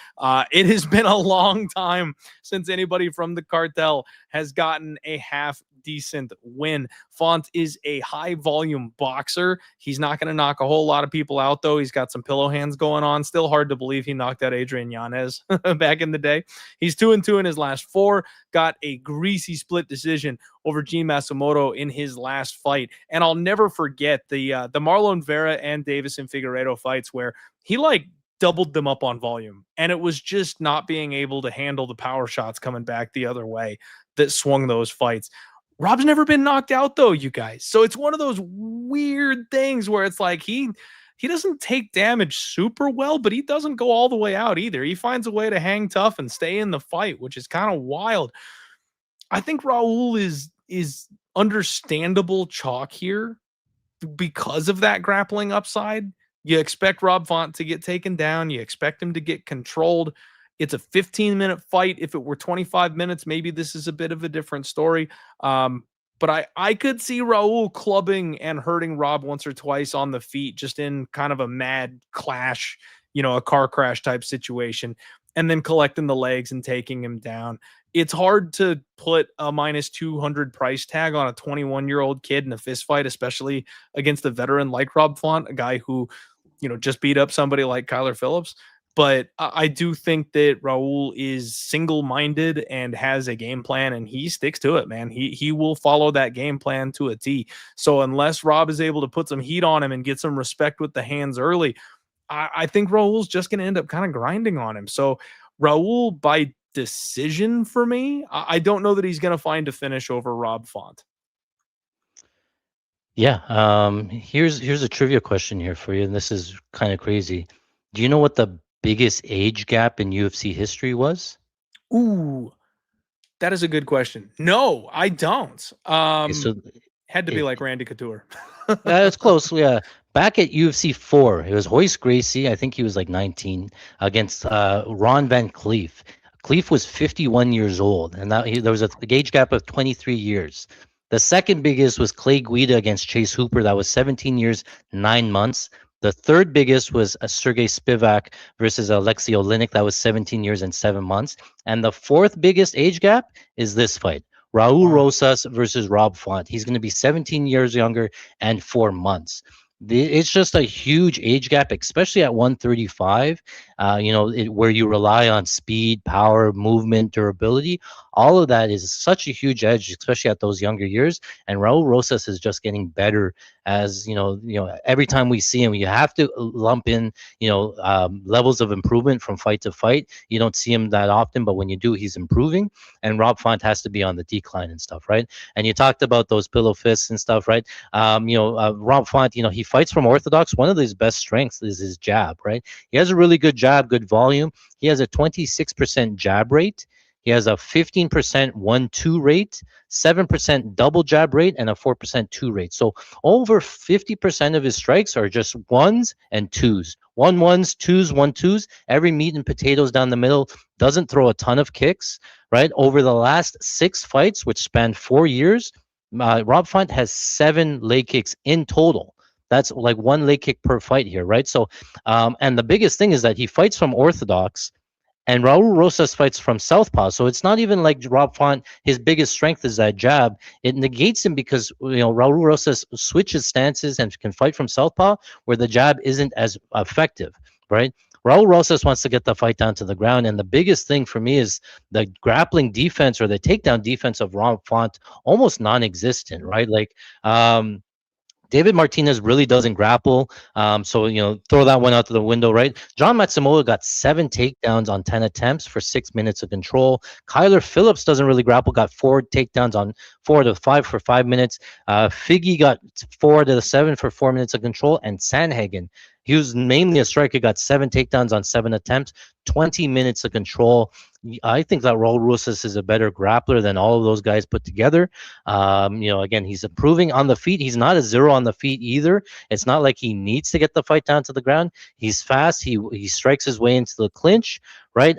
It has been a long time since anybody from the cartel has gotten a half decent win. Font is a high-volume boxer. He's not going to knock a whole lot of people out, though. He's got some pillow hands going on. Still hard to believe he knocked out Adrian Yanez back in the day. He's 2-2 in his last 4. Got a greasy split decision over Gene Matsumoto in his last fight. And I'll never forget the Marlon Vera and Davison Figueiredo fights where he doubled them up on volume. And it was just not being able to handle the power shots coming back the other way that swung those fights. Rob's never been knocked out, though, you guys. So it's one of those weird things where it's like he doesn't take damage super well, but he doesn't go all the way out either. He finds a way to hang tough and stay in the fight, which is kind of wild. I think Raul is understandable chalk here because of that grappling upside. You expect Rob Font to get taken down. You expect him to get controlled. It's a 15-minute fight. If it were 25 minutes, maybe this is a bit of a different story. But I could see Raul clubbing and hurting Rob once or twice on the feet, just in kind of a mad clash, a car crash type situation, and then collecting the legs and taking him down. It's hard to put a -200 price tag on a 21-year-old kid in a fist fight, especially against a veteran like Rob Font, a guy who just beat up somebody like Kyler Phillips. But I do think that Raul is single-minded and has a game plan, and he sticks to it, man. He will follow that game plan to a T. So unless Rob is able to put some heat on him and get some respect with the hands early, I think Raul's just going to end up kind of grinding on him. So Raul by decision for me. I don't know that he's going to find a finish over Rob Font. Yeah. Here's a trivia question here for you, and this is kind of crazy. Do you know what the biggest age gap in UFC history was? Ooh, that is a good question. No, I don't. Okay, so Had to be like Randy Couture. it's close. Yeah. Back at UFC 4, it was Royce Gracie. I think he was like 19 against Ron Van Cleef. Cleef was 51 years old, and there was a age gap of 23 years. The second biggest was Clay Guida against Chase Hooper. That was 17 years, 9 months. The third biggest was Sergey Spivak versus Alexei Oleinik. That was 17 years and 7 months. And the fourth biggest age gap is this fight. Raul Rosas versus Rob Font. He's going to be 17 years younger and 4 months. It's just a huge age gap, especially at 135, where you rely on speed, power, movement, durability. All of that is such a huge edge, especially at those younger years. And Raul Rosas is just getting better as, every time we see him. You have to lump in, levels of improvement from fight to fight. You don't see him that often, but when you do, he's improving. And Rob Font has to be on the decline and stuff, right? And you talked about those pillow fists and stuff, right? Rob Font, he fights from orthodox. One of his best strengths is his jab, right? He has a really good jab, good volume. He has a 26% jab rate. He has a 15% 1-2 rate, 7% double jab rate, and a 4% 2 rate. So over 50% of his strikes are just ones and twos. 1-1s, 2s, 1-2s. Every meat and potatoes down the middle. Doesn't throw a ton of kicks, right? Over the last 6 fights, which span 4 years, Rob Font has 7 leg kicks in total. That's like 1 leg kick per fight here, right? So, and the biggest thing is that he fights from orthodox, and Raul Rosas fights from southpaw. So it's not even like Rob Font, his biggest strength is that jab. It negates him because, Raul Rosas switches stances and can fight from southpaw where the jab isn't as effective, right? Raul Rosas wants to get the fight down to the ground. And the biggest thing for me is the grappling defense or the takedown defense of Rob Font, almost non-existent, right? Like, David Martinez really doesn't grapple. So, throw that one out to the window, right? John Matsumoto got 7 takedowns on 10 attempts for 6 minutes of control. Kyler Phillips doesn't really grapple, got 4 takedowns on 4 to 5 for 5 minutes. Figgy got 4 to 7 for 4 minutes of control. And Sandhagen, he was mainly a striker, got 7 takedowns on 7 attempts, 20 minutes of control. I think that Raul Rosas is a better grappler than all of those guys put together. Again, he's improving on the feet. He's not a zero on the feet either. It's not like he needs to get the fight down to the ground. He's fast. He strikes his way into the clinch, right?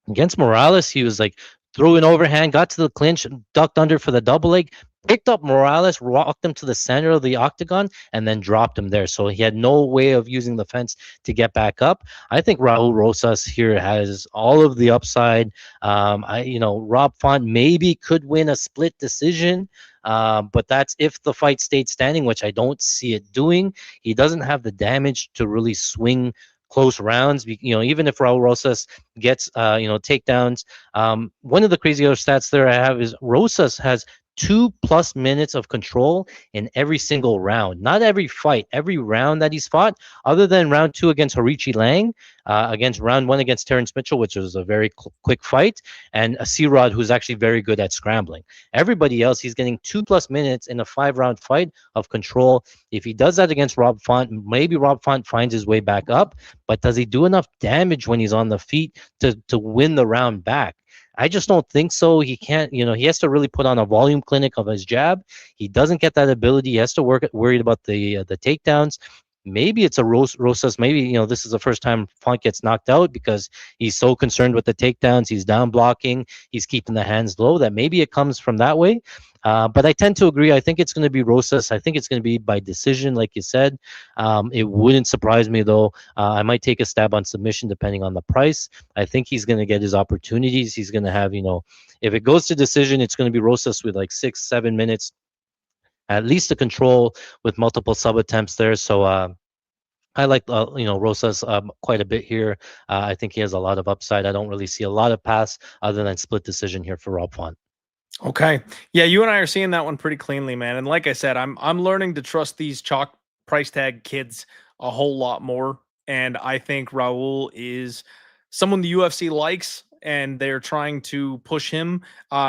Against Morales, he was like threw an overhand, got to the clinch, ducked under for the double leg, picked up Morales, walked him to the center of the octagon, and then dropped him there. So he had no way of using the fence to get back up. I think Raul Rosas here has all of the upside. Rob Font maybe could win a split decision, but that's if the fight stayed standing, which I don't see it doing. He doesn't have the damage to really swing close rounds. Even if Raul Rosas gets takedowns. One of the crazy other stats there I have is Rosas has 2+ minutes of control in every single round. Not every fight, every round that he's fought, other than round 2 against Horichi Lang, against round 1 against Terrence Mitchell, which was a very quick fight, and a C-Rod who's actually very good at scrambling. Everybody else, he's getting 2+ minutes in a 5-round fight of control. If he does that against Rob Font, maybe Rob Font finds his way back up, but does he do enough damage when he's on the feet to win the round back? I just don't think so. He can't, he has to really put on a volume clinic of his jab. He doesn't get that ability. He has to worried about the takedowns. Maybe it's a Rosas. Maybe, this is the first time Font gets knocked out because he's so concerned with the takedowns. He's down blocking. He's keeping the hands low. That maybe it comes from that way. But I tend to agree. I think it's going to be Rosas. I think it's going to be by decision, like you said. It wouldn't surprise me, though. I might take a stab on submission depending on the price. I think he's going to get his opportunities. He's going to have, if it goes to decision, it's going to be Rosas with like 6-7 minutes at least to control with multiple sub attempts there. So I like Rosas quite a bit here. I think he has a lot of upside. I don't really see a lot of paths other than split decision here for Rob Font. Okay. Yeah, you and I are seeing that one pretty cleanly, man. And like I said, I'm learning to trust these chalk price tag kids a whole lot more. And I think Raul is someone the UFC likes, and they're trying to push him.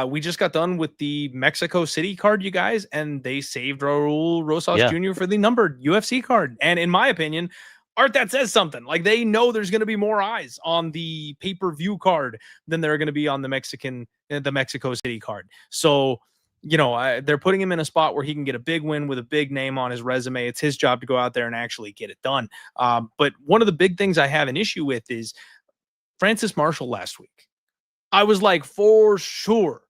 We just got done with the Mexico City card, you guys, and they saved Raul Rosas Jr. for the numbered UFC card. And in my opinion, Art, that says something. Like, they know there's going to be more eyes on the pay-per-view card than there are going to be on the Mexico City card. So, they're putting him in a spot where he can get a big win with a big name on his resume. It's his job to go out there and actually get it done. But one of the big things I have an issue with is Francis Marshall last week. I was like, for sure,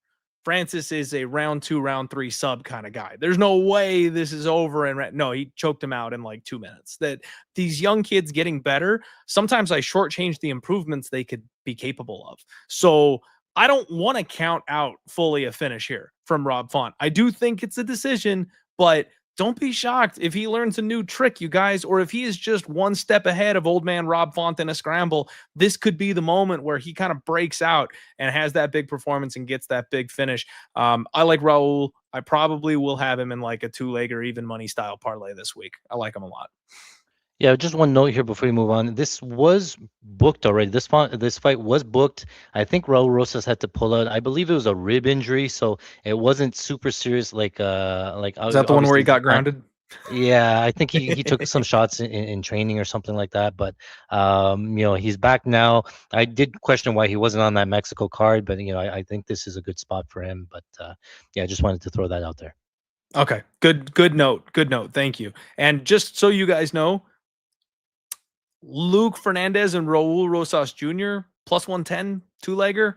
Francis is a round 2, round 3 sub kind of guy. There's no way this is over. And no, he choked him out in like 2 minutes. That these young kids getting better, sometimes I shortchange the improvements they could be capable of. So I don't want to count out fully a finish here from Rob Font. I do think it's a decision, but don't be shocked if he learns a new trick, you guys, or if he is just one step ahead of old man Rob Font in a scramble. This could be the moment where he kind of breaks out and has that big performance and gets that big finish. I like Raul. I probably will have him in like a 2-leg or even money style parlay this week. I like him a lot. Yeah, just one note here before we move on. This was booked already. This fight was booked. I think Raul Rosas had to pull out. I believe it was a rib injury, so it wasn't super serious. Is that the one where he got grounded? Yeah, I think he took some shots in training or something like that. But he's back now. I did question why he wasn't on that Mexico card, but I think this is a good spot for him. But I just wanted to throw that out there. Okay, good note. Thank you. And just so you guys know, Luke Fernandez and Raul Rosas Jr. plus 110 2-legger.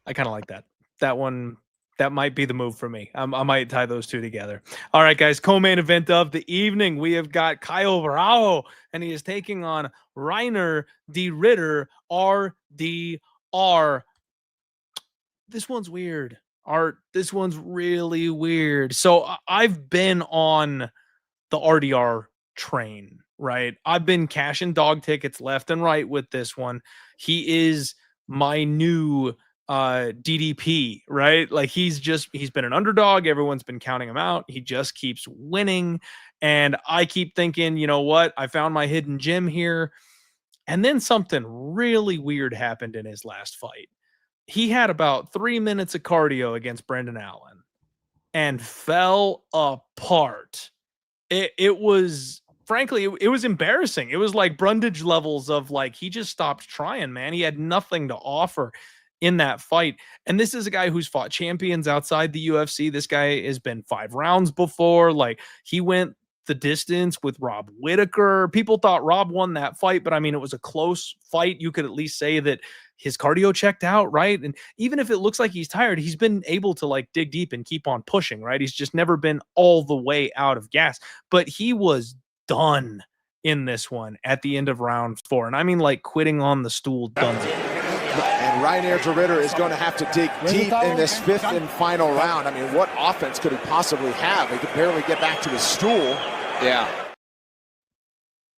I kind of like that. That one, that might be the move for me. I might tie those two together. All right, guys. Co-main event of the evening. We have got Caio, and he is taking on Reinier de Ridder, RDR. This one's weird. Art, this one's really weird. So I've been on the RDR train, right? I've been cashing dog tickets left and right with this one. He is my new DDP, right? Like, he's been an underdog. Everyone's been counting him out. He just keeps winning. And I keep thinking, you know what? I found my hidden gem here. And then something really weird happened in his last fight. He had about 3 minutes of cardio against Brendan Allen and fell apart. It was, frankly, it was embarrassing. It was like Brundage levels of, like, he just stopped trying, man. He had nothing to offer in that fight. And this is a guy who's fought champions outside the UFC. This guy has been 5 rounds before. Like, he went the distance with Rob Whittaker. People thought Rob won that fight, but I mean, it was a close fight. You could at least say that his cardio checked out, right? And even if it looks like he's tired, he's been able to like dig deep and keep on pushing, right? He's just never been all the way out of gas, but he was done in this one at the end of round 4. And I mean, like quitting on the stool, done. And Reinier is going to have to dig deep in this 5th and final round. I mean, what offense could he possibly have? He could barely get back to his stool. Yeah.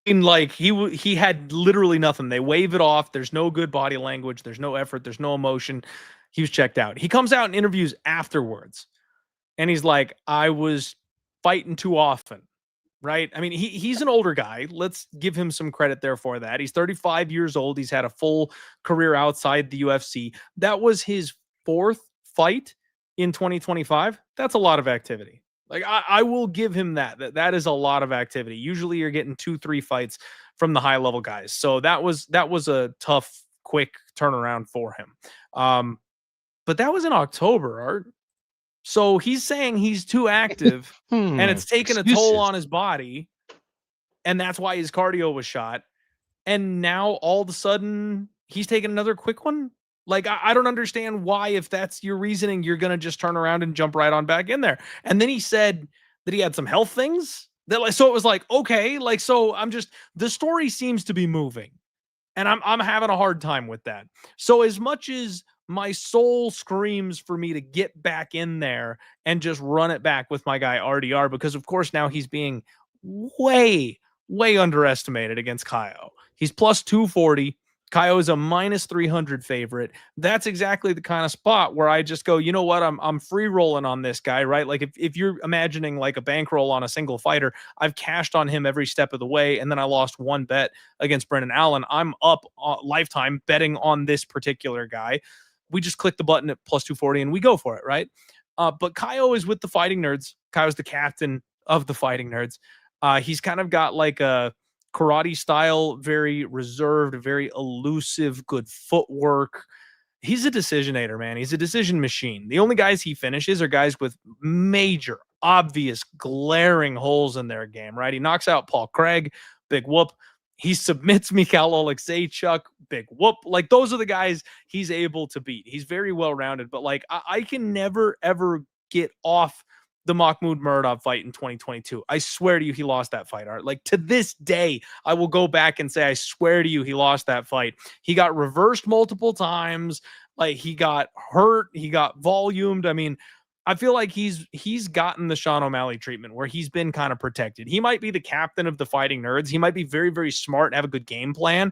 Like he had literally nothing. They wave it off. There's no good body language. There's no effort. There's no emotion. He was checked out. He comes out in interviews afterwards, and he's like, I was fighting too often, right? I mean, he's an older guy. Let's give him some credit there for that. He's 35 years old. He's had a full career outside the UFC. That was his 4th fight in 2025. That's a lot of activity. Like I will give him that is a lot of activity. Usually you're getting 2-3 fights from the high level guys. So that was a tough, quick turnaround for him. But that was in October, Art. So he's saying he's too active and it's taken a toll on his body. And that's why his cardio was shot. And now all of a sudden he's taking another quick one. Like, I don't understand why, if that's your reasoning, you're going to just turn around and jump right on back in there. And then he said that he had some health things that, like, so it was like, okay, like, so the story seems to be moving and I'm having a hard time with that. So as much as my soul screams for me to get back in there and just run it back with my guy RDR, because of course now he's being way underestimated against Caio. He's plus 240. Caio is a minus 300 favorite. That's exactly the kind of spot where I just go, you know what? I'm free rolling on this guy, right? Like if you're imagining like a bankroll on a single fighter, I've cashed on him every step of the way. And then I lost one bet against Brendan Allen. I'm up lifetime betting on this particular guy. We just click the button at plus 240 and we go for it, right? But Caio is with the Fighting Nerds. Caio's the captain of the Fighting Nerds. He's kind of got like a karate style, very reserved, very elusive, good footwork. He's a decisionator, man. He's a decision machine. The only guys he finishes are guys with major, obvious, glaring holes in their game, right? He knocks out Paul Craig, big whoop. He submits Mikhail Oleksiejczuk, big whoop. Like, those are the guys he's able to beat. He's very well-rounded, but like, I can never, ever get off the Mahmoud Muradov fight in 2022. I swear to you, he lost that fight, Art. Like, to this day, I will go back and say, I swear to you, he lost that fight. He got reversed multiple times. Like, he got hurt. He got volumed. I mean, I feel like he's gotten the Sean O'Malley treatment where he's been kind of protected. He might be the captain of the Fighting Nerds. He might be very, very smart and have a good game plan.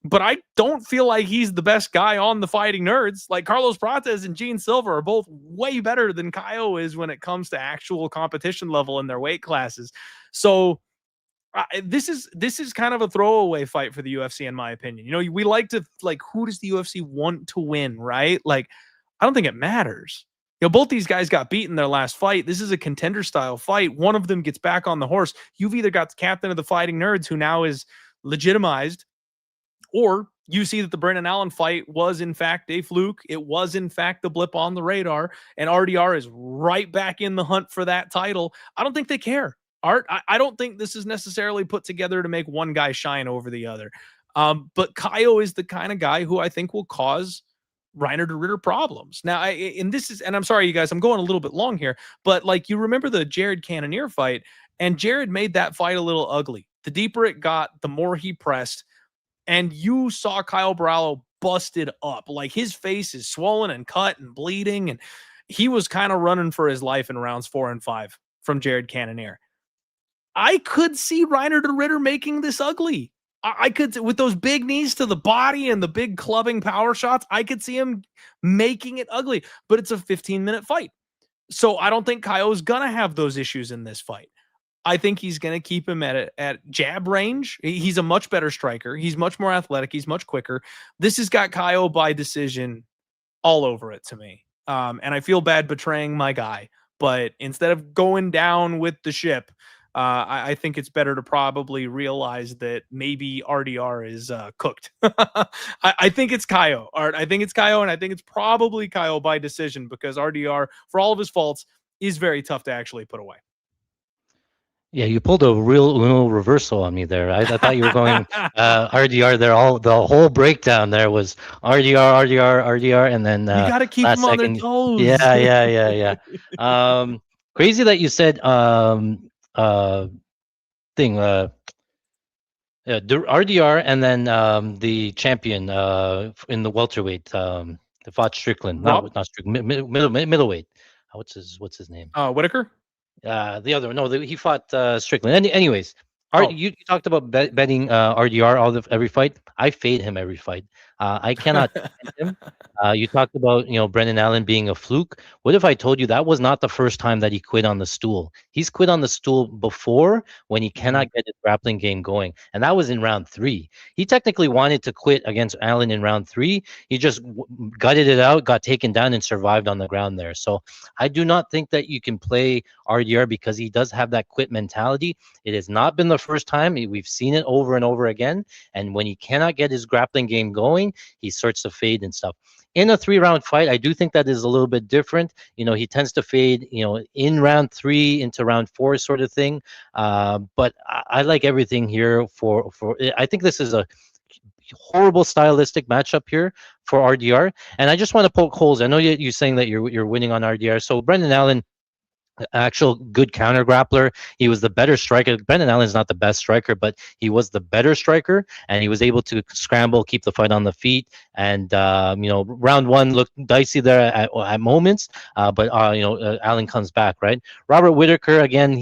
But I don't feel like he's the best guy on the Fighting Nerds. Like, Carlos Prates and Gene Silva are both way better than Caio is when it comes to actual competition level in their weight classes. So this is kind of a throwaway fight for the UFC, in my opinion. You know, we like to, like, who does the UFC want to win, right? Like, I don't think it matters. You know, both these guys got beaten their last fight. This is a contender style fight. One of them gets back on the horse. You've either got the captain of the Fighting Nerds, who now is legitimized, or you see that the Brendan Allen fight was in fact a fluke. It was in fact the blip on the radar, and RDR is right back in the hunt for that title. I don't think they care, Art. I don't think this is necessarily put together to make one guy shine over the other. But Caio is the kind of guy who I think will cause Reinier de Ridder problems. Now, and I'm sorry, you guys, I'm going a little bit long here, but like, you remember the Jared Cannonier fight, and Jared made that fight a little ugly. The deeper it got, the more he pressed. And you saw Kyle Borralho busted up. Like, his face is swollen and cut and bleeding. And he was kind of running for his life in rounds 4 and 5 from Jared Cannonier. I could see Reinier de Ridder making this ugly. I could, with those big knees to the body and the big clubbing power shots, I could see him making it ugly. But it's a 15-minute fight. So I don't think Caio's going to have those issues in this fight. I think he's going to keep him at jab range. He's a much better striker. He's much more athletic. He's much quicker. This has got Caio by decision all over it to me. And I feel bad betraying my guy. But instead of going down with the ship, I think it's better to probably realize that maybe RDR is cooked. I think it's Caio, Art. I think it's Caio, and I think it's probably Caio by decision, because RDR, for all of his faults, is very tough to actually put away. Yeah, you pulled a real Uno reversal on me there. I thought you were going RDR there. The whole breakdown there was RDR, RDR, RDR, and then You got to keep last them on their second. toes. Yeah. Crazy that you said thing yeah, the RDR and then the champion in the welterweight the fought Strickland, Rob, not Strickland, middleweight. What's his name? Whitaker. The other no, he fought Strickland. Anyways, Oh, you talked about betting RDR every fight. I fade him every fight. I cannot stand him. You talked about Brendan Allen being a fluke. What if I told you that was not the first time that he quit on the stool? He's quit on the stool before when he cannot get his grappling game going, and that was in round 3. He technically wanted to quit against Allen in round 3. He just gutted it out, got taken down, and survived on the ground there. So I do not think that you can play RDR because he does have that quit mentality. It has not been the first time. We've seen it over and over again. And when he cannot get his grappling game going, he starts to fade and stuff. In a 3-round fight, I do think that is a little bit different. He tends to fade, in round 3 into round 4 sort of thing. But I like everything here I think this is a horrible stylistic matchup here for RDR. And I just want to poke holes. I know you're saying that you're winning on RDR. So Brendan Allen, actual good counter grappler. He was the better striker. Brendan Allen is not the best striker, but he was the better striker, and he was able to scramble, keep the fight on the feet. And round 1 looked dicey there at moments, but Allen comes back, right? Robert Whitaker again.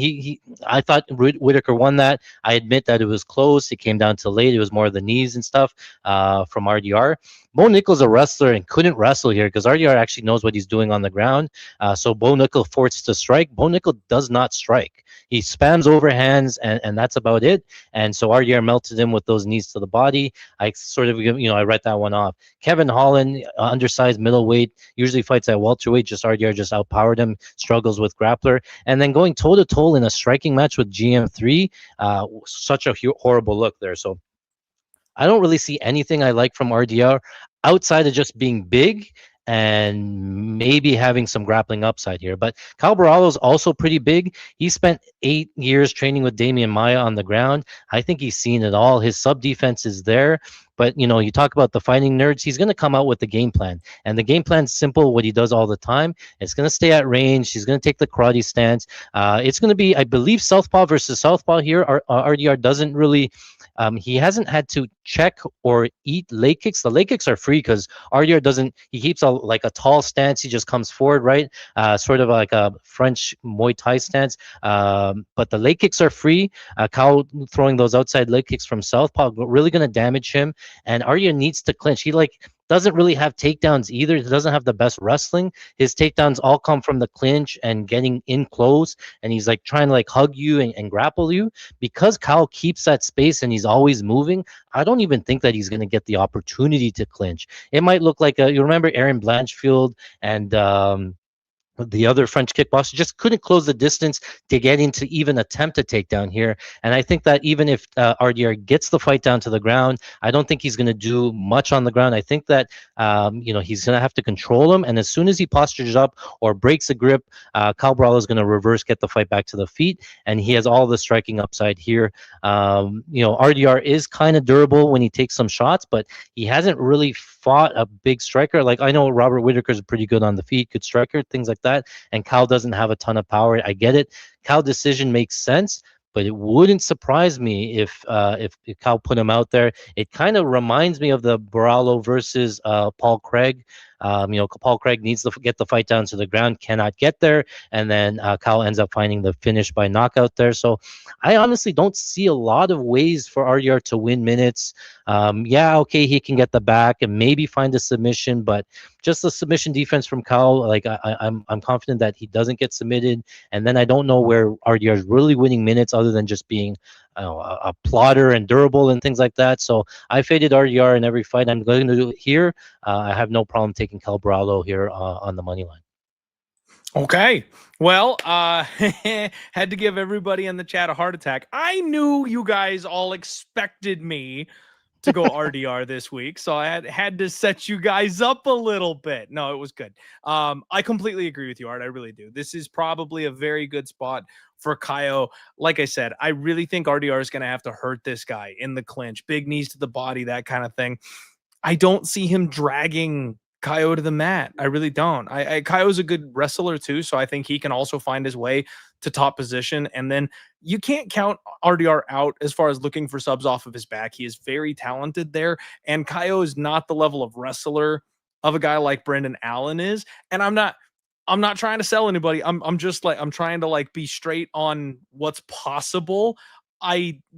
I thought Whitaker won that. I admit that it was close. It came down to late. It was more of the knees and stuff from RDR. Bo Nickel's a wrestler and couldn't wrestle here because RDR actually knows what he's doing on the ground. So Bo Nickel forced to strike. Bo Nickel does not strike. He spams overhands, and that's about it. And so RDR melted him with those knees to the body. I sort of, I write that one off. Kevin Holland, undersized middleweight, usually fights at welterweight. Just RDR just outpowered him, struggles with grappler. And then going toe-to-toe in a striking match with GM3, such a horrible look there. So I don't really see anything I like from RDR outside of just being big and maybe having some grappling upside here. But Kyle Borralho is also pretty big. He spent 8 years training with Damian Maia on the ground. I think he's seen it all. His sub defense is there. But, you talk about the fighting nerds, he's going to come out with the game plan. And the game plan's simple, what he does all the time. It's going to stay at range. He's going to take the karate stance. It's going to be, I believe, southpaw versus southpaw here. RDR doesn't really... he hasn't had to check or eat leg kicks. The leg kicks are free because RDR doesn't. He keeps like a tall stance. He just comes forward, right? Sort of like a French Muay Thai stance. But the leg kicks are free. Kyle throwing those outside leg kicks from southpaw really going to damage him. And RDR needs to clinch. He doesn't really have takedowns either. He doesn't have the best wrestling. His takedowns all come from the clinch and getting in close. And he's trying to hug you and grapple you. Because Kyle keeps that space and he's always moving, I don't even think that he's going to get the opportunity to clinch. It might look like you remember Aaron Blanchfield and the other French kickboxer just couldn't close the distance to get into even attempt a takedown here. And I think that even if RDR gets the fight down to the ground, I don't think he's going to do much on the ground. I think that, he's going to have to control him. And as soon as he postures up or breaks a grip, Kyle Borralho is going to reverse, get the fight back to the feet. And he has all the striking upside here. RDR is kind of durable when he takes some shots, but he hasn't really fought a big striker. I know Robert Whitaker is pretty good on the feet, good striker, things like that. And Kyle doesn't have a ton of power. I get it. Kyle decision makes sense, but it wouldn't surprise me if Kyle put him out there. It kind of reminds me of the Borralho versus Paul Craig. Paul Craig needs to get the fight down to the ground, cannot get there, and then Kyle ends up finding the finish by knockout there. So I honestly don't see a lot of ways for RDR to win minutes. Okay, he can get the back and maybe find a submission, but just the submission defense from Kyle, I'm confident that he doesn't get submitted. And then I don't know where RDR is really winning minutes other than just being a plotter and durable and things like that. So I faded RDR in every fight. I'm going to do it here. I have no problem taking Kyle Borralho here on the money line. Okay. Well, had to give everybody in the chat a heart attack. I knew you guys all expected me to go RDR this week, so I had to set you guys up a little bit. No, it was good. I completely agree with you, Art. I really do. This is probably a very good spot for Caio. Like I said, I really think RDR is going to have to hurt this guy in the clinch, big knees to the body, that kind of thing. I don't see him dragging Caio to the mat. I really don't. Caio's a good wrestler too, so I think he can also find his way to top position. And then you can't count RDR out as far as looking for subs off of his back. He is very talented there, and Caio is not the level of wrestler of a guy like Brendan Allen is. And I'm not trying to sell anybody. I'm just like, I'm trying to like be straight on what's possible.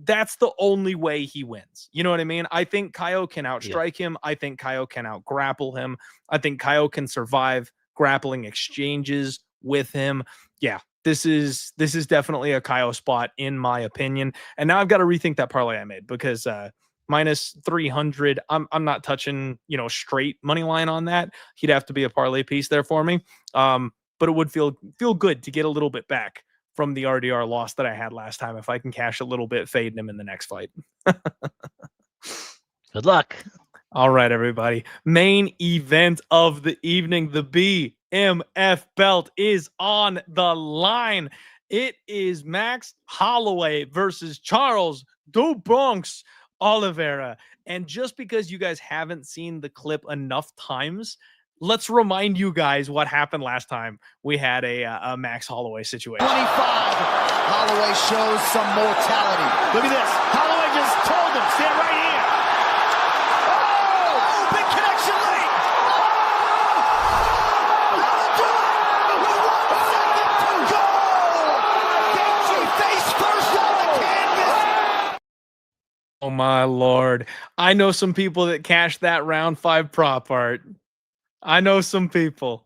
That's the only way he wins. You know what I mean? I think Caio can outstrike him. I think Caio can outgrapple him. I think Caio can survive grappling exchanges with him. Yeah, this is definitely a Caio spot in my opinion. And now I've got to rethink that parlay I made because minus 300. I'm not touching, straight money line on that. He'd have to be a parlay piece there for me. But it would feel good to get a little bit back from the RDR loss that I had last time if I can cash a little bit, fading him in the next fight. Good luck. All right, everybody. Main event of the evening, the BMF belt is on the line. It is Max Holloway versus Charles "Do Bronx" Oliveira. And just because you guys haven't seen the clip enough times, let's remind you guys what happened last time we had a Max Holloway situation. 25. Holloway shows some mortality. Look at this. Holloway just told him, stand right here. Oh, big connection late. Face first on the canvas. Oh my Lord. I know some people that cashed that round 5 prop, Art. I know some people.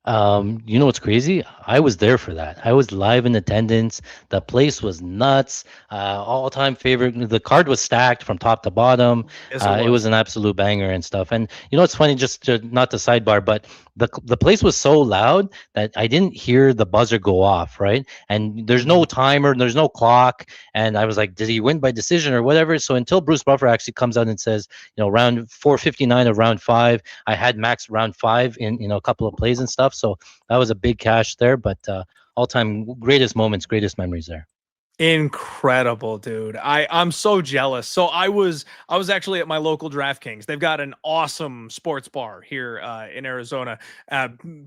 You know what's crazy? I was there for that. I was live in attendance. The place was nuts. All-time favorite. The card was stacked from top to bottom. Yes, it was an absolute banger and stuff. And it's funny, just not the sidebar, but the place was so loud that I didn't hear the buzzer go off, right? And there's no timer, there's no clock. And I was like, did he win by decision or whatever? So until Bruce Buffer actually comes out and says, round 459 of round 5, I had Max round 5 in a couple of plays and stuff. So that was a big cash there, but all-time greatest moments, greatest memories there. Incredible, dude. I'm so jealous. So I was actually at my local DraftKings. They've got an awesome sports bar here in Arizona.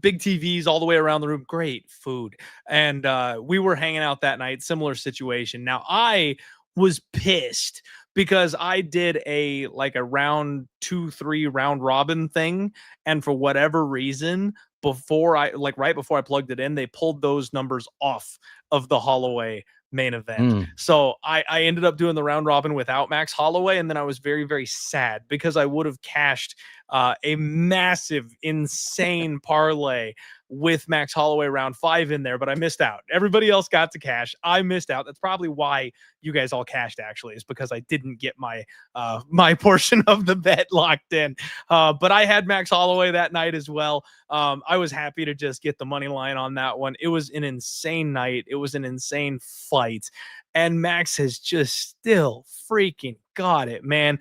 Big TVs all the way around the room, great food. And we were hanging out that night, similar situation. Now I was pissed because I did a round 2-3 round robin thing, and for whatever reason, right before I plugged it in, they pulled those numbers off of the Holloway main event. So I ended up doing the round robin without Max Holloway, and then I was very, very sad because I would have cashed a massive, insane parlay with Max Holloway round 5 in there, but I missed out. Everybody else got to cash. I missed out. That's probably why you guys all cashed, actually, is because I didn't get my my portion of the bet locked in. But I had Max Holloway that night as well. I was happy to just get the money line on that one. It was an insane night. It was an insane fight. And Max has just still freaking got it, man.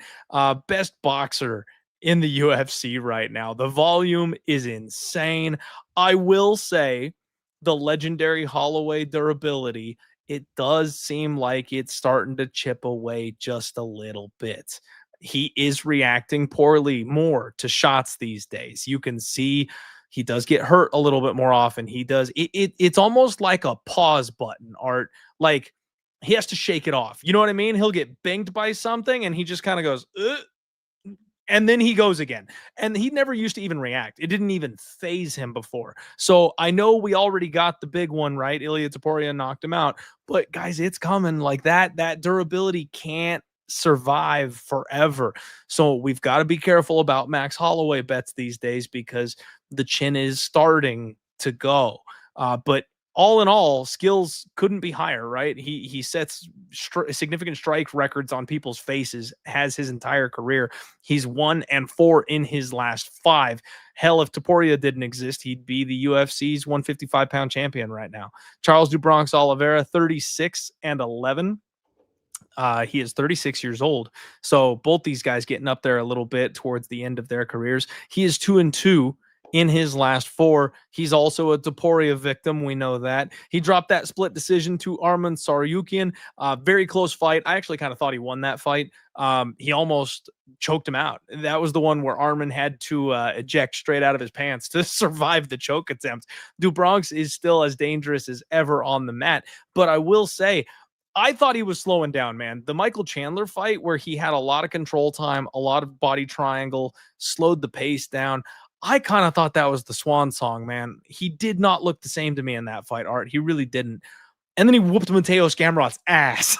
Best boxer in the UFC right now. The volume is insane. I will say the legendary Holloway durability, it does seem like it's starting to chip away just a little bit. He is reacting poorly more to shots these days. You can see he does get hurt a little bit more often. He does. It's almost like a pause button, Art. Like he has to shake it off. You know what I mean? He'll get banged by something and he just kind of goes, and then he goes again. And he never used to even react. It didn't even phase him before. So I know we already got the big one, right? Ilia Topuria knocked him out. But guys, it's coming. Like that durability can't survive forever. So we've got to be careful about Max Holloway bets these days because the chin is starting to go. But all in all, skills couldn't be higher, right? He sets significant strike records on people's faces, has his entire career. He's 1-4 in his last 5. Hell, if Topuria didn't exist, he'd be the UFC's 155-pound champion right now. Charles "Do Bronx" Oliveira, 36-11. He is 36 years old. So both these guys getting up there a little bit towards the end of their careers. He is 2-2 in his last 4. He's also a Topuria victim. We know that. He dropped that split decision to Arman Tsarukyan. Very close fight. I actually kind of thought he won that fight. He almost choked him out. That was the one where Arman had to eject straight out of his pants to survive the choke attempt. Dubronx is still as dangerous as ever on the mat. But I will say, I thought he was slowing down, man. The Michael Chandler fight where he had a lot of control time, a lot of body triangle, slowed the pace down. I kind of thought that was the swan song, man. He did not look the same to me in that fight, Art. He really didn't. And then he whooped Mateos Gamrot's ass.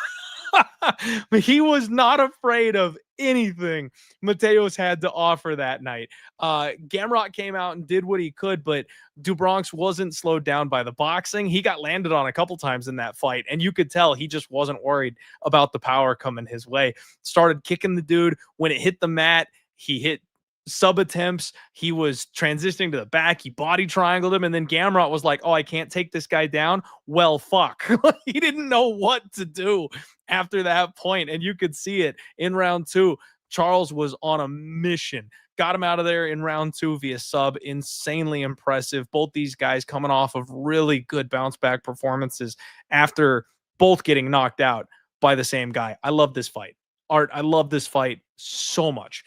But he was not afraid of anything Mateos had to offer that night. Gamrot came out and did what he could, but Dubronx wasn't slowed down by the boxing. He got landed on a couple times in that fight, and you could tell he just wasn't worried about the power coming his way. Started kicking the dude. When it hit the mat, he hit sub attempts. He was transitioning to the back. He body triangled him, and then Gamrot was like, oh, I can't take this guy down. Well, fuck. He didn't know what to do after that point, and you could see it in round 2. Charles was on a mission. Got him out of there in round 2 via sub. Insanely impressive. Both these guys coming off of really good bounce back performances after both getting knocked out by the same guy. I love this fight. Art, I love this fight so much.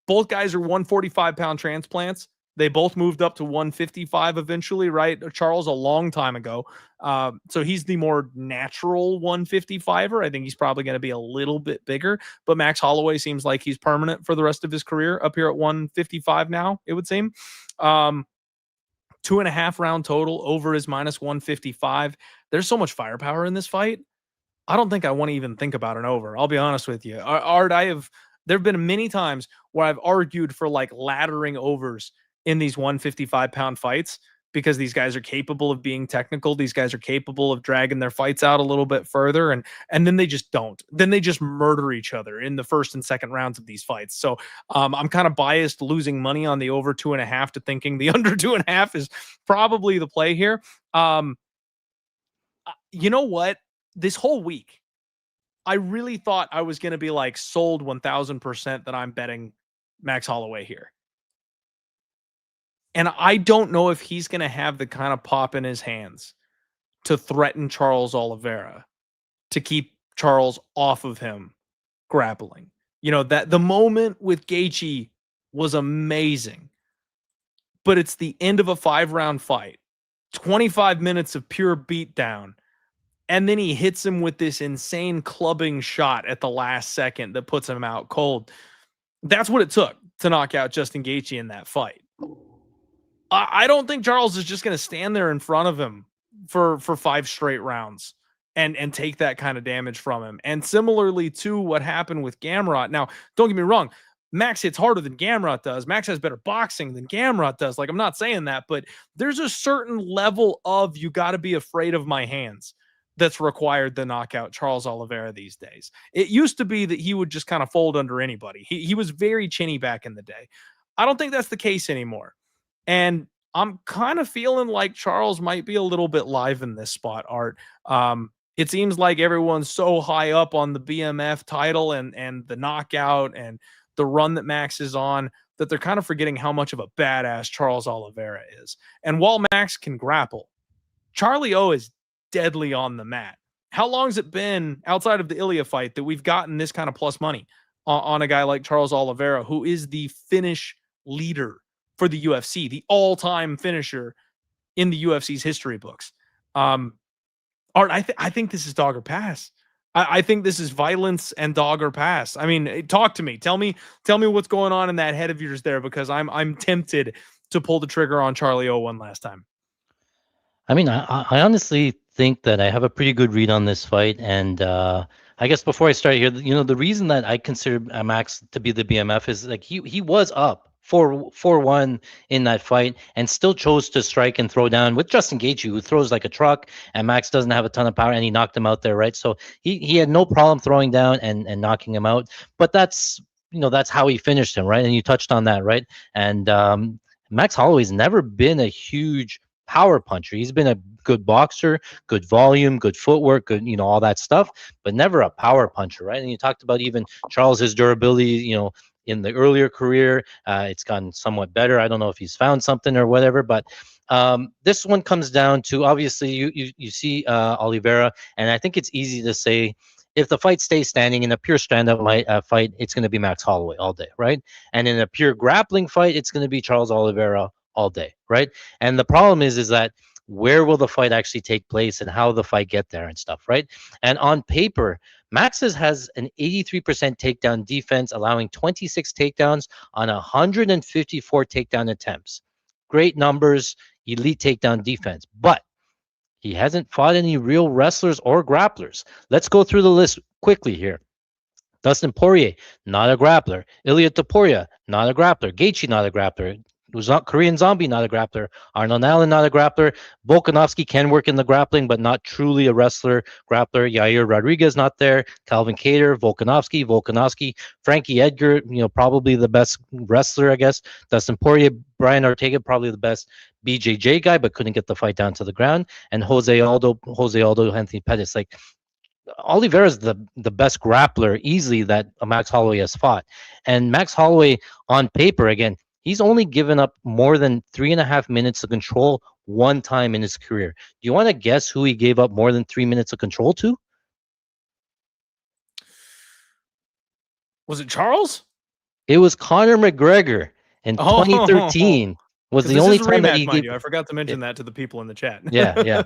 Both guys are 145-pound transplants. They both moved up to 155 eventually, right? Charles a long time ago. So he's the more natural 155er. I think he's probably going to be a little bit bigger. But Max Holloway seems like he's permanent for the rest of his career up here at 155 now, it would seem. 2.5 round total, over is minus 155. There's so much firepower in this fight. I don't think I want to even think about an over. I'll be honest with you. Art, there have been many times where I've argued for like laddering overs in these 155-pound fights because these guys are capable of being technical. These guys are capable of dragging their fights out a little bit further, and then they just don't. Then they just murder each other in the first and second rounds of these fights. So I'm kind of biased losing money on the over 2.5 to thinking the under 2.5 is probably the play here. You know what? This whole week, I really thought I was going to be like sold 1000% that I'm betting Max Holloway here. And I don't know if he's going to have the kind of pop in his hands to threaten Charles Oliveira, to keep Charles off of him grappling. You know, that the moment with Gaethje was amazing, but it's the end of a 5-round fight, 25 minutes of pure beatdown. And then he hits him with this insane clubbing shot at the last second that puts him out cold. That's what it took to knock out Justin Gaethje in that fight. I don't think Charles is just going to stand there in front of him for 5 straight rounds and take that kind of damage from him. And similarly to what happened with Gamrot. Now, don't get me wrong. Max hits harder than Gamrot does. Max has better boxing than Gamrot does. Like, I'm not saying that, but there's a certain level of you got to be afraid of my hands that's required to knock out Charles Oliveira these days. It used to be that he would just kind of fold under anybody. He was very chinny back in the day. I don't think that's the case anymore. And I'm kind of feeling like Charles might be a little bit live in this spot, Art. It seems like everyone's so high up on the BMF title and the knockout and the run that Max is on that they're kind of forgetting how much of a badass Charles Oliveira is. And while Max can grapple, Charlie O is deadly on the mat. How long has it been outside of the Ilya fight that we've gotten this kind of plus money on a guy like Charles Oliveira, who is the finish leader for the UFC, the all-time finisher in the UFC's history books? Art, I think this is dog or pass. I think this is violence and dog or pass. I mean, talk to me. Tell me what's going on in that head of yours there, because I'm tempted to pull the trigger on Charlie O one last time. I mean, I honestly think that I have a pretty good read on this fight, and I guess before I start here, you know, the reason that I consider Max to be the BMF is like he was up 4-1 in that fight and still chose to strike and throw down with Justin Gaethje, who throws like a truck, and Max doesn't have a ton of power, and he knocked him out there, right? So he had no problem throwing down and knocking him out, but that's how he finished him, right? And you touched on that, right? And Max Holloway's never been a huge power puncher. He's been a good boxer, good volume, good footwork, good, all that stuff, but never a power puncher, right? And you talked about even Charles's durability, in the earlier career. It's gotten somewhat better. I don't know if he's found something or whatever, but this one comes down to, obviously, you see Oliveira, and I think it's easy to say, if the fight stays standing in a pure stand-up fight, it's going to be Max Holloway all day, right? And in a pure grappling fight, it's going to be Charles Oliveira all day, right? And the problem is that where will the fight actually take place and how the fight get there and stuff, right? And on paper, Max has an 83% takedown defense, allowing 26 takedowns on 154 takedown attempts. Great numbers, elite takedown defense, but he hasn't fought any real wrestlers or grapplers. Let's go through the list quickly here. Dustin Poirier, not a grappler. Ilia Topuria, not a grappler. Gaethje, not a grappler. Korean Zombie, not a grappler. Arnold Allen, not a grappler. Volkanovski can work in the grappling, but not truly a wrestler, grappler. Yair Rodriguez, not there. Calvin Kattar, Volkanovski. Frankie Edgar, probably the best wrestler, I guess. Dustin Poirier, Brian Ortega, probably the best BJJ guy, but couldn't get the fight down to the ground. And Jose Aldo, Anthony Pettis. Like, Oliveira is the best grappler easily that Max Holloway has fought. And Max Holloway, on paper, again, he's only given up more than 3.5 minutes of control one time in his career. Do you want to guess who he gave up more than 3 minutes of control to? Was it Charles? It was Conor McGregor in 2013. Was the only time that he gave. I forgot to mention that to the people in the chat. Yeah.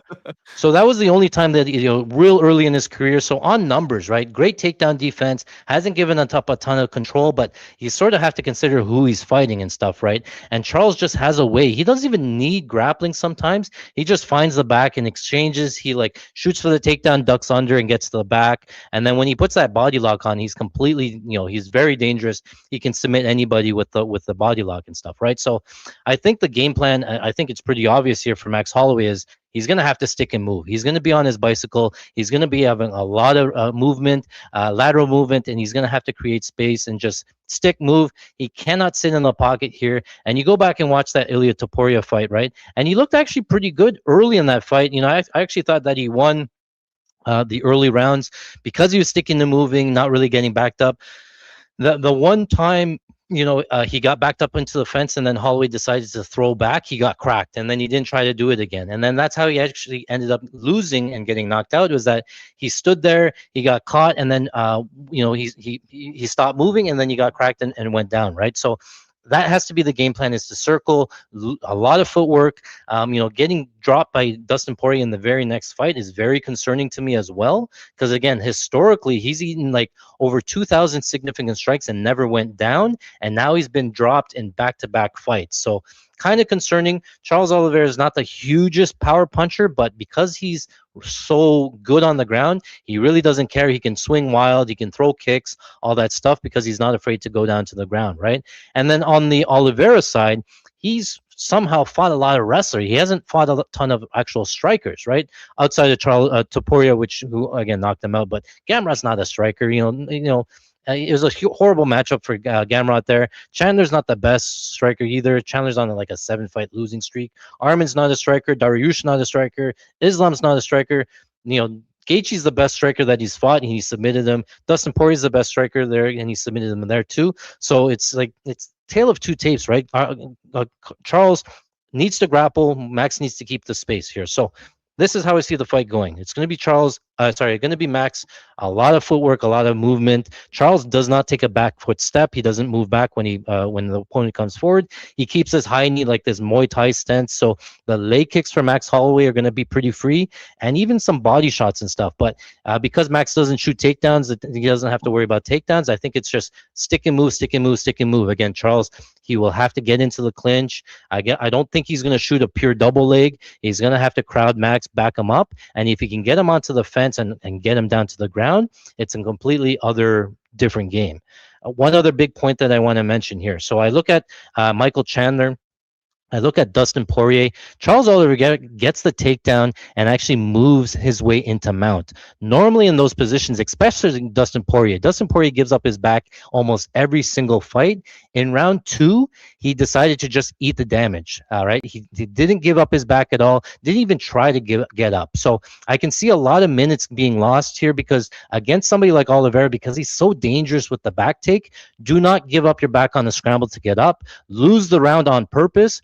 So that was the only time that, real early in his career. So on numbers, right? Great takedown defense, hasn't given up a ton of control, but you sort of have to consider who he's fighting and stuff, right? And Charles just has a way. He doesn't even need grappling sometimes. He just finds the back and exchanges. He shoots for the takedown, ducks under, and gets to the back. And then when he puts that body lock on, he's completely, he's very dangerous. He can submit anybody with the body lock and stuff, right? So I think the game plan, I think it's pretty obvious here for Max Holloway, is he's going to have to stick and move. He's going to be on his bicycle. He's going to be having a lot of movement, lateral movement, and he's going to have to create space and just stick, move. He cannot sit in the pocket here. And you go back and watch that Ilia Topuria fight, right? And he looked actually pretty good early in that fight. I actually thought that he won the early rounds because he was sticking to moving, not really getting backed up. The one time he got backed up into the fence and then Holloway decided to throw back, he got cracked, and then he didn't try to do it again. And then that's how he actually ended up losing and getting knocked out, was that he stood there, he got caught, and then he stopped moving, and then he got cracked and went down, right? So that has to be the game plan, is to circle, a lot of footwork. Getting dropped by Dustin Poirier in the very next fight is very concerning to me as well, because again, historically, he's eaten over 2,000 significant strikes and never went down, and now he's been dropped in back-to-back fights. So kind of concerning. Charles Oliveira is not the hugest power puncher, but because he's so good on the ground, he really doesn't care. He can swing wild, he can throw kicks, all that stuff, because he's not afraid to go down to the ground, right? And then on the Oliveira side, he's somehow fought a lot of wrestlers. He hasn't fought a ton of actual strikers, right? Outside of Charles Topuria, who again knocked him out, but Gamrot's not a striker. It was a horrible matchup for Gamrot there. Chandler's not the best striker either. Chandler's on a 7-fight losing streak. Armin's not a striker. Dariush's not a striker. Islam's not a striker. Gaethje's the best striker that he's fought, and he submitted him. Dustin Poirier's the best striker there, and he submitted him there too. So it's tale of two tapes, right? Charles needs to grapple. Max needs to keep the space here. So this is how I see the fight going. It's going to be going to be Max. A lot of footwork, a lot of movement. Charles does not take a back foot step. He doesn't move back when the opponent comes forward. He keeps his high knee like this Muay Thai stance. So the leg kicks for Max Holloway are going to be pretty free, and even some body shots and stuff. But because Max doesn't shoot takedowns, he doesn't have to worry about takedowns. I think it's just stick and move, stick and move, stick and move. Again, Charles, he will have to get into the clinch. I don't think he's going to shoot a pure double leg. He's going to have to crowd Max, back him up, and if he can get him onto the fence and get him down to the ground, it's a completely different game. One other big point that I want to mention here. So I look at Michael Chandler. I look at Dustin Poirier. Charles Oliveira gets the takedown and actually moves his way into mount. Normally in those positions, especially Dustin Poirier gives up his back almost every single fight. In round 2, he decided to just eat the damage. All right, he didn't give up his back at all. Didn't even try to get up. So I can see a lot of minutes being lost here because against somebody like Oliveira, because he's so dangerous with the back take, do not give up your back on the scramble to get up. Lose the round on purpose.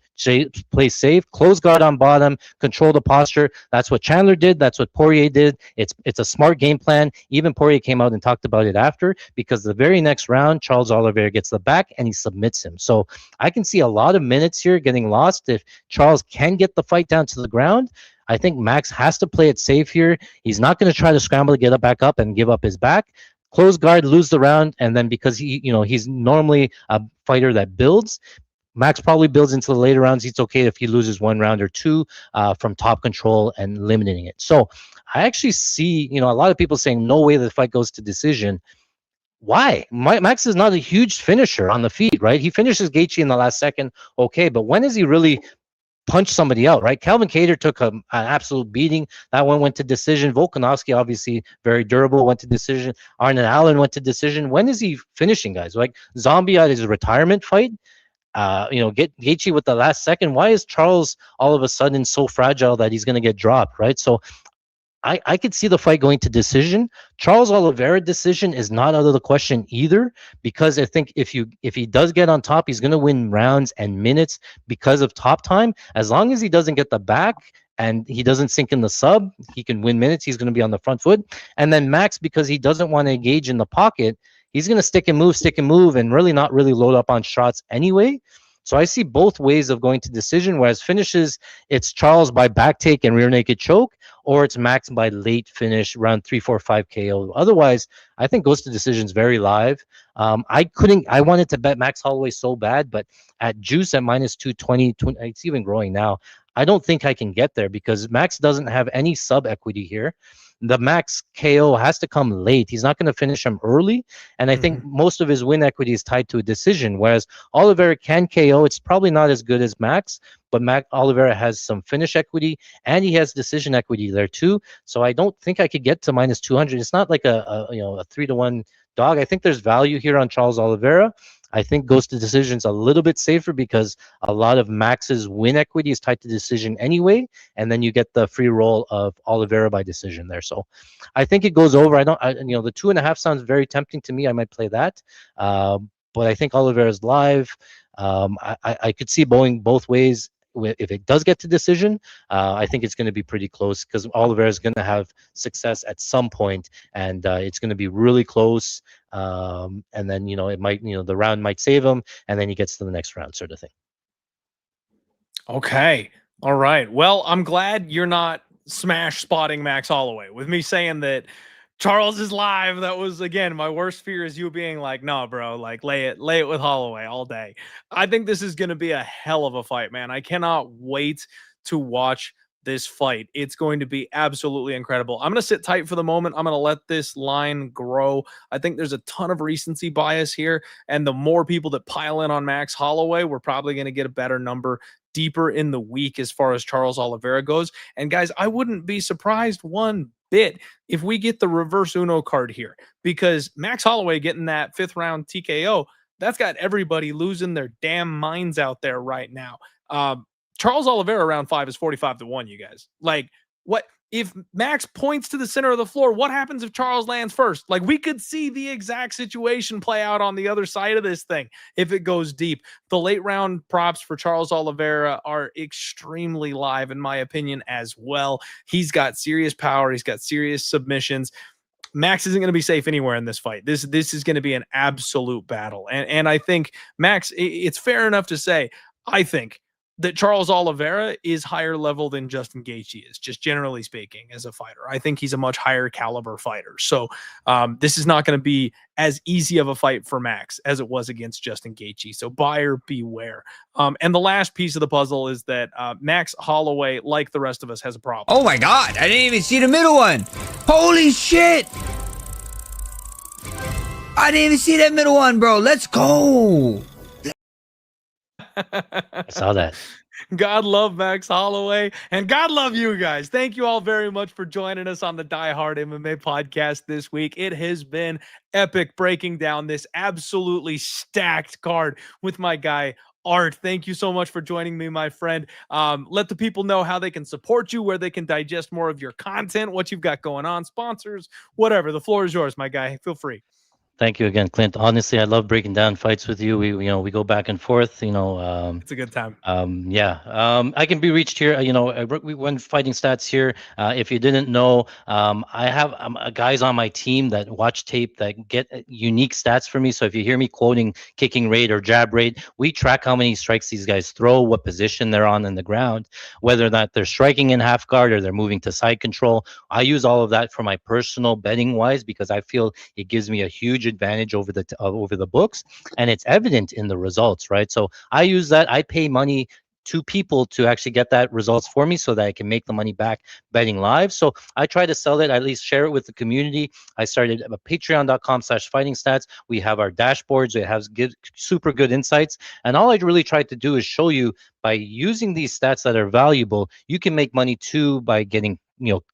Play safe, close guard on bottom, control the posture. That's what Chandler did. That's what Poirier did. It's a smart game plan. Even Poirier came out and talked about it after, because the very next round, Charles Oliveira gets the back and he submits him. So I can see a lot of minutes here getting lost if Charles can get the fight down to the ground. I think Max has to play it safe here. He's not going to try to scramble to get back up and give up his back. Close guard, lose the round, and then because he's normally a fighter that builds, Max probably builds into the later rounds. It's okay if he loses 1 round or 2 from top control and limiting it. So I actually see, a lot of people saying no way the fight goes to decision. Why? Max is not a huge finisher on the feet, right? He finishes Gaethje in the last second, okay, but when has he really punched somebody out, right? Calvin Kattar took an absolute beating. That one went to decision. Volkanovski, obviously very durable, went to decision. Arnon Allen went to decision. When is he finishing guys? Like Zombie at his retirement fight? Get Gaethje with the last second. Why is Charles all of a sudden so fragile that he's going to get dropped, right? So I could see the fight going to decision. Charles Oliveira decision is not out of the question either, because I think if he does get on top, he's going to win rounds and minutes because of top time. As long as he doesn't get the back and he doesn't sink in the sub, he can win minutes. He's going to be on the front foot. And then Max, because he doesn't want to engage in the pocket, he's going to stick and move, and really not really load up on shots anyway. So I see both ways of going to decision, whereas finishes, it's Charles by back take and rear naked choke, or it's Max by late finish, round 3, 4, 5 KO. Otherwise, I think goes to decisions very live. I wanted to bet Max Holloway so bad, but at juice at minus 220, it's even growing now. I don't think I can get there because Max doesn't have any sub equity here. The Max KO has to come late. He's not going to finish him early. And I think most of his win equity is tied to a decision, whereas Oliveira can KO. It's probably not as good as Max, but Oliveira has some finish equity and he has decision equity there too. So I don't think I could get to minus 200. It's not like a 3-1 dog. I think there's value here on Charles Oliveira. I think goes to decisions a little bit safer because a lot of Max's win equity is tied to decision anyway, and then you get the free roll of Oliveira by decision there. So I think it goes over. The 2.5 sounds very tempting to me. I might play that, but I think Oliveira's live. I could see going both ways. If it does get to decision, I think it's going to be pretty close because Oliveira is going to have success at some point, and it's going to be really close. And then it might the round might save him, and then he gets to the next round, sort of thing. Okay, all right. Well, I'm glad you're not smash spotting Max Holloway with me saying that Charles is live. That was, again, my worst fear is you being like, no, bro, like lay it with Holloway all day. I think this is going to be a hell of a fight, man. I cannot wait to watch this fight. It's going to be absolutely incredible. I'm going to sit tight for the moment. I'm going to let this line grow. I think there's a ton of recency bias here, and the more people that pile in on Max Holloway, we're probably going to get a better number deeper in the week as far as Charles Oliveira goes. And guys, I wouldn't be surprised one bit if we get the reverse Uno card here, because Max Holloway getting that 5th round TKO, that's got everybody losing their damn minds out there right now. Charles Oliveira round 5 is 45-1, you guys. Like, what if Max points to the center of the floor? What happens if Charles lands first? Like, we could see the exact situation play out on the other side of this thing if it goes deep. The late round props for Charles Oliveira are extremely live, in my opinion, as well. He's got serious power. He's got serious submissions. Max isn't going to be safe anywhere in this fight. This is going to be an absolute battle. And I think Max, it's fair enough to say, I think that Charles Oliveira is higher level than Justin Gaethje is, just generally speaking, as a fighter. I think he's a much higher caliber fighter. So this is not going to be as easy of a fight for Max as it was against Justin Gaethje. So buyer beware. And the last piece of the puzzle is that Max Holloway, like the rest of us, has a problem. Oh my God, I didn't even see the middle one. Holy shit. I didn't even see that middle one, bro. Let's go. I saw that. God love Max Holloway, and God love you guys. Thank you all very much for joining us on the Die Hard MMA podcast this week. It has been epic breaking down this absolutely stacked card with my guy, Art. Thank you so much for joining me, my friend. Let the people know how they can support you, where they can digest more of your content, what you've got going on, sponsors, whatever. The floor is yours, my guy. Feel free. Thank you again, Clint. Honestly, I love breaking down fights with you. We go back and forth. It's a good time. I can be reached here. We run fighting stats here. If you didn't know, I have guys on my team that watch tape that get unique stats for me. So if you hear me quoting kicking rate or jab rate, we track how many strikes these guys throw, what position they're on in the ground, whether or not they're striking in half guard or they're moving to side control. I use all of that for my personal betting wise because I feel it gives me a huge advantage over the books, and it's evident in the results, right? So I use that. I pay money to people to actually get that results for me so that I can make the money back betting live. So I try to sell it, at least share it with the community. I started patreon.com/fighting stats. We have our dashboards. It has super good insights. And all I really tried to do is show you by using these stats that are valuable, you can make money too by getting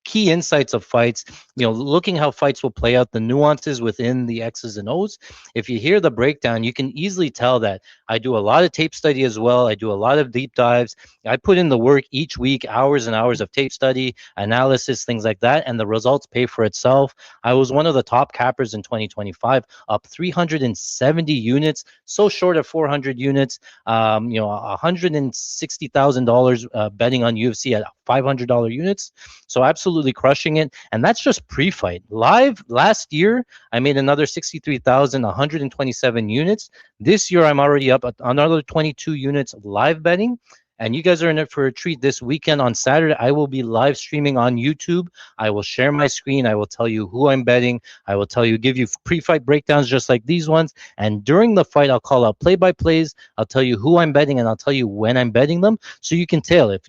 key insights of fights, looking how fights will play out, the nuances within the X's and O's. If you hear the breakdown, you can easily tell that I do a lot of tape study as well. I do a lot of deep dives. I put in the work each week, hours and hours of tape study, analysis, things like that, and the results pay for itself. I was one of the top cappers in 2025, up 370 units, so short of 400 units, $160,000 betting on UFC at $500 units. So absolutely crushing it. And that's just pre-fight. Live last year, I made another 63,127 units. This year, I'm already up at another 22 units of live betting. And you guys are in it for a treat this weekend. On Saturday, I will be live streaming on YouTube. I will share my screen. I will tell you who I'm betting. I will give you pre-fight breakdowns just like these ones. And during the fight, I'll call out play-by-plays. I'll tell you who I'm betting, and I'll tell you when I'm betting them. So you can tell if,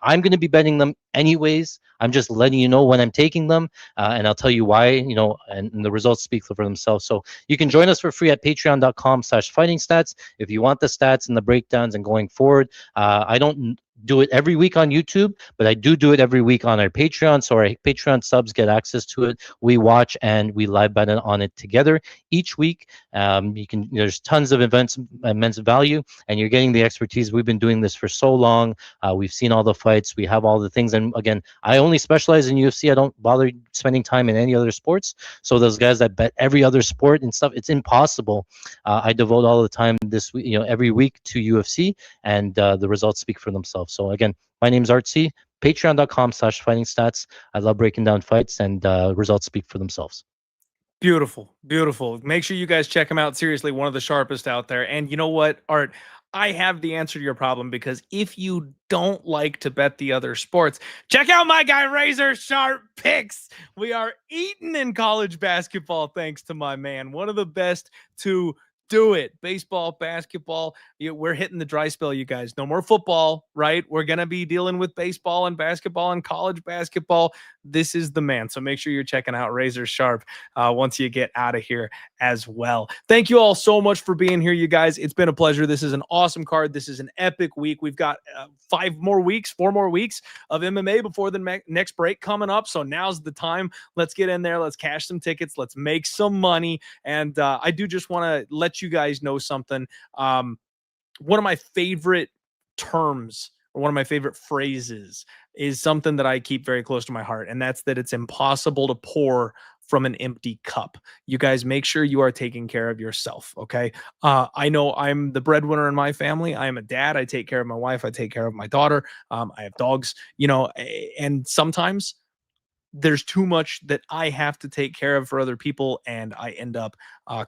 I'm going to be betting them anyways. I'm just letting you know when I'm taking them, and I'll tell you why, and the results speak for themselves. So you can join us for free at patreon.com/fighting stats. If you want the stats and the breakdowns and going forward, I don't do it every week on YouTube, but I do it every week on our Patreon. So our Patreon subs get access to it. We watch and we live bet on it together each week. There's tons of events, immense value, and you're getting the expertise. We've been doing this for so long. We've seen all the fights. We have all the things. And again, I only specialize in UFC. I don't bother spending time in any other sports. So those guys that bet every other sport and stuff, it's impossible. I devote all the time this week, every week to UFC, and the results speak for themselves. So again, my name's Artsy, patreon.com/fighting stats. I love breaking down fights, and results speak for themselves. Beautiful. Make sure you guys check him out. Seriously, one of the sharpest out there. And you know what, Art? I have the answer to your problem, because if you don't like to bet the other sports, check out my guy Razor Sharp Picks. We are eating in college basketball thanks to my man, one of the best to do it. Baseball, basketball, we're hitting the dry spell, you guys. No more football, right? We're going to be dealing with baseball and basketball and college basketball. This is the man. So make sure you're checking out Razor Sharp once you get out of here as well. Thank you all so much for being here, you guys. It's been a pleasure. This is an awesome card. This is an epic week. We've got 4 more weeks of MMA before the next break coming up. So now's the time. Let's get in there. Let's cash some tickets. Let's make some money. And I do just want to let you guys know something. One of my favorite terms, or one of my favorite phrases, is something that I keep very close to my heart, and that's that it's impossible to pour from an empty cup. You guys make sure you are taking care of yourself, okay? I know I'm the breadwinner in my family. I am a dad. I take care of my wife. I take care of my daughter. I have dogs, and sometimes there's too much that I have to take care of for other people, and I end up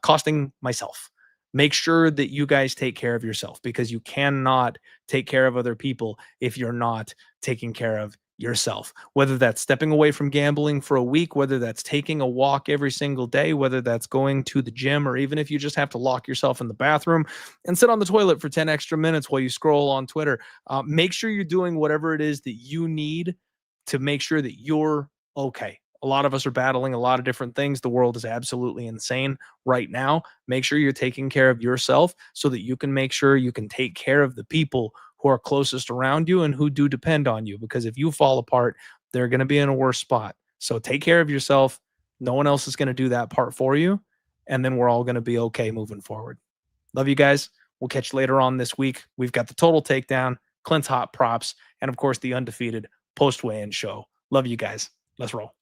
costing myself. Make sure that you guys take care of yourself, because you cannot take care of other people if you're not taking care of yourself. Whether that's stepping away from gambling for a week, whether that's taking a walk every single day, whether that's going to the gym, or even if you just have to lock yourself in the bathroom and sit on the toilet for 10 extra minutes while you scroll on Twitter. Make sure you're doing whatever it is that you need to make sure that you're okay. A lot of us are battling a lot of different things. The world is absolutely insane right now. Make sure you're taking care of yourself so that you can make sure you can take care of the people who are closest around you and who do depend on you, because if you fall apart, they're going to be in a worse spot. So take care of yourself. No one else is going to do that part for you. And then we're all going to be okay moving forward. Love you guys. We'll catch you later on this week. We've got the total takedown, Clint's hot props, and of course the undefeated post-weigh-in show. Love you guys. Let's roll.